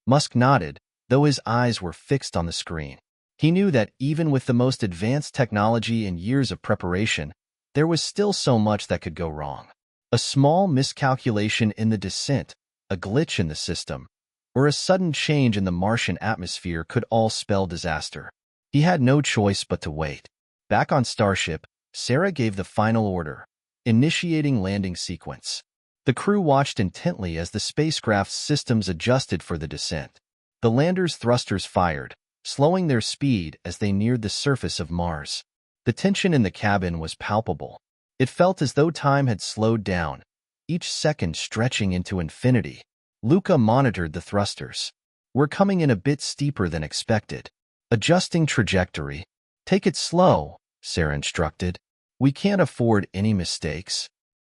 Musk nodded, though his eyes were fixed on the screen. He knew that even with the most advanced technology and years of preparation, there was still so much that could go wrong. A small miscalculation in the descent, a glitch in the system, or a sudden change in the Martian atmosphere could all spell disaster. He had no choice but to wait. Back on Starship, Sarah gave the final order, initiating landing sequence. The crew watched intently as the spacecraft's systems adjusted for the descent. The lander's thrusters fired, slowing their speed as they neared the surface of Mars. The tension in the cabin was palpable. It felt as though time had slowed down, each second stretching into infinity. Luca monitored the thrusters. We're coming in a bit steeper than expected. Adjusting trajectory. Take it slow, Sarah instructed. We can't afford any mistakes.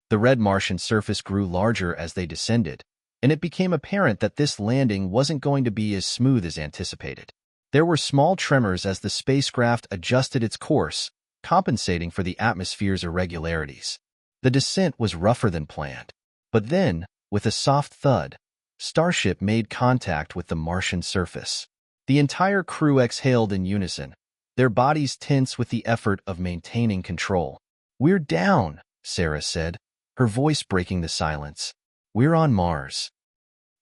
The red Martian surface grew larger as they descended, and it became apparent that this landing wasn't going to be as smooth as anticipated. There were small tremors as the spacecraft adjusted its course, compensating for the atmosphere's irregularities. The descent was rougher than planned. But then, with a soft thud, Starship made contact with the Martian surface. The entire crew exhaled in unison, their bodies tense with the effort of maintaining control. "We're down," Sarah said, her voice breaking the silence. "We're on Mars."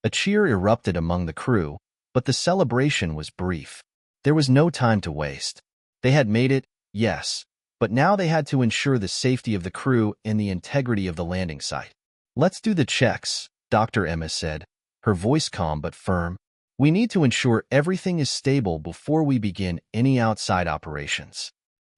A cheer erupted among the crew, but the celebration was brief. There was no time to waste. They had made it, yes, but now they had to ensure the safety of the crew and the integrity of the landing site. "Let's do the checks," Dr. Emma said, her voice calm but firm. "We need to ensure everything is stable before we begin any outside operations."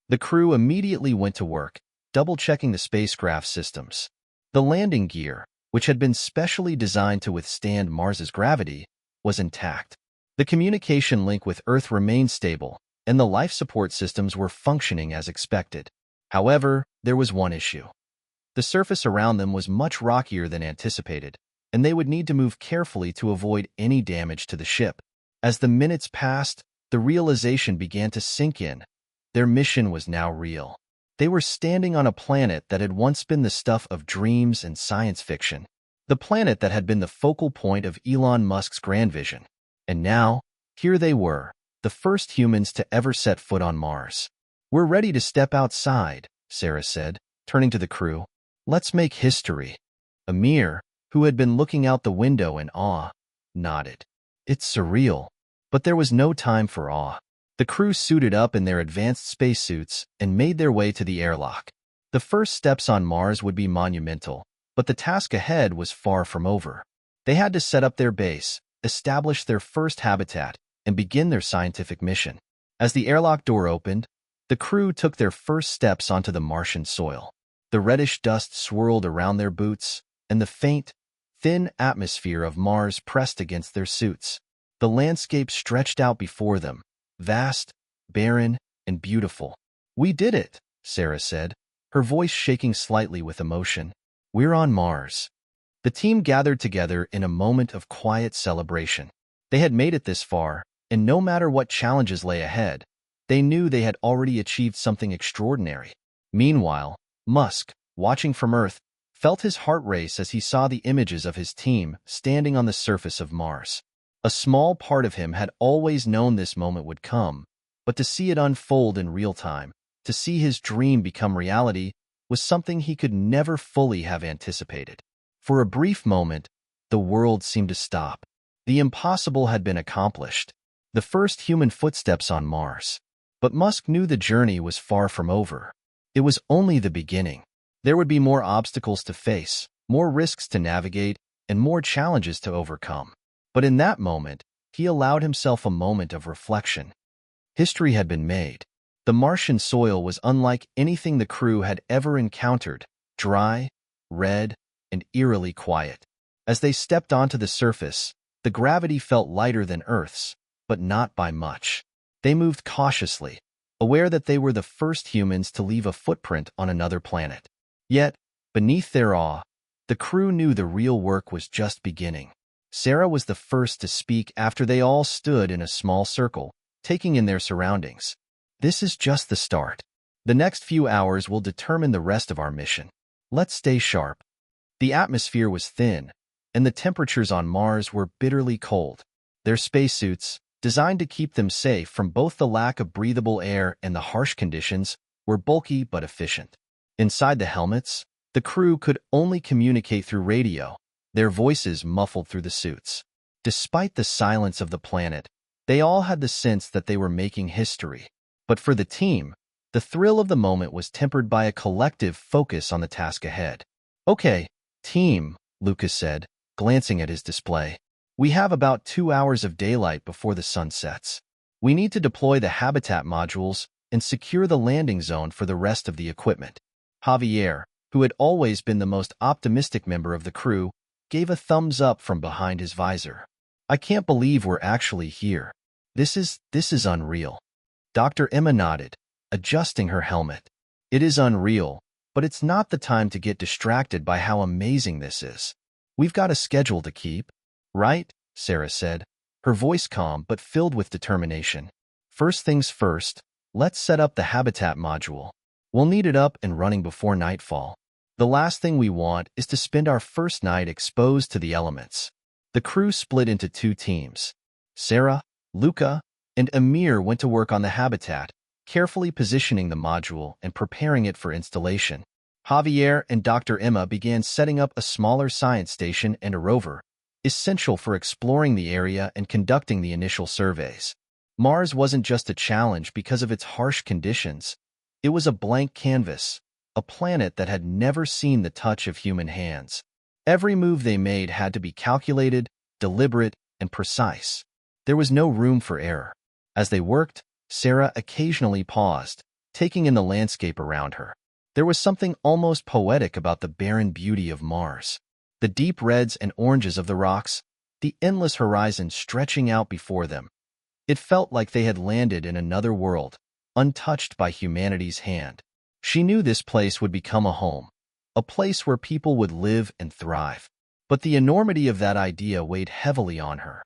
The crew immediately went to work, double-checking the spacecraft systems. The landing gear, which had been specially designed to withstand Mars's gravity, was intact. The communication link with Earth remained stable, and the life support systems were functioning as expected. However, there was one issue. The surface around them was much rockier than anticipated, and they would need to move carefully to avoid any damage to the ship. As the minutes passed, the realization began to sink in. Their mission was now real. They were standing on a planet that had once been the stuff of dreams and science fiction, the planet that had been the focal point of Elon Musk's grand vision. And now, here they were, the first humans to ever set foot on Mars. "We're ready to step outside," Sarah said, turning to the crew. "Let's make history." Amir, who had been looking out the window in awe, nodded. "It's surreal." But there was no time for awe. The crew suited up in their advanced spacesuits and made their way to the airlock. The first steps on Mars would be monumental, but the task ahead was far from over. They had to set up their base, establish their first habitat, and begin their scientific mission. As the airlock door opened, the crew took their first steps onto the Martian soil. The reddish dust swirled around their boots, and the faint, thin atmosphere of Mars pressed against their suits. The landscape stretched out before them, vast, barren, and beautiful. "We did it," Sarah said, her voice shaking slightly with emotion. "We're on Mars." The team gathered together in a moment of quiet celebration. They had made it this far, and no matter what challenges lay ahead, they knew they had already achieved something extraordinary. Meanwhile, Musk, watching from Earth, felt his heart race as he saw the images of his team standing on the surface of Mars. A small part of him had always known this moment would come, but to see it unfold in real time, to see his dream become reality, was something he could never fully have anticipated. For a brief moment, the world seemed to stop. The impossible had been accomplished, the first human footsteps on Mars. But Musk knew the journey was far from over. It was only the beginning. There would be more obstacles to face, more risks to navigate, and more challenges to overcome. But in that moment, he allowed himself a moment of reflection. History had been made. The Martian soil was unlike anything the crew had ever encountered, dry, red, and eerily quiet. As they stepped onto the surface, the gravity felt lighter than Earth's, but not by much. They moved cautiously, aware that they were the first humans to leave a footprint on another planet. Yet, beneath their awe, the crew knew the real work was just beginning. Sarah was the first to speak after they all stood in a small circle, taking in their surroundings. "This is just the start. The next few hours will determine the rest of our mission. Let's stay sharp." The atmosphere was thin, and the temperatures on Mars were bitterly cold. Their spacesuits, designed to keep them safe from both the lack of breathable air and the harsh conditions, were bulky but efficient. Inside the helmets, the crew could only communicate through radio, their voices muffled through the suits. Despite the silence of the planet, they all had the sense that they were making history. But for the team, the thrill of the moment was tempered by a collective focus on the task ahead. "Okay, team," Lucas said, glancing at his display. "We have about 2 hours of daylight before the sun sets. We need to deploy the habitat modules and secure the landing zone for the rest of the equipment." Javier, who had always been the most optimistic member of the crew, gave a thumbs up from behind his visor. "I can't believe we're actually here. This is unreal." Dr. Emma nodded, adjusting her helmet. "It is unreal, but it's not the time to get distracted by how amazing this is. We've got a schedule to keep." "Right," Sarah said, her voice calm but filled with determination. "First things first, let's set up the habitat module. We'll need it up and running before nightfall. The last thing we want is to spend our first night exposed to the elements." The crew split into two teams. Sarah, Luca, and Amir went to work on the habitat, carefully positioning the module and preparing it for installation. Javier and Dr. Emma began setting up a smaller science station and a rover, essential for exploring the area and conducting the initial surveys. Mars wasn't just a challenge because of its harsh conditions. It was a blank canvas, a planet that had never seen the touch of human hands. Every move they made had to be calculated, deliberate, and precise. There was no room for error. As they worked, Sarah occasionally paused, taking in the landscape around her. There was something almost poetic about the barren beauty of Mars. The deep reds and oranges of the rocks, the endless horizon stretching out before them. It felt like they had landed in another world, untouched by humanity's hand. She knew this place would become a home, a place where people would live and thrive. But the enormity of that idea weighed heavily on her.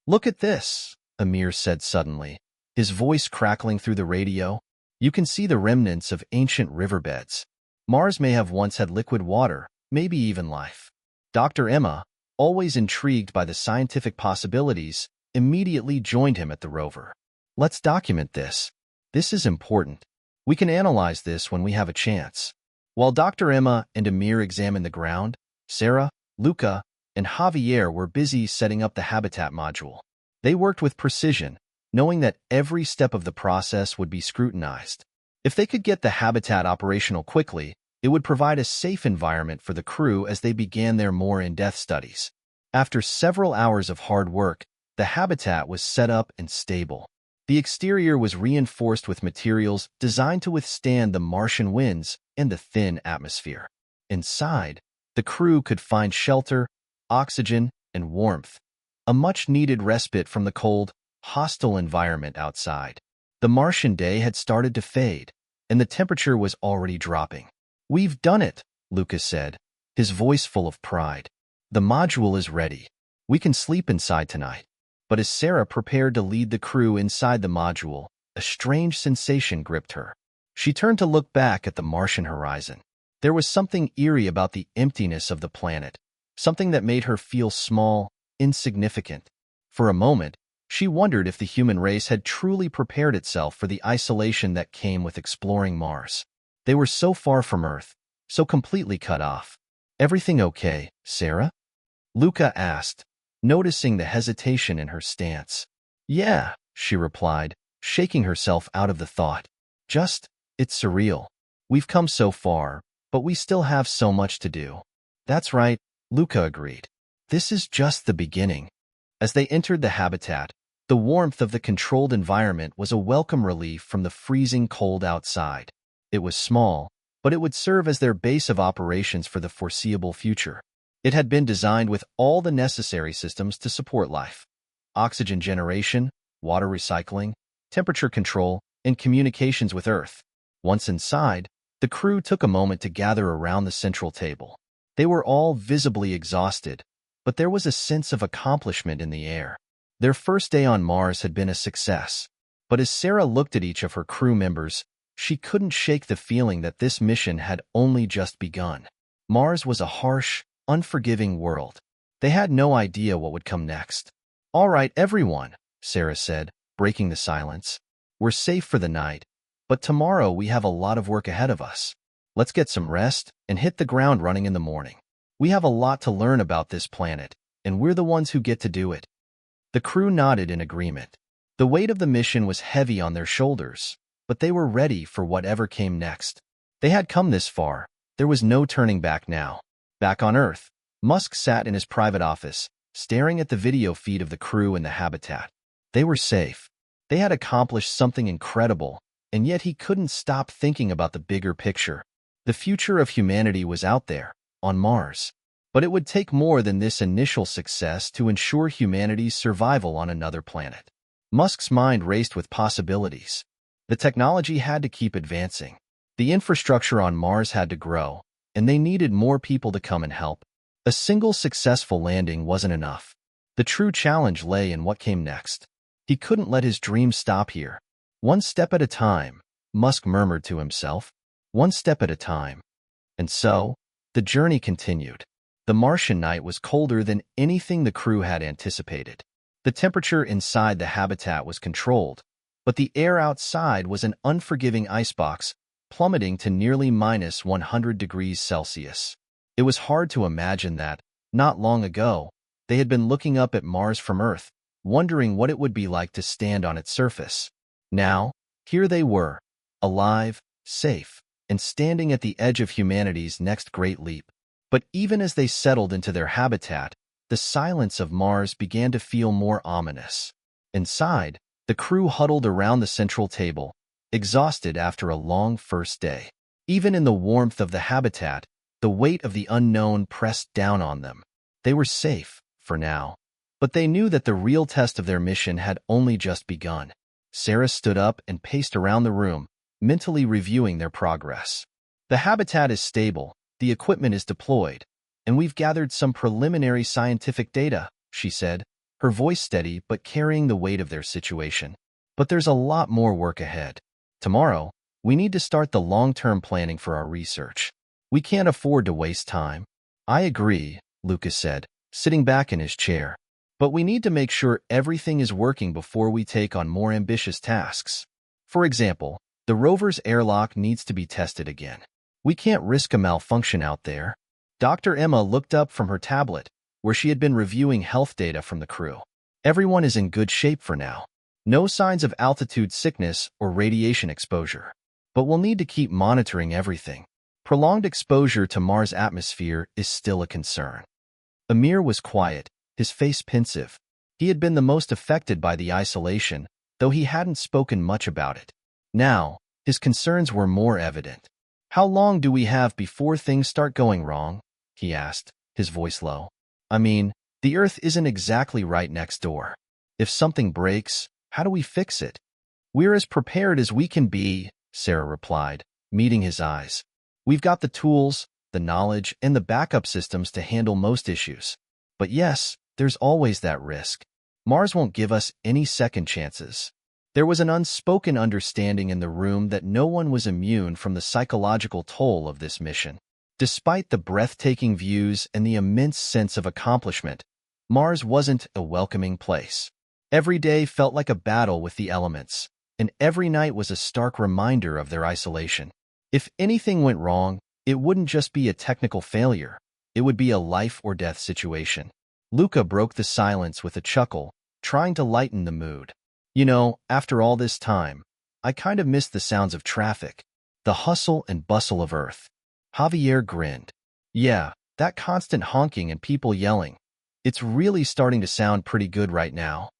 "Look at this," Amir said suddenly, his voice crackling through the radio. "You can see the remnants of ancient riverbeds. Mars may have once had liquid water, maybe even life." Dr. Emma, always intrigued by the scientific possibilities, immediately joined him at the rover. "Let's document this. This is important. We can analyze this when we have a chance." While Dr. Emma and Amir examined the ground, Sarah, Luca, and Javier were busy setting up the habitat module. They worked with precision, knowing that every step of the process would be scrutinized. If they could get the habitat operational quickly, it would provide a safe environment for the crew as they began their more in-depth studies. After several hours of hard work, the habitat was set up and stable. The exterior was reinforced with materials designed to withstand the Martian winds and the thin atmosphere. Inside, the crew could find shelter, oxygen, and warmth, a much-needed respite from the cold, hostile environment outside. The Martian day had started to fade, and the temperature was already dropping. "We've done it," Lucas said, his voice full of pride. "The module is ready. We can sleep inside tonight." But as Sarah prepared to lead the crew inside the module, a strange sensation gripped her. She turned to look back at the Martian horizon. There was something eerie about the emptiness of the planet, something that made her feel small, insignificant. For a moment, she wondered if the human race had truly prepared itself for the isolation that came with exploring Mars. They were so far from Earth, so completely cut off. "Everything okay, Sarah?" Luca asked, noticing the hesitation in her stance. "Yeah," she replied, shaking herself out of the thought. It's surreal. We've come so far, but we still have so much to do." "That's right," Luca agreed. "This is just the beginning." As they entered the habitat, the warmth of the controlled environment was a welcome relief from the freezing cold outside. It was small, but it would serve as their base of operations for the foreseeable future. It had been designed with all the necessary systems to support life: oxygen generation, water recycling, temperature control, and communications with Earth. Once inside, the crew took a moment to gather around the central table. They were all visibly exhausted, but there was a sense of accomplishment in the air. Their first day on Mars had been a success, but as Sarah looked at each of her crew members, she couldn't shake the feeling that this mission had only just begun. Mars was a harsh, unforgiving world. They had no idea what would come next. "All right, everyone," Sarah said, breaking the silence. "We're safe for the night, but tomorrow we have a lot of work ahead of us. Let's get some rest and hit the ground running in the morning. We have a lot to learn about this planet, and we're the ones who get to do it." The crew nodded in agreement. The weight of the mission was heavy on their shoulders, but they were ready for whatever came next. They had come this far. There was no turning back now. Back on Earth, Musk sat in his private office, staring at the video feed of the crew and the habitat. They were safe. They had accomplished something incredible, and yet he couldn't stop thinking about the bigger picture. The future of humanity was out there, on Mars. But it would take more than this initial success to ensure humanity's survival on another planet. Musk's mind raced with possibilities. The technology had to keep advancing. The infrastructure on Mars had to grow, and they needed more people to come and help. A single successful landing wasn't enough. The true challenge lay in what came next. He couldn't let his dreams stop here. One step at a time, Musk murmured to himself. One step at a time. And so, the journey continued. The Martian night was colder than anything the crew had anticipated. The temperature inside the habitat was controlled, but the air outside was an unforgiving icebox, plummeting to nearly minus 100 degrees Celsius. It was hard to imagine that, not long ago, they had been looking up at Mars from Earth, wondering what it would be like to stand on its surface. Now, here they were, alive, safe, and standing at the edge of humanity's next great leap. But even as they settled into their habitat, the silence of Mars began to feel more ominous. Inside, the crew huddled around the central table, exhausted after a long first day. Even in the warmth of the habitat, the weight of the unknown pressed down on them. They were safe, for now. But they knew that the real test of their mission had only just begun. Sarah stood up and paced around the room, mentally reviewing their progress. The habitat is stable, the equipment is deployed, and we've gathered some preliminary scientific data, she said, her voice steady but carrying the weight of their situation. But there's a lot more work ahead. Tomorrow, we need to start the long-term planning for our research. We can't afford to waste time. I agree, Lucas said, sitting back in his chair. But we need to make sure everything is working before we take on more ambitious tasks. For example, the rover's airlock needs to be tested again. We can't risk a malfunction out there. Dr. Emma looked up from her tablet, where she had been reviewing health data from the crew. Everyone is in good shape for now. No signs of altitude sickness or radiation exposure. But we'll need to keep monitoring everything. Prolonged exposure to Mars' atmosphere is still a concern. Amir was quiet, his face pensive. He had been the most affected by the isolation, though he hadn't spoken much about it. Now, his concerns were more evident. How long do we have before things start going wrong? He asked, his voice low. I mean, the Earth isn't exactly right next door. If something breaks, how do we fix it? We're as prepared as we can be, Sarah replied, meeting his eyes. We've got the tools, the knowledge, and the backup systems to handle most issues. But yes, there's always that risk. Mars won't give us any second chances. There was an unspoken understanding in the room that no one was immune from the psychological toll of this mission. Despite the breathtaking views and the immense sense of accomplishment, Mars wasn't a welcoming place. Every day felt like a battle with the elements, and every night was a stark reminder of their isolation. If anything went wrong, it wouldn't just be a technical failure. It would be a life-or-death situation. Luca broke the silence with a chuckle, trying to lighten the mood. You know, after all this time, I kind of miss the sounds of traffic, the hustle and bustle of Earth. Javier grinned. Yeah, that constant honking and people yelling. It's really starting to sound pretty good right now.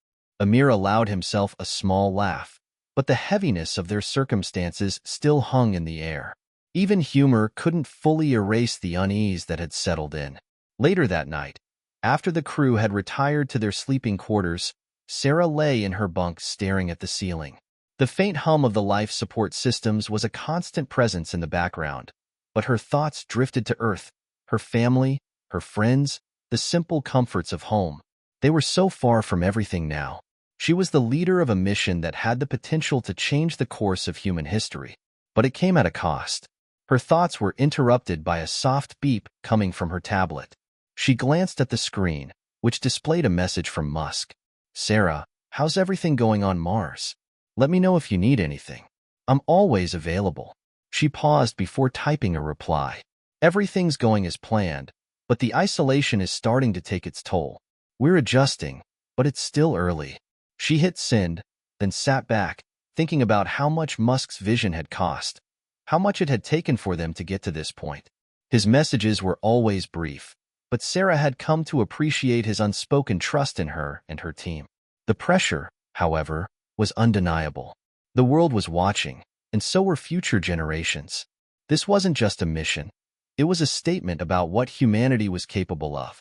Amir allowed himself a small laugh, but the heaviness of their circumstances still hung in the air. Even humor couldn't fully erase the unease that had settled in. Later that night, after the crew had retired to their sleeping quarters, Sarah lay in her bunk staring at the ceiling. The faint hum of the life support systems was a constant presence in the background, but her thoughts drifted to Earth, her family, her friends, the simple comforts of home. They were so far from everything now. She was the leader of a mission that had the potential to change the course of human history, but it came at a cost. Her thoughts were interrupted by a soft beep coming from her tablet. She glanced at the screen, which displayed a message from Musk. Sarah, how's everything going on Mars? Let me know if you need anything. I'm always available. She paused before typing a reply. Everything's going as planned, but the isolation is starting to take its toll. We're adjusting, but it's still early. She hit send, then sat back, thinking about how much Musk's vision had cost, how much it had taken for them to get to this point. His messages were always brief, but Sarah had come to appreciate his unspoken trust in her and her team. The pressure, however, was undeniable. The world was watching, and so were future generations. This wasn't just a mission. It was a statement about what humanity was capable of.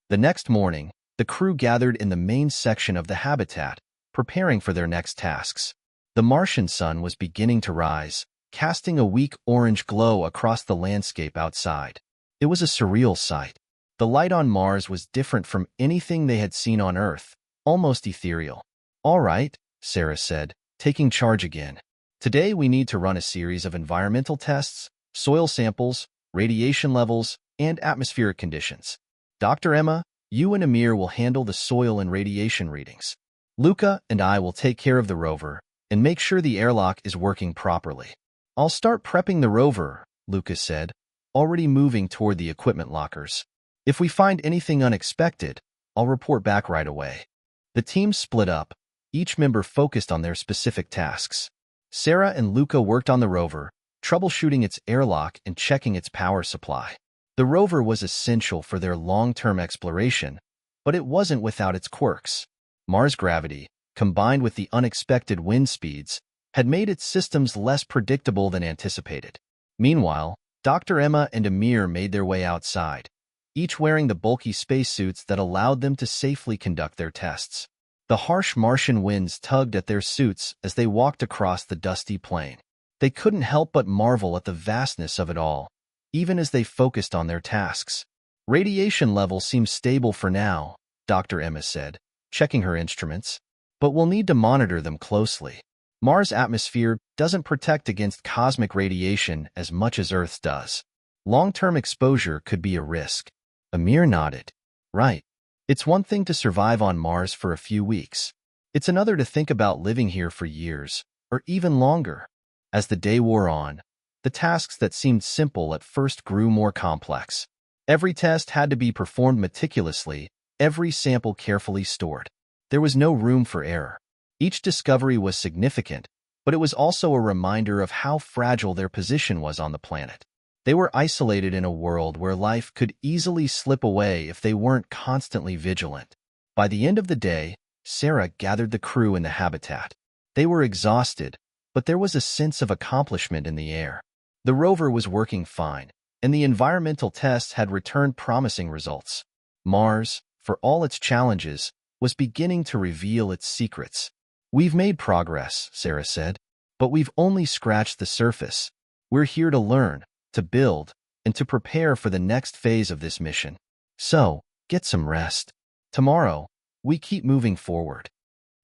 The next morning, the crew gathered in the main section of the habitat, preparing for their next tasks. The Martian sun was beginning to rise, casting a weak orange glow across the landscape outside. It was a surreal sight. The light on Mars was different from anything they had seen on Earth, almost ethereal. "All right," Sarah said, taking charge again. "Today we need to run a series of environmental tests, soil samples, radiation levels, and atmospheric conditions. Dr. Emma, you and Amir will handle the soil and radiation readings. Luca and I will take care of the rover and make sure the airlock is working properly." "I'll start prepping the rover," Luca said, already moving toward the equipment lockers. "If we find anything unexpected, I'll report back right away." The team split up, each member focused on their specific tasks. Sarah and Luca worked on the rover, troubleshooting its airlock and checking its power supply. The rover was essential for their long-term exploration, but it wasn't without its quirks. Mars' gravity, combined with the unexpected wind speeds, had made its systems less predictable than anticipated. Meanwhile, Dr. Emma and Amir made their way outside, each wearing the bulky spacesuits that allowed them to safely conduct their tests. The harsh Martian winds tugged at their suits as they walked across the dusty plain. They couldn't help but marvel at the vastness of it all, even as they focused on their tasks. "Radiation levels seem stable for now," Dr. Emma said, checking her instruments, "but we'll need to monitor them closely. Mars' atmosphere doesn't protect against cosmic radiation as much as Earth's does. Long-term exposure could be a risk." Amir nodded. "Right. It's one thing to survive on Mars for a few weeks. It's another to think about living here for years, or even longer." As the day wore on, the tasks that seemed simple at first grew more complex. Every test had to be performed meticulously, every sample carefully stored. There was no room for error. Each discovery was significant, but it was also a reminder of how fragile their position was on the planet. They were isolated in a world where life could easily slip away if they weren't constantly vigilant. By the end of the day, Sarah gathered the crew in the habitat. They were exhausted, but there was a sense of accomplishment in the air. The rover was working fine, and the environmental tests had returned promising results. Mars, for all its challenges, was beginning to reveal its secrets. "We've made progress," Sarah said, "but we've only scratched the surface. We're here to learn, to build, and to prepare for the next phase of this mission. So, get some rest. Tomorrow, we keep moving forward."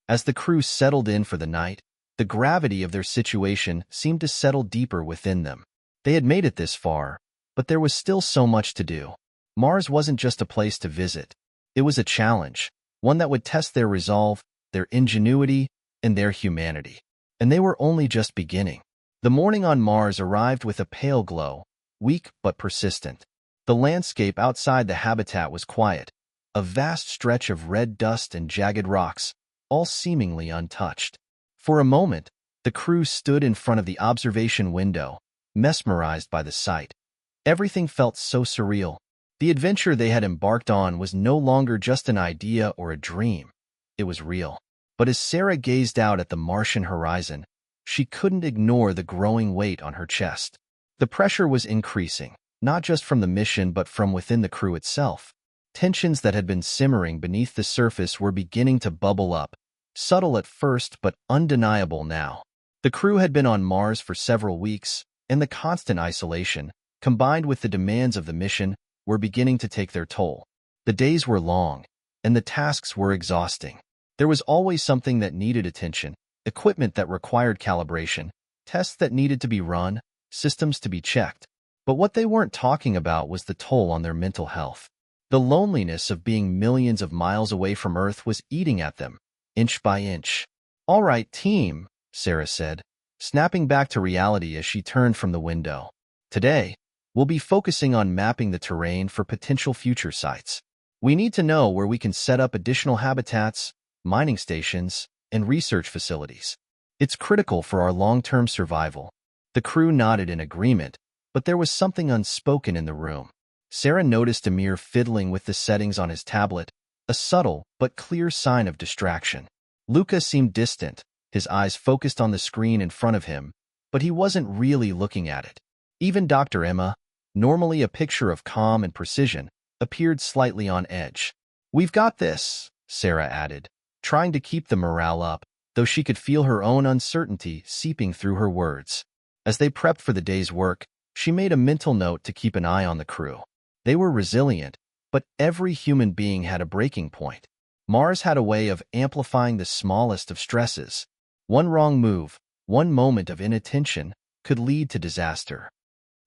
As the crew settled in for the night, the gravity of their situation seemed to settle deeper within them. They had made it this far, but there was still so much to do. Mars wasn't just a place to visit. It was a challenge, one that would test their resolve, their ingenuity, and their humanity. And they were only just beginning. The morning on Mars arrived with a pale glow, weak but persistent. The landscape outside the habitat was quiet, a vast stretch of red dust and jagged rocks, all seemingly untouched. For a moment, the crew stood in front of the observation window, mesmerized by the sight. Everything felt so surreal. The adventure they had embarked on was no longer just an idea or a dream. It was real. But as Sarah gazed out at the Martian horizon, she couldn't ignore the growing weight on her chest. The pressure was increasing, not just from the mission but from within the crew itself. Tensions that had been simmering beneath the surface were beginning to bubble up, subtle at first but undeniable now. The crew had been on Mars for several weeks, and the constant isolation, combined with the demands of the mission, were beginning to take their toll. The days were long, and the tasks were exhausting. There was always something that needed attention, equipment that required calibration, tests that needed to be run, systems to be checked. But what they weren't talking about was the toll on their mental health. The loneliness of being millions of miles away from Earth was eating at them, inch by inch. "All right, team," Sarah said, snapping back to reality as she turned from the window. "Today, we'll be focusing on mapping the terrain for potential future sites. We need to know where we can set up additional habitats, mining stations, and research facilities. It's critical for our long-term survival." The crew nodded in agreement, but there was something unspoken in the room. Sarah noticed Amir fiddling with the settings on his tablet, a subtle but clear sign of distraction. Luca seemed distant, his eyes focused on the screen in front of him, but he wasn't really looking at it. Even Dr. Emma, normally a picture of calm and precision, appeared slightly on edge. "We've got this," Sarah added, trying to keep the morale up, though she could feel her own uncertainty seeping through her words. As they prepped for the day's work, she made a mental note to keep an eye on the crew. They were resilient, but every human being had a breaking point. Mars had a way of amplifying the smallest of stresses. One wrong move, one moment of inattention, could lead to disaster.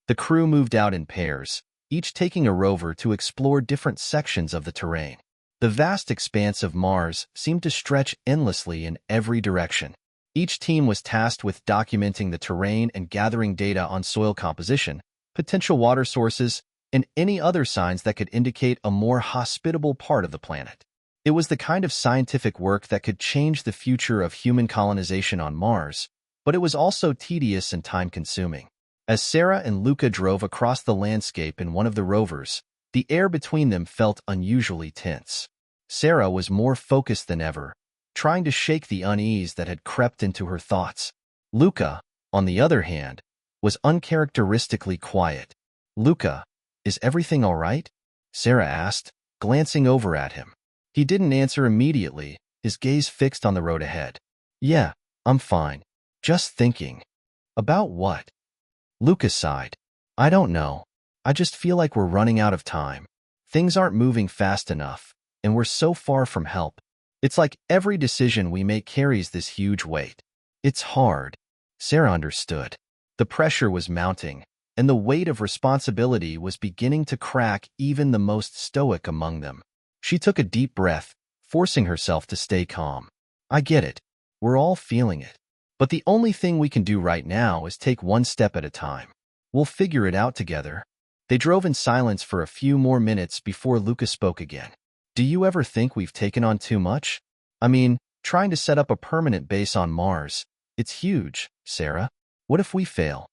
The crew moved out in pairs, each taking a rover to explore different sections of the terrain. The vast expanse of Mars seemed to stretch endlessly in every direction. Each team was tasked with documenting the terrain and gathering data on soil composition, potential water sources, and any other signs that could indicate a more hospitable part of the planet. It was the kind of scientific work that could change the future of human colonization on Mars, but it was also tedious and time-consuming. As Sarah and Luca drove across the landscape in one of the rovers, the air between them felt unusually tense. Sarah was more focused than ever, trying to shake the unease that had crept into her thoughts. Luca, on the other hand, was uncharacteristically quiet. "Luca, is everything all right?" Sarah asked, glancing over at him. He didn't answer immediately, his gaze fixed on the road ahead. "Yeah, I'm fine. Just thinking." "About what?" Luca sighed. "I don't know. I just feel like we're running out of time. Things aren't moving fast enough, and we're so far from help. It's like every decision we make carries this huge weight." "It's hard." Sarah understood. The pressure was mounting, and the weight of responsibility was beginning to crack even the most stoic among them. She took a deep breath, forcing herself to stay calm. "I get it. We're all feeling it. But the only thing we can do right now is take one step at a time. We'll figure it out together." They drove in silence for a few more minutes before Luca spoke again. "Do you ever think we've taken on too much? I mean, trying to set up a permanent base on Mars. It's huge, Sarah. What if we fail?"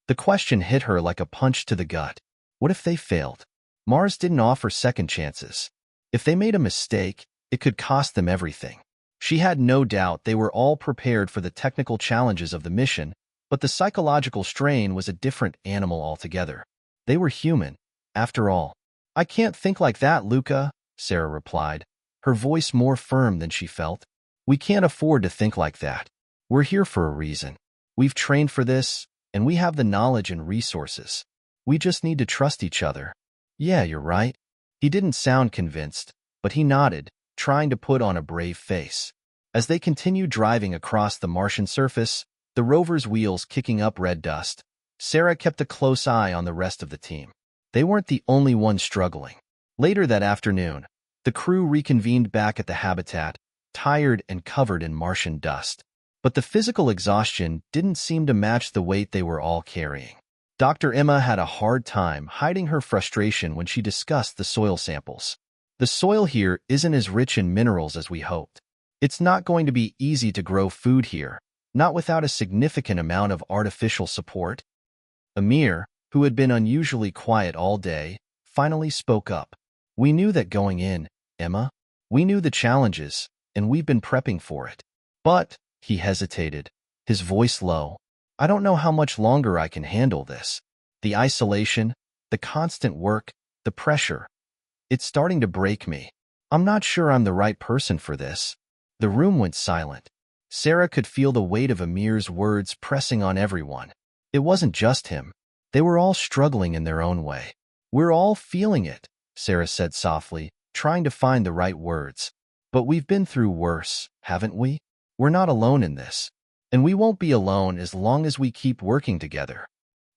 The question hit her like a punch to the gut. What if they failed? Mars didn't offer second chances. If they made a mistake, it could cost them everything. She had no doubt they were all prepared for the technical challenges of the mission, but the psychological strain was a different animal altogether. They were human, after all. "I can't think like that, Luca," Sarah replied, her voice more firm than she felt. "We can't afford to think like that. We're here for a reason. We've trained for this, and we have the knowledge and resources. We just need to trust each other." "Yeah, you're right." He didn't sound convinced, but he nodded, trying to put on a brave face. As they continued driving across the Martian surface, the rover's wheels kicking up red dust, Sarah kept a close eye on the rest of the team. They weren't the only ones struggling. Later that afternoon, the crew reconvened back at the habitat, tired and covered in Martian dust. But the physical exhaustion didn't seem to match the weight they were all carrying. Dr. Emma had a hard time hiding her frustration when she discussed the soil samples. "The soil here isn't as rich in minerals as we hoped. It's not going to be easy to grow food here, not without a significant amount of artificial support." Amir, who had been unusually quiet all day, finally spoke up. "We knew that going in, Emma. We knew the challenges, and we've been prepping for it. But," he hesitated, his voice low, "I don't know how much longer I can handle this. The isolation, the constant work, the pressure. It's starting to break me. I'm not sure I'm the right person for this." The room went silent. Sarah could feel the weight of Amir's words pressing on everyone. It wasn't just him. They were all struggling in their own way. "We're all feeling it," Sarah said softly, trying to find the right words. "But we've been through worse, haven't we? We're not alone in this. And we won't be alone as long as we keep working together."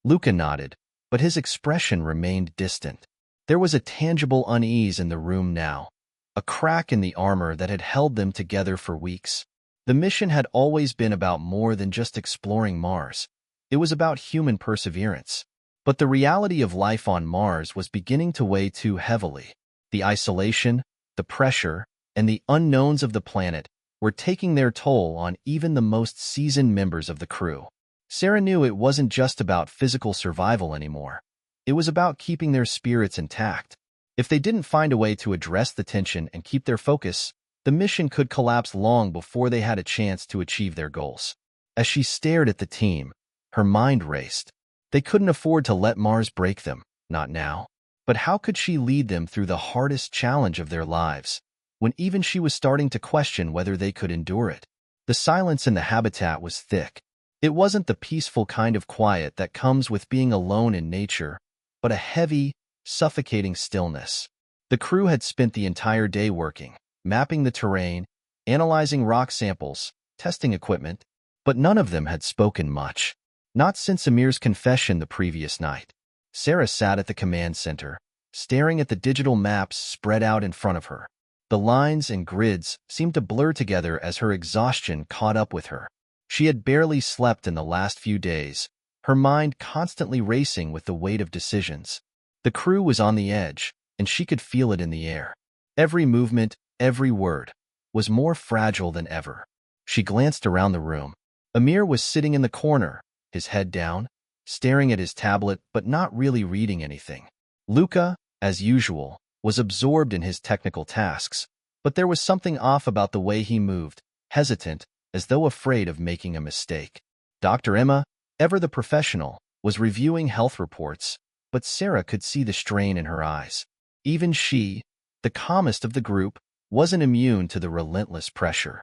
Luca nodded, but his expression remained distant. There was a tangible unease in the room now, a crack in the armor that had held them together for weeks. The mission had always been about more than just exploring Mars. It was about human perseverance. But the reality of life on Mars was beginning to weigh too heavily. The isolation, the pressure, and the unknowns of the planet were taking their toll on even the most seasoned members of the crew. Sarah knew it wasn't just about physical survival anymore. It was about keeping their spirits intact. If they didn't find a way to address the tension and keep their focus, the mission could collapse long before they had a chance to achieve their goals. As she stared at the team, her mind raced. They couldn't afford to let Mars break them, not now. But how could she lead them through the hardest challenge of their lives, when even she was starting to question whether they could endure it? The silence in the habitat was thick. It wasn't the peaceful kind of quiet that comes with being alone in nature, but a heavy, suffocating stillness. The crew had spent the entire day working, mapping the terrain, analyzing rock samples, testing equipment, but none of them had spoken much. Not since Amir's confession the previous night. Sarah sat at the command center, staring at the digital maps spread out in front of her. The lines and grids seemed to blur together as her exhaustion caught up with her. She had barely slept in the last few days, her mind constantly racing with the weight of decisions. The crew was on the edge, and she could feel it in the air. Every movement, every word, was more fragile than ever. She glanced around the room. Amir was sitting in the corner, his head down, staring at his tablet but not really reading anything. Luca, as usual, was absorbed in his technical tasks, but there was something off about the way he moved, hesitant, as though afraid of making a mistake. Dr. Emma, ever the professional, was reviewing health reports, but Sarah could see the strain in her eyes. Even she, the calmest of the group, wasn't immune to the relentless pressure.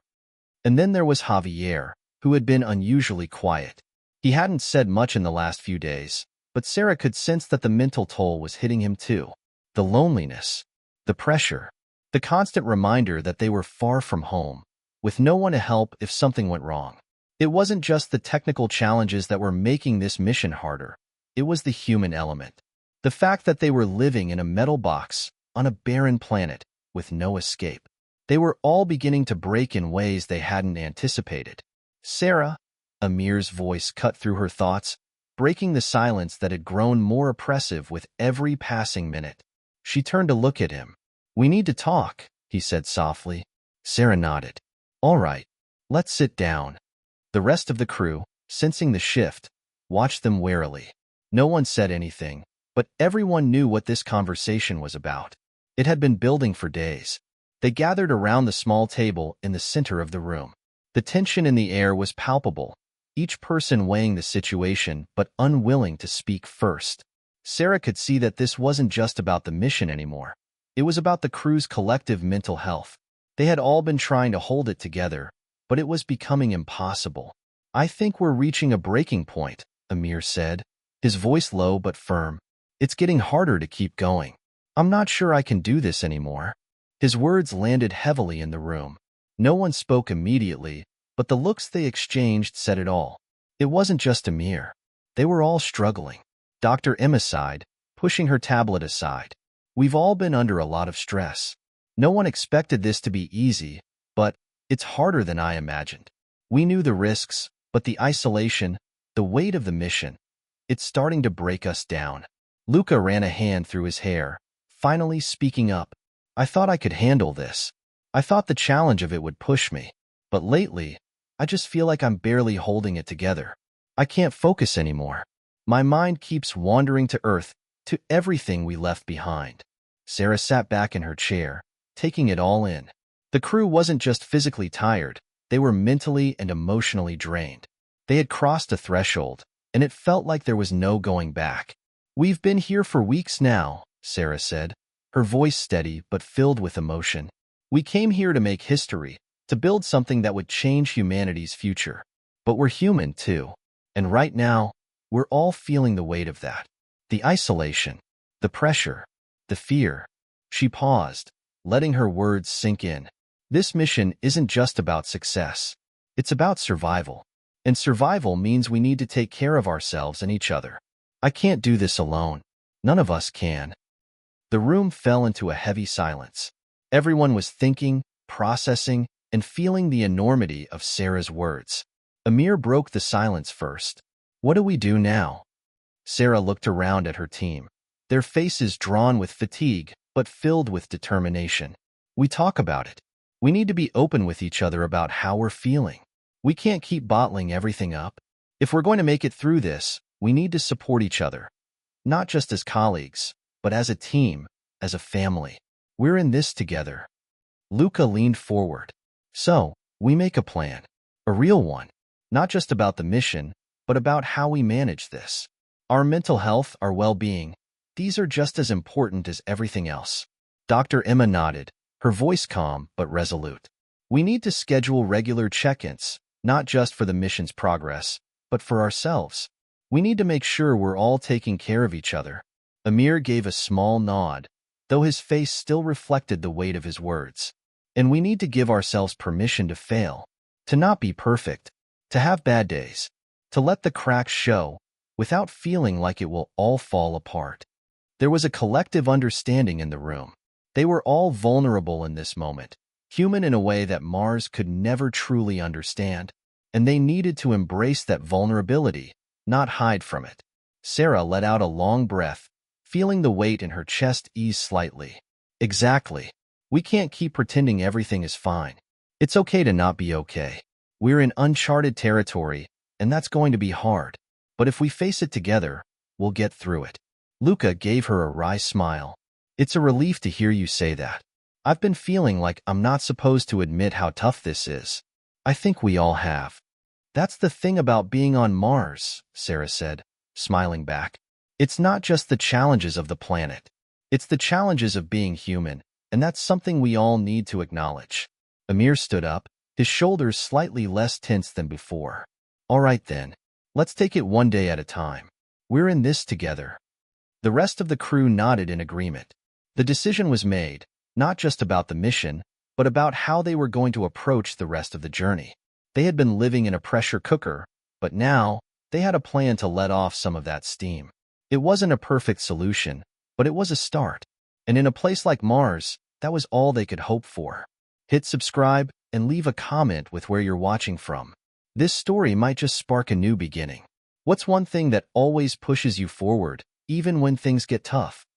And then there was Javier, who had been unusually quiet. He hadn't said much in the last few days, but Sarah could sense that the mental toll was hitting him too. The loneliness, the pressure, the constant reminder that they were far from home, with no one to help if something went wrong. It wasn't just the technical challenges that were making this mission harder. It was the human element. The fact that they were living in a metal box, on a barren planet, with no escape. They were all beginning to break in ways they hadn't anticipated. Sarah, Amir's voice cut through her thoughts, breaking the silence that had grown more oppressive with every passing minute. She turned to look at him. "We need to talk," he said softly. Sarah nodded. "All right, let's sit down." The rest of the crew, sensing the shift, watched them warily. No one said anything, but everyone knew what this conversation was about. It had been building for days. They gathered around the small table in the center of the room. The tension in the air was palpable, each person weighing the situation but unwilling to speak first. Sarah could see that this wasn't just about the mission anymore. It was about the crew's collective mental health. They had all been trying to hold it together, but it was becoming impossible. "I think we're reaching a breaking point," Amir said, his voice low but firm. "It's getting harder to keep going. I'm not sure I can do this anymore." His words landed heavily in the room. No one spoke immediately, but the looks they exchanged said it all. It wasn't just Amir. They were all struggling. Dr. Emma sighed, pushing her tablet aside. "We've all been under a lot of stress. No one expected this to be easy, but it's harder than I imagined. We knew the risks, but the isolation, the weight of the mission, it's starting to break us down." Luca ran a hand through his hair, finally speaking up. "I thought I could handle this. I thought the challenge of it would push me. But lately, I just feel like I'm barely holding it together. I can't focus anymore. My mind keeps wandering to Earth, to everything we left behind." Sarah sat back in her chair, taking it all in. The crew wasn't just physically tired, they were mentally and emotionally drained. They had crossed a threshold, and it felt like there was no going back. "We've been here for weeks now," Sarah said, her voice steady but filled with emotion. "We came here to make history, to build something that would change humanity's future. But we're human, too. And right now, we're all feeling the weight of that. The isolation, the pressure, the fear." She paused, letting her words sink in. This mission isn't just about success. It's about survival. And survival means we need to take care of ourselves and each other. I can't do this alone. None of us can. The room fell into a heavy silence. Everyone was thinking, processing, and feeling the enormity of Sarah's words. Amir broke the silence first. "What do we do now?" Sarah looked around at her team, their faces drawn with fatigue but filled with determination. "We talk about it. We need to be open with each other about how we're feeling. We can't keep bottling everything up. If we're going to make it through this, we need to support each other. Not just as colleagues, but as a team, as a family. We're in this together." Luca leaned forward. "So, we make a plan. A real one. Not just about the mission, but about how we manage this. Our mental health, our well-being, these are just as important as everything else. Dr. Emma nodded, her voice calm but resolute. We need to schedule regular check-ins, not just for the mission's progress, but for ourselves. We need to make sure we're all taking care of each other. Amir gave a small nod, though his face still reflected the weight of his words. And we need to give ourselves permission to fail, to not be perfect, to have bad days, to let the cracks show, without feeling like it will all fall apart. There was a collective understanding in the room. They were all vulnerable in this moment, human in a way that Mars could never truly understand, and they needed to embrace that vulnerability, not hide from it. Sarah let out a long breath, feeling the weight in her chest ease slightly. Exactly. We can't keep pretending everything is fine. It's okay to not be okay. We're in uncharted territory, and that's going to be hard. But if we face it together, we'll get through it. Luca gave her a wry smile. It's a relief to hear you say that. I've been feeling like I'm not supposed to admit how tough this is. I think we all have. That's the thing about being on Mars, Sarah said, smiling back. It's not just the challenges of the planet. It's the challenges of being human, and that's something we all need to acknowledge. Amir stood up, his shoulders slightly less tense than before. All right then, let's take it one day at a time. We're in this together. The rest of the crew nodded in agreement. The decision was made, not just about the mission, but about how they were going to approach the rest of the journey. They had been living in a pressure cooker, but now they had a plan to let off some of that steam. It wasn't a perfect solution, but it was a start. And in a place like Mars, that was all they could hope for. Hit subscribe and leave a comment with where you're watching from. This story might just spark a new beginning. What's one thing that always pushes you forward, even when things get tough?